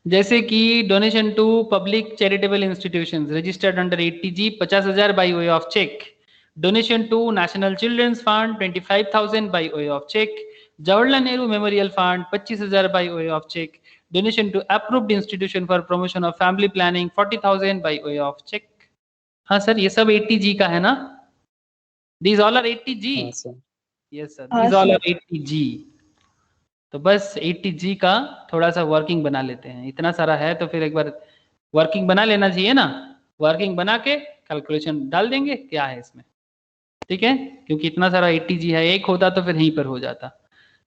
जैसे कि donation to public charitable institutions registered under 80G 50,000 by way of cheque. Donation to national children's fund 25,000 by way of cheque. Jawaharlal Nehru memorial fund 25,000 by way of cheque. Donation to approved institution for promotion of family planning 40,000 by way of cheque. हाँ सर, ये सब 80G का है ना? These all are 80G. हाँ सर Yes sir, हाँ these all sir. are 80G. तो बस 80G का थोड़ा सा वर्किंग बना लेते हैं। इतना सारा है तो फिर एक बार वर्किंग बना लेना चाहिए ना। वर्किंग बना के कैलकुलेशन डाल देंगे क्या है इसमें, ठीक है? क्योंकि इतना सारा 80G है, एक होता तो फिर यहीं पर हो जाता,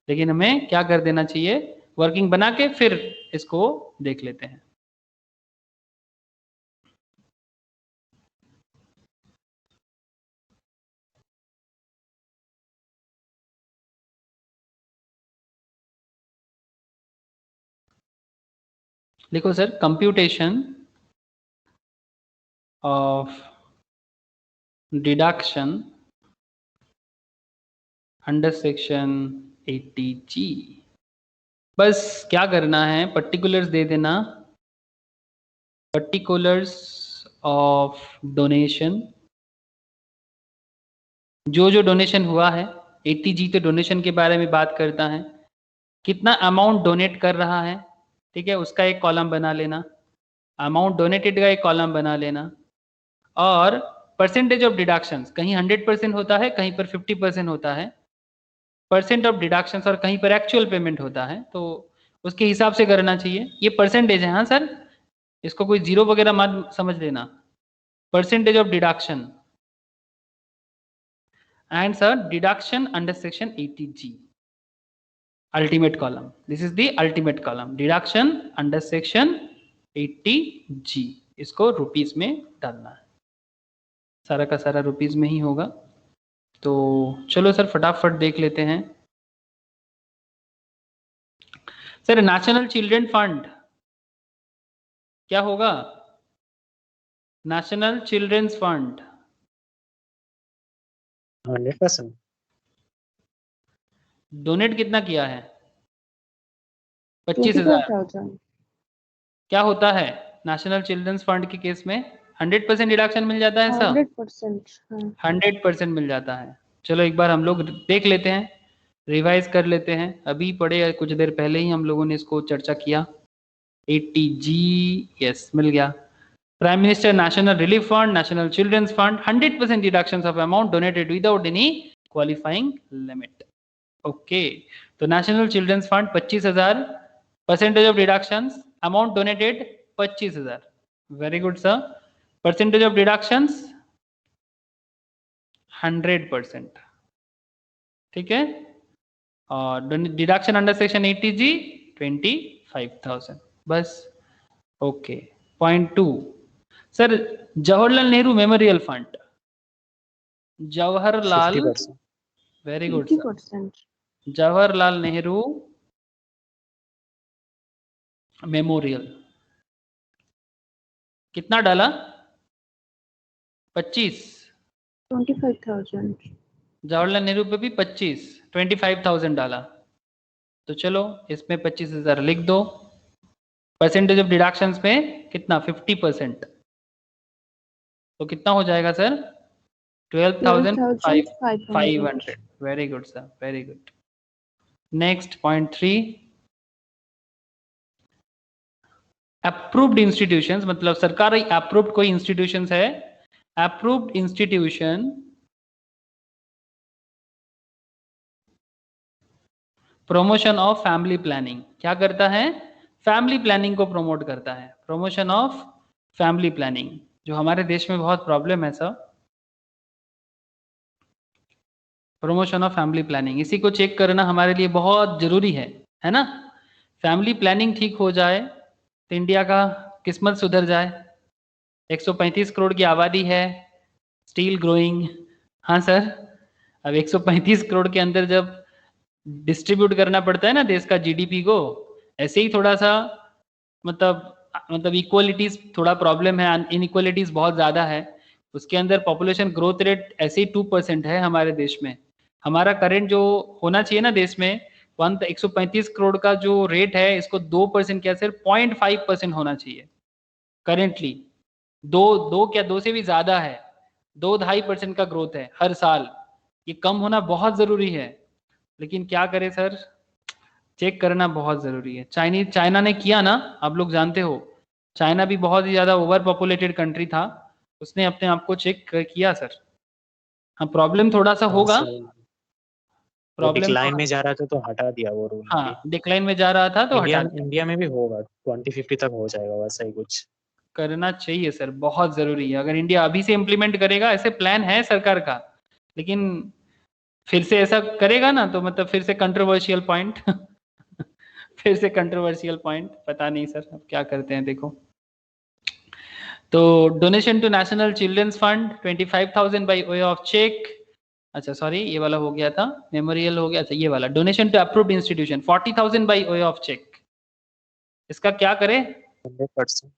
लेकिन हमें क्या कर देना चाहिए, वर्किंग बना के फिर इसको देख लेते हैं। लिखो sir, computation of deduction under section 80G। बस क्या करना है, पर्टिकुलर्स दे देना, पर्टिकुलर्स ऑफ डोनेशन, जो जो डोनेशन हुआ है। 80G तो डोनेशन के बारे में बात करता है, कितना अमाउंट डोनेट कर रहा है, ठीक है, उसका एक कॉलम बना लेना। अमाउंट डोनेटेड का एक कॉलम बना लेना, और परसेंटेज ऑफ डिडक्शंस, कहीं 100% होता है, कहीं पर 50% होता है परसेंट ऑफ डिडक्शंस, और कहीं पर एक्चुअल पेमेंट होता है, तो उसके हिसाब से करना चाहिए। ये परसेंटेज है, हाँ सर, इसको कोई जीरो वगैरह मत समझ लेना। Percentage of deduction and sir deduction under section 80G, ultimate column. This is the ultimate column, deduction under section 80G। इसको रुपीस में डालना है, सारा का सारा रुपीस में ही होगा। तो चलो सर फटाफट देख लेते हैं। सर नेशनल चिल्ड्रन फंड क्या होगा? National children's fund 100%। डोनेट कितना किया है? 25,000। 25,000। क्या होता है नेशनल चिल्ड्रंस फंड के केस में? 100% डिडक्शन मिल जाता है सर? 100%। हाँ। 100% मिल जाता है। चलो एक बार हम लोग देख लेते हैं, रिवाइज कर लेते हैं। अभी पढ़े, कुछ देर पहले ही हम लोगों ने इसको चर्चा किया। 80G, यस मिल गया। Prime minister national relief fund, national children's fund, 100% deductions of amount donated without any qualifying limit. Okay, तो national children's fund 25,000, percentage of deductions, amount donated 25,000। Very good sir. Percentage of deductions 100%, ठीक है। और डिडक्शन अंडर सेक्शन 80G 25,000, बस। Okay. Point 2 sir, Jawaharlal Nehru memorial fund, Jawaharlal, 50%। Very good sir, 80%। Jawaharlal Nehru memorial कितना डाला? 25। 25,000. जवाहरलाल नेहरू पे भी 25,000 डाला। तो चलो इसमें 25,000 लिख दो। परसेंटेज ऑफ डिडक्शंस में कितना? 50%। तो कितना हो जाएगा sir? 12,500। Very good sir, very good. Next point 3, approved institutions, मतलब सरकारी अप्रूव्ड कोई इंस्टीट्यूशंस है, approved institution promotion of family planning क्या करता है? फैमिली प्लानिंग को प्रमोट करता है। प्रमोशन ऑफ फैमिली प्लानिंग, जो हमारे देश में बहुत प्रॉब्लम है sir, promotion of family planning, इसी को चेक करना हमारे लिए बहुत जरूरी है ना? फैमिली प्लानिंग ठीक हो जाए तो इंडिया का किस्मत सुधर जाए। 135 करोड़ की आबादी है, स्टिल ग्रोइंग। हाँ सर, अब 135 करोड़ के अंदर जब डिस्ट्रीब्यूट करना पड़ता है ना देश का जीडीपी को, ऐसे ही थोड़ा सा मतलब इक्वलिटीज थोड़ा प्रॉब्लम है, इनइक्वलिटीज बहुत ज़्यादा है। उसके अंदर पॉपुलेशन ग्रोथ रेट ऐसे ही 2% है हमारे देश में। हमारा करंट जो होना चाहिए ना देश में 135 करोड़ का जो रेट है, इसको 2% क्या सिर्फ 0.5% होना चाहिए करेंटली। दो से भी ज़्यादा है, 2-2.5% का ग्रोथ है हर साल। ये कम होना बहुत ज़रूरी है, लेकिन क्या करें सर, चेक करना बहुत जरूरी है। चाइना ने किया ना, आप लोग जानते हो, चाइना भी बहुत ही ज्यादा ओवर पॉपुलेटेड कंट्री था, उसने अपने आप को चेक किया सर। हाँ प्रॉब्लम थोड़ा सा होगा, प्रॉब्लम डिक्लाइन में जा रहा था तो हटा दिया वो रूल। हाँ डिक्लाइन में जा रहा था तो हटा दिया। इंडिया में भी होगा 2050 तक हो जाएगा वैसा ही कुछ। करना चाहिए सर, बहुत जरूरी है। अगर इंडिया अभी से इम्प्लीमेंट करेगा, ऐसे प्लान है सरकार का, लेकिन फिर से ऐसा करेगा ना तो मतलब फिर से कंट्रोवर्शियल पॉइंट फिर से कंट्रोवर्शियल पॉइंट, पता नहीं सर अब क्या करते हैं देखो। तो donation to national children's fund 25,000 by way of cheque. अच्छा सॉरी, ये वाला हो गया था, मेमोरियल हो गया। अच्छा ये वाला donation to approved institution 40,000 by way of cheque, इसका क्या करें? 100%।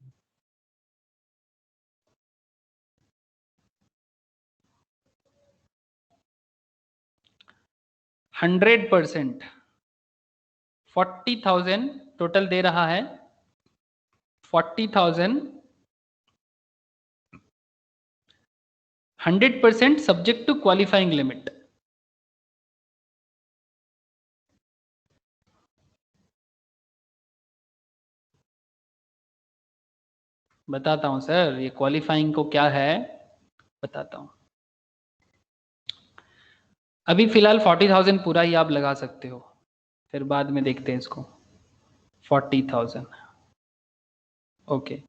हंड्रेड 40,000 टोटल दे रहा है, 40,000 100% सब्जेक्ट टू क्वालिफाइंग लिमिट। बताता हूं सर, ये क्वालिफाइंग को क्या है बताता हूं। अभी फिलहाल 40,000 पूरा ही आप लगा सकते हो, फिर बाद में देखते हैं इसको। 40,000 ओके।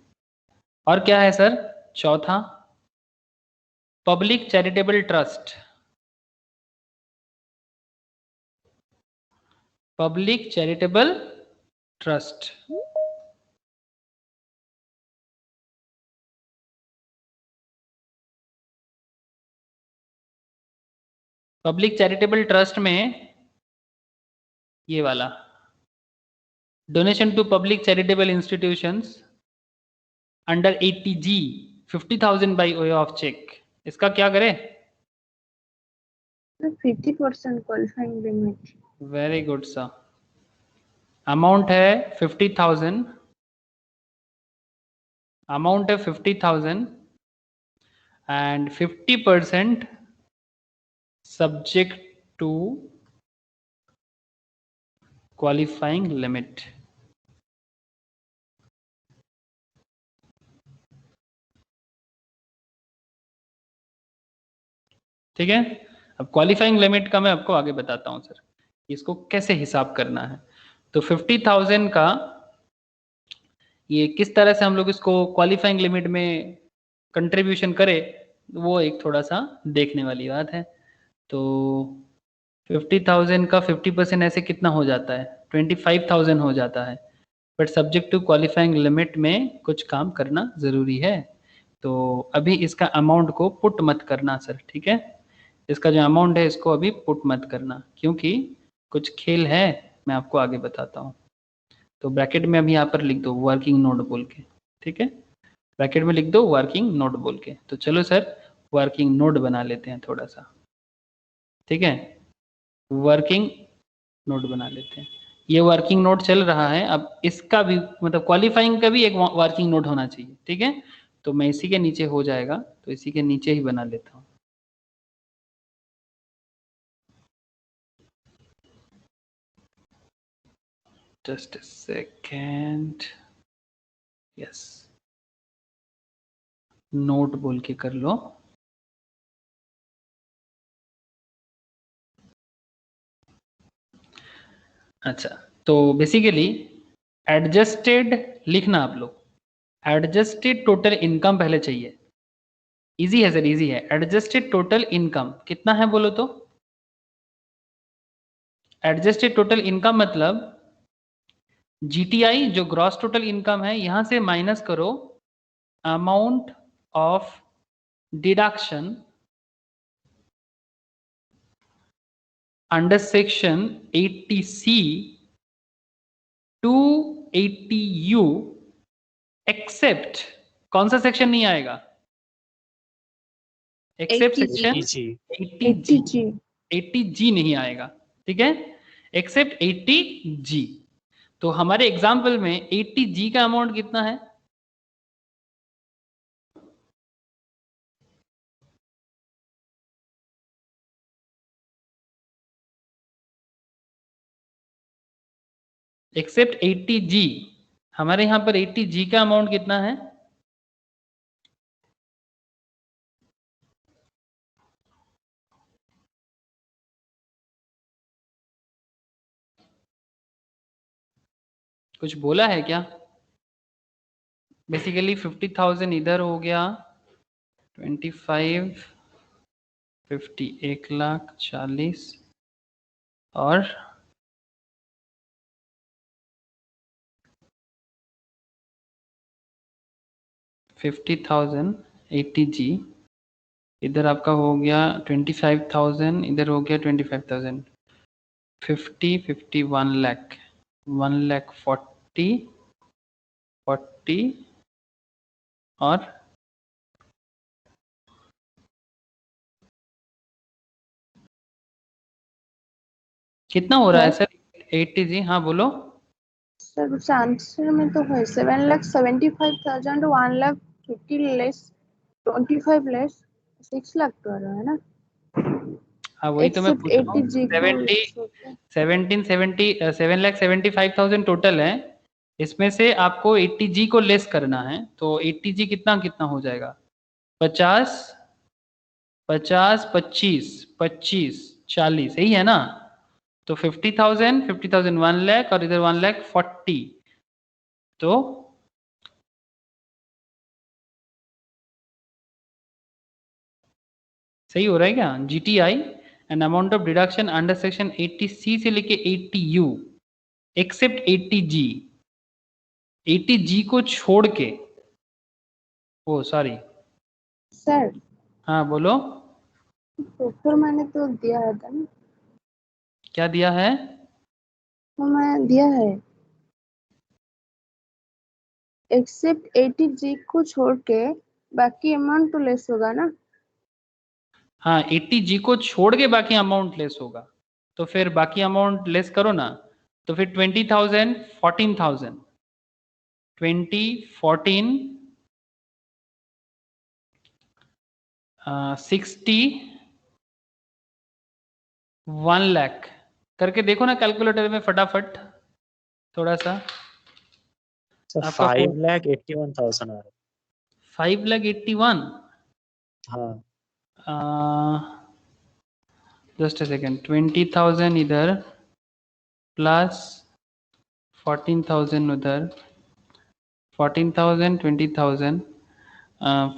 और क्या है सर? चौथा, public charitable trust. Public charitable trust public charitable trust में ये वाला donation to public charitable institutions under 80G 50,000 by way of cheque, इसका क्या करें? 50% qualifying limit. Very good sir. Amount है 50,000, अमाउंट है 50,000 and 50% subject to qualifying limit. ठीक है, अब क्वालिफाइंग लिमिट का मैं आपको आगे बताता हूं सर, इसको कैसे हिसाब करना है। तो 50,000 का ये किस तरह से हम लोग इसको क्वालिफाइंग लिमिट में कंट्रीब्यूशन करें, वो एक थोड़ा सा देखने वाली बात है। तो 50,000 का 50% ऐसे कितना हो जाता है? 25,000 हो जाता है, but subject to qualifying limit में कुछ काम करना ज़रूरी है। तो अभी इसका अमाउंट को पुट मत करना सर, ठीक है? इसका जो अमाउंट है इसको अभी पुट मत करना, क्योंकि कुछ खेल है, मैं आपको आगे बताता हूँ। तो ब्रैकेट में अभी यहाँ पर लिख दो वर्किंग नोट बोल के, ठीक है, ब्रैकेट में लिख दो वर्किंग नोट बोल के। तो चलो सर वर्किंग नोट बना लेते हैं थोड़ा सा, ठीक है, वर्किंग नोट बना लेते हैं। ये वर्किंग नोट चल रहा है, अब इसका भी मतलब क्वालिफाइंग का भी एक वर्किंग नोट होना चाहिए, ठीक है। तो मैं इसी के नीचे हो जाएगा, तो इसी के नीचे ही बना लेता हूँ। Just a second, yes, note बोल के कर लो। अच्छा, तो बेसिकली एडजस्टेड लिखना आप लोग, एडजस्टेड टोटल इनकम पहले चाहिए। इजी है सर, इजी है। एडजस्टेड टोटल इनकम कितना है बोलो तो? एडजस्टेड टोटल इनकम मतलब जीटीआई जो ग्रॉस टोटल इनकम है, यहां से माइनस करो amount of deduction under section 80C to 80U except, कौन सा सेक्शन नहीं आएगा? Accept 80G। सेक्शन जी 80G, 80G नहीं आएगा, ठीक है, एक्सेप्ट 80G। तो हमारे एग्जाम्पल में 80G का अमाउंट कितना है? एक्सेप्ट 80G, हमारे यहां पर 80G का अमाउंट कितना है? कुछ बोला है क्या? बेसिकली 50,000 इधर हो गया, 25, 50 1,40,000 और 50,000 80G, इधर आपका हो गया 25,000, इधर हो गया 25,000, 50 50 1 लाख, 1,40,000 40 और कितना हो रहा है सर 80G? हाँ बोलो। सर उस आंसर में तो है 7,75,000 1,50,000 लेस 25 लेस 6 लाख तो आ रहा है ना। हाँ वही तो मैं एक्सेप्ट पूछ रहा हूँ। 80G को लेस होके 7,75,000 टोटल है, इसमें से आपको 80G को लेस करना है, तो 80G कितना कितना हो जाएगा? 50 50 25 25 40, सही है ना? तो 50,000 50,000 1 लाख और इधर 1,40,000, तो सही हो रहा है क्या? GTI and amount of deduction under section 80C से लेके 80U एक्सेप्ट 80G, 80G को छोड़ के, ओ सॉरी, सर हाँ बोलो, प्रॉपर मैंने तो दिया है था ना, क्या दिया है? तो मैं दिया है एक्सेप्ट 80G को छोड़ के बाकी अमाउंट तो लेस होगा ना। हाँ 80G को छोड़ के बाकी अमाउंट लेस होगा, तो फिर बाकी अमाउंट लेस करो ना, तो फिर 20,000 14,000 20 14 60 1 लाख करके देखो ना कैलकुलेटर में फटाफट थोड़ा सा। सर आपका 5,81,000 आ रहा है। 5,81,000, हाँ जस्ट अ सेकेंड, 20,000 इधर प्लस 14,000 उधर, 14,000 20,000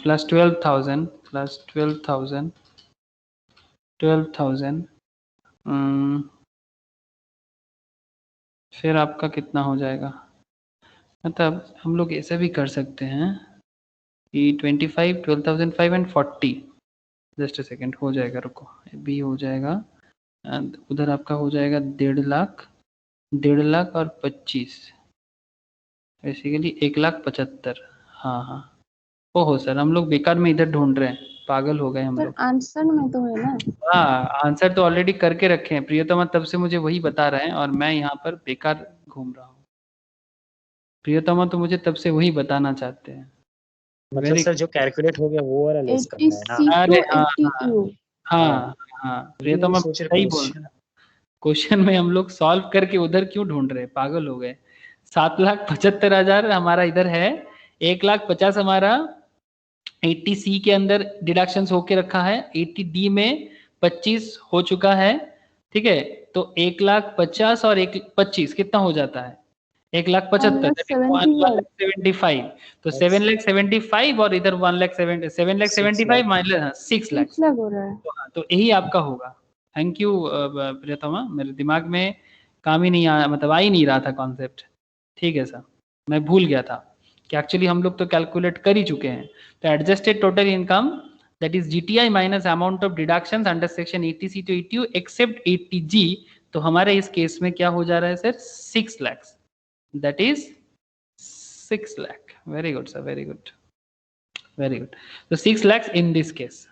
प्लस 12,000 प्लस 12,000 12,000, फिर आपका कितना हो जाएगा? मतलब हम लोग ऐसा भी कर सकते हैं कि 25 12,500 एंड 40, जस्ट अ सेकेंड, हो जाएगा, रुको, भी हो जाएगा, and उधर आपका हो जाएगा 1.5 लाख, 1.5 लाख और 25, बेसिकली 1,75,000। हाँ हाँ, ओहो सर, हम लोग बेकार में इधर ढूंढ रहे हैं, पागल हो गए हम सर लोग। आंसर में तो है ना। हाँ, आंसर तो ऑलरेडी करके रखे हैं, प्रियतमा तब से मुझे वही बता रहे हैं और मैं यहाँ पर बेकार घूम रहा हूँ। प्रियतमा तो मुझे तब से वही बताना चाहते हैं। मतलब वेरी, सर जो कैलकुलेट हो गया वो वाला लेस 80 करना है ना। C अरे to हाँ 80 हाँ U। हाँ हाँ, वही प्रियतमा सोच रहे सही बोल रहे हैं। क्वेश्चन में हम लोग सॉल्व करके उधर क्यों ढूंढ रहे हैं, पागल हो गए। 7,75,000 हमारा इधर है, 1,50,000 हमारा 80C के अंदर डिडक्शंस होके रखा है, 80D में 25 हो चुका है, ठीक है। तो 1,50,000 और 1,25,000 कितना हो जाता है? 1,75,000, 1,75,000। तो 7,75,000 और इधर 7,75,000 माइनस 6 लाख। 6 लाख हो रहा है। तो यही आपका होगा। थैंक यू प्रियतमा, मेरे दिमाग में काम ही नहीं आया, मतलब आ ही नहीं रहा था कॉन्सेप्ट। ठीक है सर, मैं भूल गया था कि एक्चुअली हम लोग तो कैलकुलेट कर ही चुके हैं। तो adjusted total income that is GTI minus amount of deductions under section 80C to 80U except 80G। तो हमारे इस केस में क्या हो जा रहा है sir? 6 lakh, that is 6 lakh. Very good sir, very good, very good. तो 6 लाख इन दिस केस।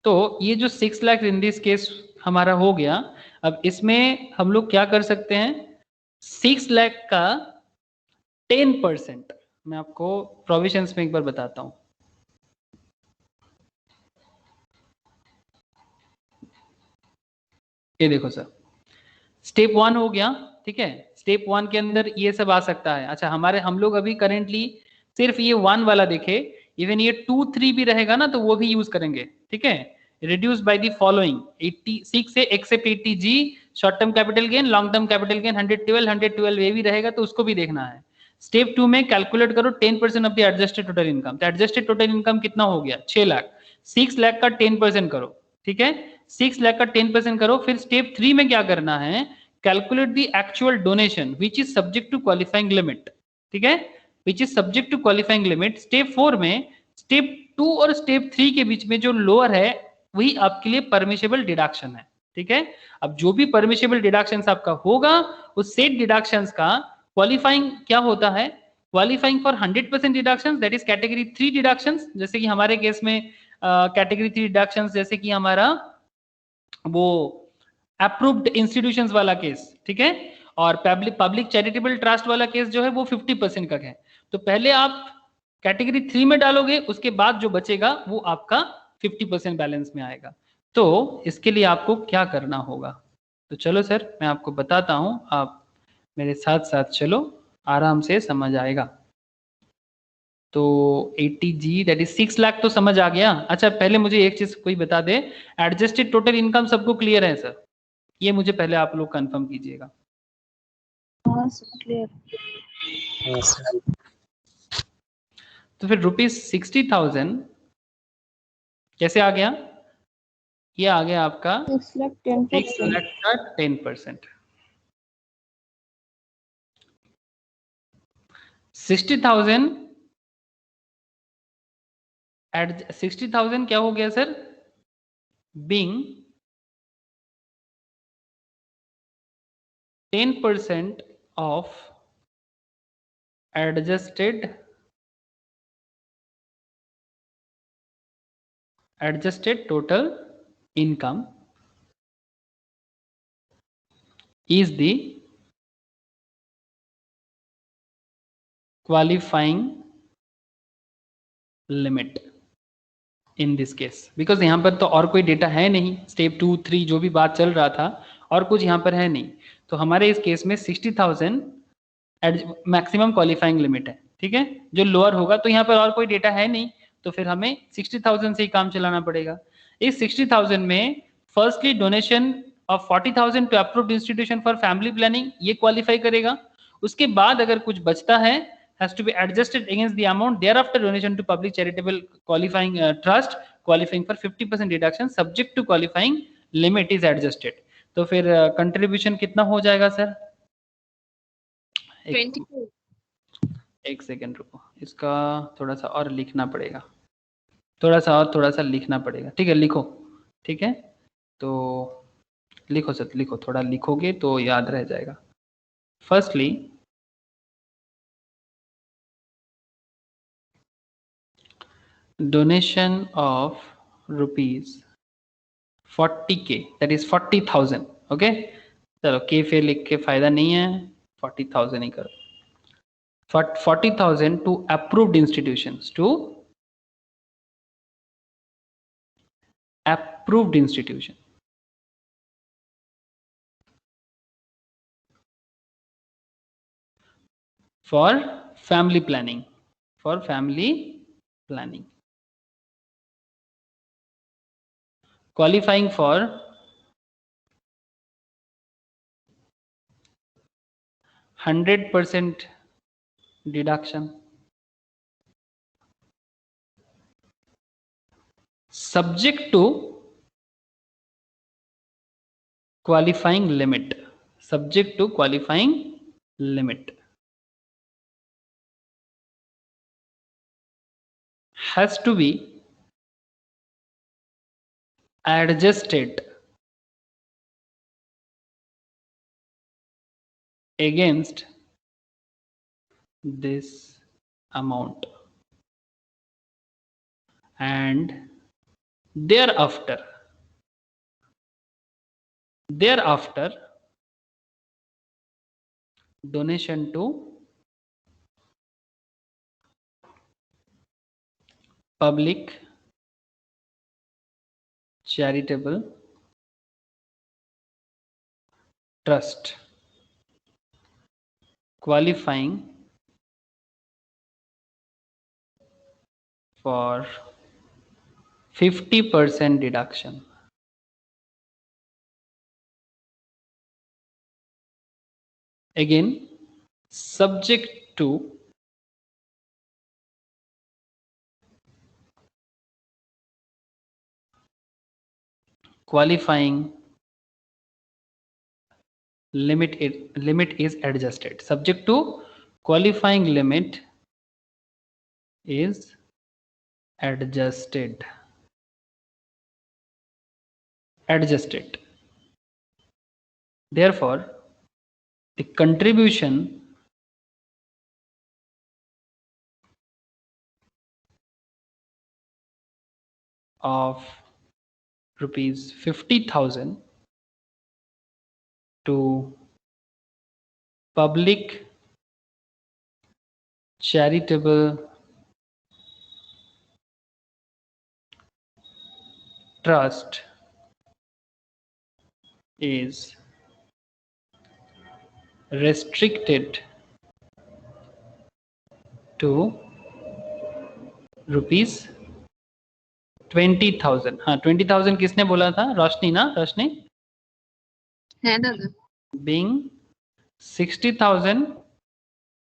तो ये जो 6 लाख इन दिस केस हमारा हो गया। अब इसमें हम लोग क्या कर सकते हैं? 6 लाख का 10%, मैं आपको प्रोविजंस में एक बार बताता हूं। ये देखो सर, स्टेप 1 हो गया, ठीक है। स्टेप 1 के अंदर ये सब आ सकता है। अच्छा, हम लोग अभी करेंटली सिर्फ ये 1 वाला देखे, इवन ये 2, 3 भी रहेगा ना तो वो भी यूज करेंगे, ठीक है। रिड्यूस बाय द फॉलोइंग 86 से except 80G, short term capital gain, long term capital gain 112 ये भी रहेगा, तो उसको भी देखना है। स्टेप 2 में कैलकुलेट करो 10% of the adjusted total income. तो एडजस्टेड टोटल इनकम कितना हो गया? 6 लाख। 6 लाख का 10% करो, ठीक है। 6 लाख का 10% करो। फिर स्टेप 3 में क्या करना है? Calculate the actual donation which is subject to qualifying limit, ठीक है, which is subject to qualifying limit. Step 4 में स्टेप 2 और स्टेप 3 के बीच में जो लोअर है वही आपके लिए परमिशेबल डिडक्शन है, ठीक है। अब जो भी परमिशेबल डिडक्शंस आपका होगा, उस सेट डिडक्शंस का क्वालिफाइंग क्या होता है? Qualifying for 100% deductions that is category 3 deductions, जैसे कि हमारे केस में कैटेगरी 3 डिडक्शंस जैसे कि हमारा वो अप्रूव्ड इंस्टीट्यूशंस वाला केस, ठीक है। और पब्लिक चैरिटेबल ट्रस्ट वाला केस जो है वो 50% का है। तो पहले आप कैटेगरी 3 में डालोगे, उसके बाद जो बचेगा वो आपका 50% बैलेंस में आएगा। तो इसके लिए आपको क्या करना होगा? तो चलो सर, मैं आपको बताता हूं, आप मेरे साथ साथ चलो, आराम से समझ आएगा। तो 80G दैट इज 6 लाख तो समझ आ गया। अच्छा, पहले मुझे एक चीज कोई बता दे, एडजस्टेड टोटल इनकम सबको क्लियर है सर? ये मुझे पहले आप लोग कंफर्म कीजिएगा। हाँ सर, क्लियर। हाँ सर। तो फिर ₹60,000 कैसे आ गया? ये आ गया आपका 6 लाख 6 10%। लाख का 10%। 60,000 एट 60,000 क्या हो गया sir? Being 10% of adjusted total income is the qualifying limit in this case, because यहाँ पर तो और कोई डेटा है नहीं, स्टेप 2, 3 जो भी बात चल रहा था और कुछ यहाँ पर है नहीं। तो हमारे इस केस में 60,000 मैक्सिमम क्वालिफाइंग लिमिट है, ठीक है। जो लोअर होगा, तो यहाँ पर और कोई डेटा है नहीं, तो फिर हमें 60,000 से ही काम चलाना पड़ेगा। इस 60,000 में firstly donation of 40,000 to approved institution for family planning, ये क्वालिफाई करेगा। उसके बाद अगर कुछ बचता है has to be adjusted against the amount thereafter donation to public charitable qualifying trust qualifying for 50% deduction subject to qualifying limit is adjusted। तो फिर कंट्रीब्यूशन कितना हो जाएगा सर? 22। एक सेकेंड रुको, इसका थोड़ा सा और लिखना पड़ेगा, थोड़ा सा लिखना पड़ेगा, ठीक है। लिखो, ठीक है। तो लिखो सर, लिखो, थोड़ा लिखोगे तो याद रह जाएगा। Firstly donation of rupees 40K, that is 40,000. Okay, चलो के फिर लिख के फायदा नहीं है, 40,000 ही करो. 40,000 to approved institutions, to approved institution. For family planning, for family planning, qualifying for 100% deduction, subject to qualifying limit, subject to qualifying limit, has to be adjusted against this amount, and thereafter donation to public charitable trust qualifying for 50% deduction. Again, subject to qualifying limit is adjusted. Subject to qualifying limit is adjusted. Therefore, the contribution of rupees 50,000 to public charitable trust is restricted to rupees 20,000. हाँ, 20,000 किसने बोला था? रोशनी ना? रोशनी? है दादा. Being 60,000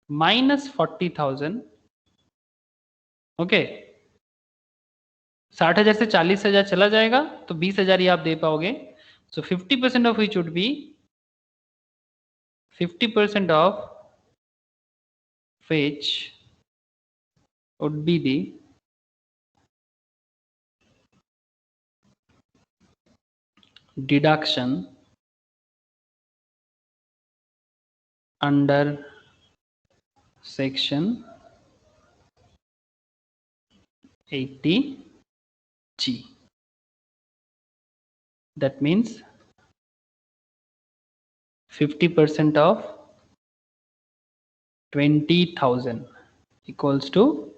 minus 40,000. ओके, 60,000 से 40,000 चला जाएगा तो 20,000 ही आप दे पाओगे. So 50% of which would be 50% of which would be the deduction under section 80G. That means 50% of 20,000 equals to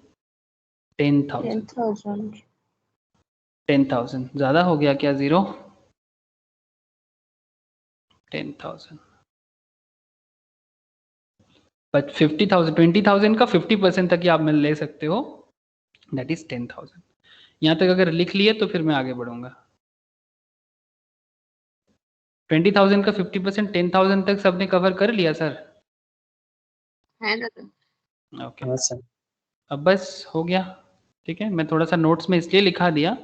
10,000. 10,000. 10,000 ज्यादा हो गया क्या? 0 10,000. बट 50,000 20,000 का 50% तक ही आप ले सकते हो. That is 10,000. यहाँ तक अगर लिख लिए तो फिर मैं आगे बढ़ूंगा. 20,000 का 50% 10,000 तक सबने कवर कर लिया सर? है दादा. ओके, हाँ सर. अब बस हो गया. ठीक है, मैं थोड़ा सा नोट्स में इसलिए लिखा दिया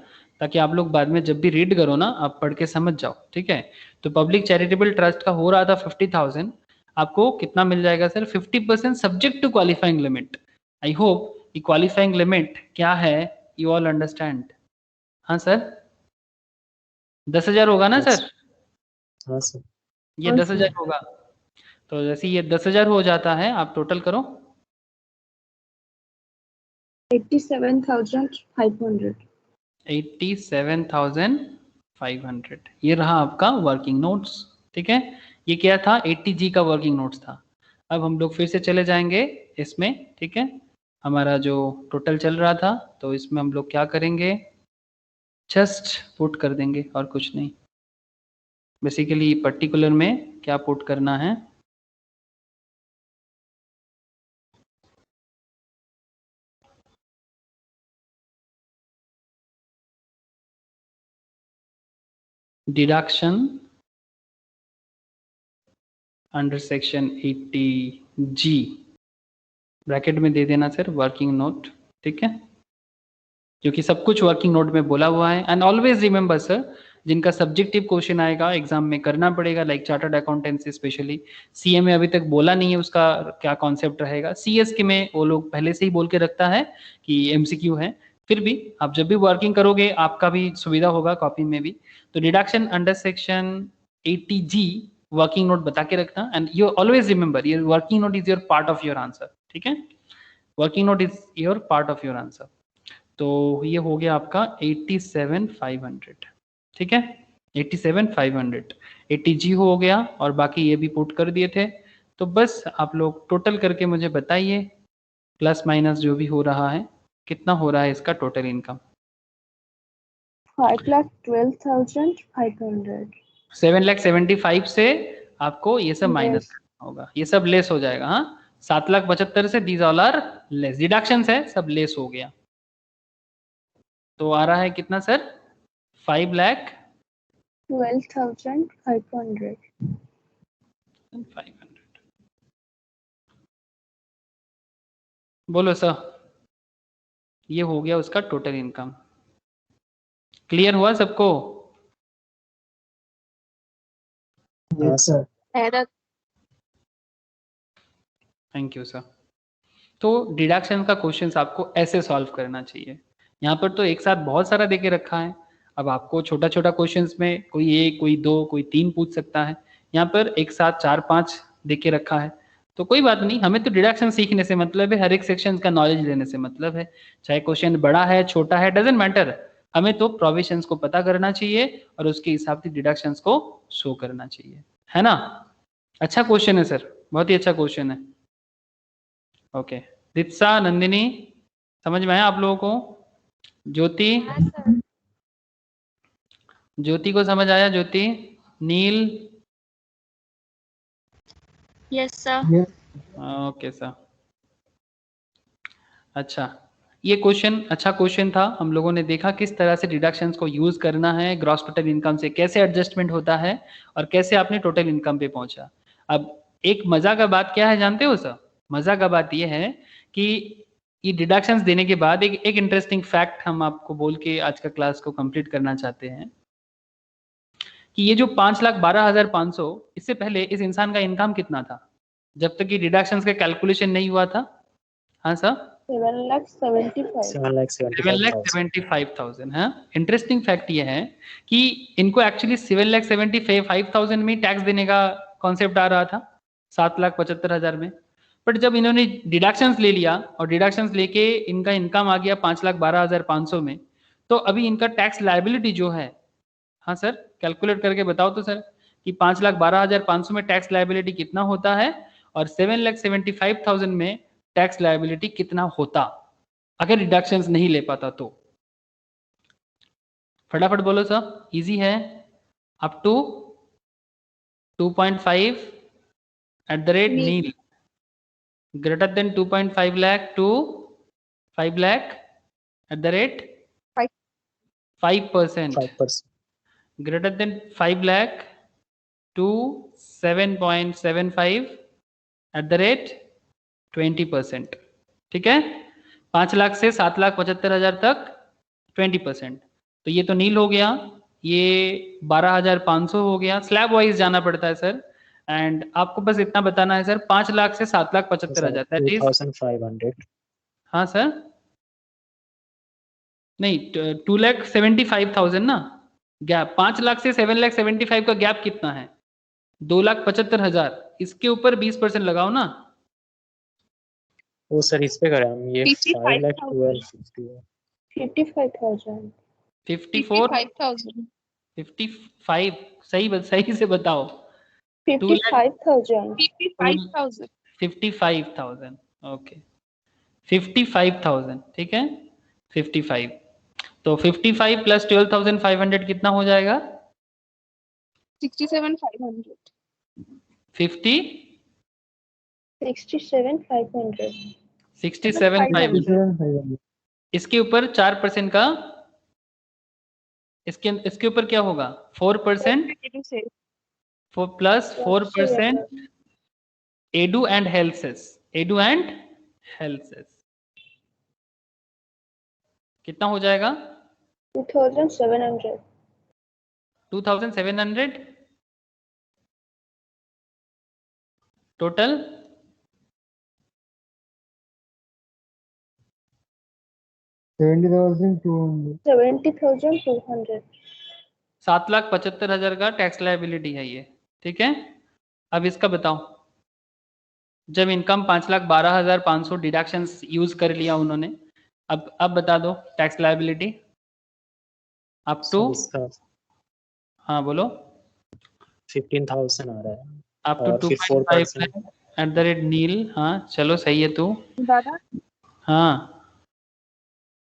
ताकि आप लोग बाद में जब भी रीड करो ना आप पढ़ के समझ जाओ. ठीक है, तो पब्लिक चैरिटेबल ट्रस्ट का हो रहा था 50,000. आपको कितना मिल जाएगा sir? 50% subject to qualifying limit. I hope ये क्वालिफाइंग लिमिट क्या है यू ऑल अंडरस्टैंड. हाँ सर, 10,000 होगा ना Yes. सर? हाँ सर. ये हाँ 10,000 होगा. तो जैसे ये 10,000 हो जाता है, आप टोटल करो. 87,500। 87,500 ये रहा आपका वर्किंग नोट्स। ठीक है, ये क्या था, 80G का वर्किंग नोट्स था। अब हम लोग फिर से चले जाएंगे इसमें। ठीक है, हमारा जो टोटल चल रहा था, तो इसमें हम लोग क्या करेंगे, जस्ट पुट कर देंगे और कुछ नहीं। बेसिकली पर्टिकुलर में क्या पुट करना है, deduction under section 80G bracket में दे देना सर वर्किंग नोट। ठीक है, क्योंकि सब कुछ वर्किंग नोट में बोला हुआ है। एंड ऑलवेज रिमेंबर सर, जिनका सब्जेक्टिव क्वेश्चन आएगा एग्जाम में करना पड़ेगा, like chartered accountancy specially. CA में अभी तक बोला नहीं है उसका क्या कॉन्सेप्ट रहेगा, सीएस के में वो लोग पहले से ही बोल के रखता है कि एमसीक्यू है। फिर भी आप जब भी वर्किंग करोगे आपका भी सुविधा होगा कॉपी में भी। तो deduction under section 80G working note बता के रखना। And you always remember your working note is your part of your answer. ठीक है, working note is your part of your answer. तो ये हो गया आपका 87,500। ठीक है, 87,500 80G हो गया और बाकी ये भी पुट कर दिए थे। तो बस आप लोग टोटल करके मुझे बताइए, प्लस माइनस जो भी हो रहा है, कितना हो रहा है इसका टोटल इनकम। 5,12,500। 7,75,000 से आपको ये सब माइनस Yes. करना होगा, ये सब लेस हो जाएगा। हाँ, 7,75,000 से these all are less, deductions है, सब लेस हो गया। तो आ रहा है कितना सर, 5,12,500। 500। बोलो सर, ये हो गया उसका टोटल इनकम। क्लियर हुआ सबको? हाँ सर। Thank you sir. तो डिडक्शन का क्वेश्चंस आपको ऐसे सॉल्व करना चाहिए। यहाँ पर तो एक साथ बहुत सारा देके रखा है, अब आपको छोटा छोटा क्वेश्चंस में कोई 1 कोई 2 कोई 3 पूछ सकता है। यहाँ पर एक साथ 4-5 देके रखा है, तो कोई बात नहीं, हमें तो डिडक्शन सीखने से मतलब है, हर एक सेक्शन का नॉलेज लेने से मतलब है। चाहे क्वेश्चन बड़ा है छोटा है डजेंट मैटर, हमें तो प्रोविजंस को पता करना चाहिए और उसके हिसाब से डिडक्शंस को शो करना चाहिए, है ना। अच्छा क्वेश्चन है सर, बहुत ही अच्छा क्वेश्चन है। ओके, दीप्सा, नंदिनी, समझ में आया आप लोगों को? ज्योति, ज्योति को समझ आया? ज्योति, नील, Yes sir. Yes. Okay sir. अच्छा, ये क्वेश्चन अच्छा क्वेश्चन था। हम लोगों ने देखा किस तरह से डिडक्शंस को यूज करना है, ग्रॉस टोटल इनकम से कैसे एडजस्टमेंट होता है और कैसे आपने टोटल इनकम पे पहुंचा। अब एक मजा का बात क्या है जानते हो सर? मजा का बात ये है कि ये डिडक्शंस देने के बाद एक इंटरेस्टिंग फैक्ट हम आपको बोल के आज का क्लास को कंप्लीट करना चाहते हैं कि ये जो 5,12,500, इससे पहले इस इंसान का इनकम कितना था जब तक ये डिडक्शंस का कैलकुलेशन नहीं हुआ था? हाँ सर, 7,75,000। 7,75,000 है। इंटरेस्टिंग फैक्ट ये है कि इनको एक्चुअली 7,75,000 में टैक्स देने का कॉन्सेप्ट आ रहा था 7,75,000 में। बट जब इन्होंने डिडक्शंस ले लिया और डिडक्शंस लेके इनका इनकम आ गया 5,12,500 में, तो अभी इनका टैक्स लायबिलिटी जो है, हाँ सर कैलकुलेट करके बताओ तो सर कि 5,12,500 में टैक्स लायबिलिटी कितना होता है और 7,75,000 में टैक्स लायबिलिटी कितना होता अगर डिडक्शंस नहीं ले पाता तो? फटाफट बोलो सर, इजी है। Up to 2.5 at the rate nil, greater than 2.5 lakh to 5 lakh at the rate 5%, 5%। Greater than 5 lakh to 7.75 at the rate 20%। ठीक है, 5 लाख से 7,75,000 तक 20%। तो ये तो नील हो गया, ये 12,500 हो गया। स्लैब वाइज जाना पड़ता है सर, एंड आपको बस इतना बताना है सर 5 लाख से 7,75,000 दैट इज 2,500। हाँ सर, नहीं 2,75,000 ना गैप, 5 लाख से 7,75,000 का गैप कितना है? 2,75,000, इसके ऊपर 20% लगाओ ना, वो सर इस पे करें हम, ये 55,000 5,12,50 55,000 54 55,000 55 सही से बताओ 55,000 55,000 55,000 ओके 55,000 ठीक है 55 तो 55 प्लस 12,500 कितना हो जाएगा 67,500 50 67,500 67,500 57,500 इसके ऊपर 4% का इसके ऊपर क्या होगा 4% plus 4% edu and health cess कितना हो जाएगा 2,700 2,700 टोटल 70,200 70,200 7,75,000 का टैक्स लायबिलिटी है ये ठीक है अब इसका बताओ जब इनकम 5,12,500 डिडक्शंस यूज कर लिया उन्होंने अब बता दो tax liability up to sir इसका हाँ बोलो 15,000 आ रहा है अप टू और फिर 2.5 @ नील हाँ चलो सही है तू দাদা हाँ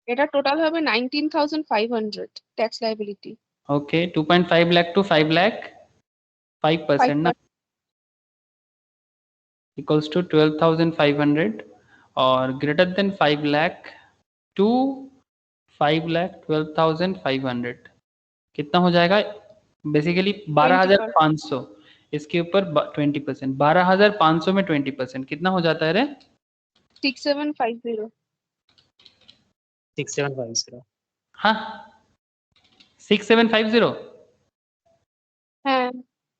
এটা টোটাল হবে 19,500 tax liability okay 2.5 lakh to 5 lakh 5% ना इक्वल्स टू 12,500 और greater than 5 lakh to 5 lakh 12,500 कितना हो जाएगा बेसिकली 12,500 इसके ऊपर 20% 12,500 में 20% कितना हो जाता है रे 6750 6750 हाँ 6750 হ্যাঁ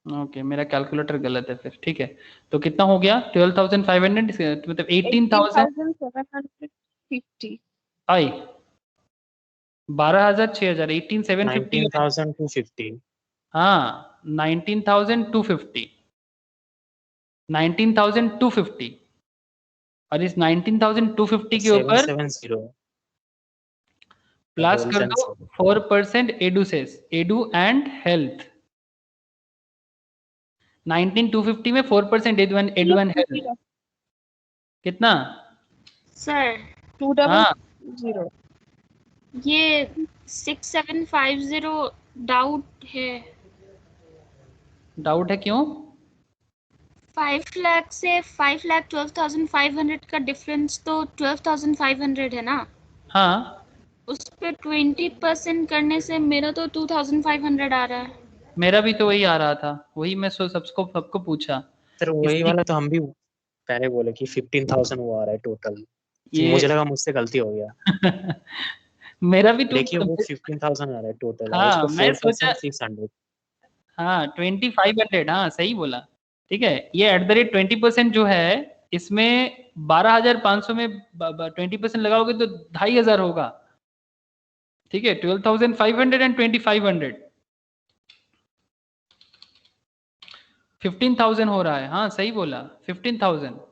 ओके मेरा कैलकुलेटर गलत है फिर ठीक है तो कितना हो गया 12,500 मतलब 18,000 18,750 आई 12,000 6,000 18,750 19,250 हाँ 19,250 19,250 और इस 19,250 के ऊपर 770 प्लस कर दो 4% एडू एंड हेल्थ 19,250 में 4% एडू एंड हेल्थ कितना सर 200 हाँ ये 6750 डाउट है डाउट है क्यों 5 लाख से 5,12,500 का डिफरेंस तो 12,500 है ना हाँ उस पे 20% करने से मेरा तो 2,500 आ रहा है मेरा भी तो वही आ रहा था वही मैं सबको पूछा सर वही इसलिए वाला तो हम भी पहले बोले कि 15,000 वो आ रहा है टोटल ये मुझे लगा मुझसे गलती हो गया मेरा भी तो देखिए वो 15,000 आ रहा है टोटल और हाँ उस मैं पे सोचा 4% 600 हाँ 2,500 हाँ सही बोला ठीक है ये @20% जो है इसमें 12,500 में 20% लगाओगे तो 2,500 होगा ठीक है 12,500 एंड 2,500 15,000 हो रहा है हाँ सही बोला 15,000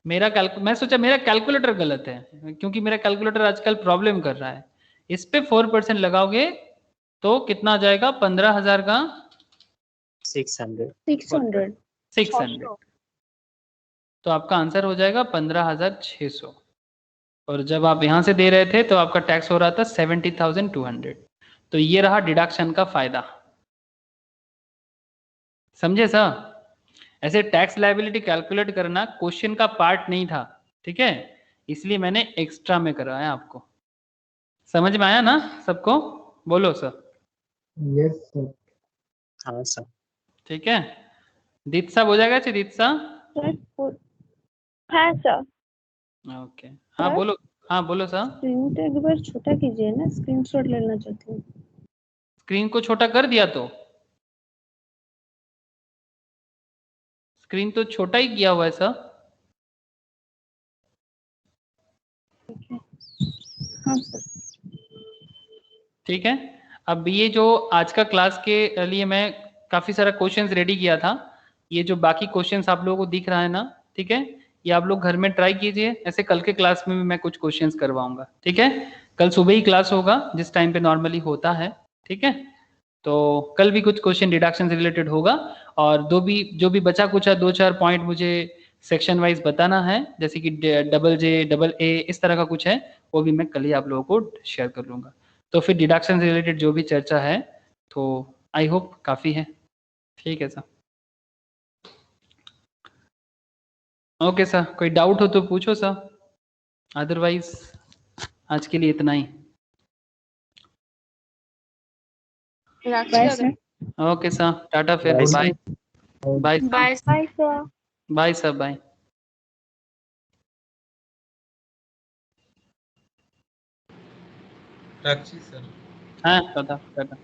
मैं सोचा मेरा कैलकुलेटर गलत है क्योंकि मेरा कैलकुलेटर आजकल प्रॉब्लम कर रहा है इस पे 4% लगाओगे तो कितना आ जाएगा 15,000 का 600 600 तो आपका आंसर हो जाएगा 15,600 और जब आप यहां से दे रहे थे तो आपका टैक्स हो रहा था 70,200 तो ये रहा डिडक्शन का फायदा समझे सर ऐसे टैक्स लायबिलिटी कैलकुलेट करना क्वेश्चन का पार्ट नहीं था ठीक है इसलिए मैंने एक्स्ट्रा में करवाया आपको समझ में आया ना सबको बोलो सर यस सर हाँ सर ठीक है दीक्षा हो जाएगा ची दीक्षा हाँ सर ओके हाँ बोलो सर स्क्रीन तो एक बार छोटा कीजिए ना स्क्रीनशॉट लेना चाहती हूँ स्क्रीन को छोटा कर दिया तो स्क्रीन तो छोटा ही किया हुआ है सर हाँ सर ठीक है अब ये जो आज का क्लास के लिए मैं काफी सारा क्वेश्चंस रेडी किया था ये जो बाकी क्वेश्चंस आप लोगों को दिख रहा है ना ठीक है ये आप लोग घर में ट्राई कीजिए, ऐसे कल के क्लास में भी मैं कुछ क्वेश्चंस करवाऊंगा, ठीक है। कल सुबह ही क्लास होगा जिस टाइम पे नॉर्मली होता है, ठीक है। तो कल भी कुछ क्वेश्चन डिडक्शन से रिलेटेड होगा, और जो भी बचा कुछ 2-4 पॉइंट मुझे सेक्शन वाइज बताना है, जैसे कि डबल जे डबल ए इस तरह का कुछ है, वो भी मैं कल ही आप लोगों को शेयर कर लूंगा। तो फिर डिडक्शन से रिलेटेड जो भी चर्चा है तो आई होप काफ़ी है, ठीक है सर। ओके सर, कोई डाउट हो तो पूछो सर, अदरवाइज आज के लिए इतना ही। রাখছি बाय দাদা। सर। ओके सर, टाटा फिर, Bye, बाय और bye bye sir. Bye sir, bye. রাখছি স্যার। हाँ टाटा टाटा।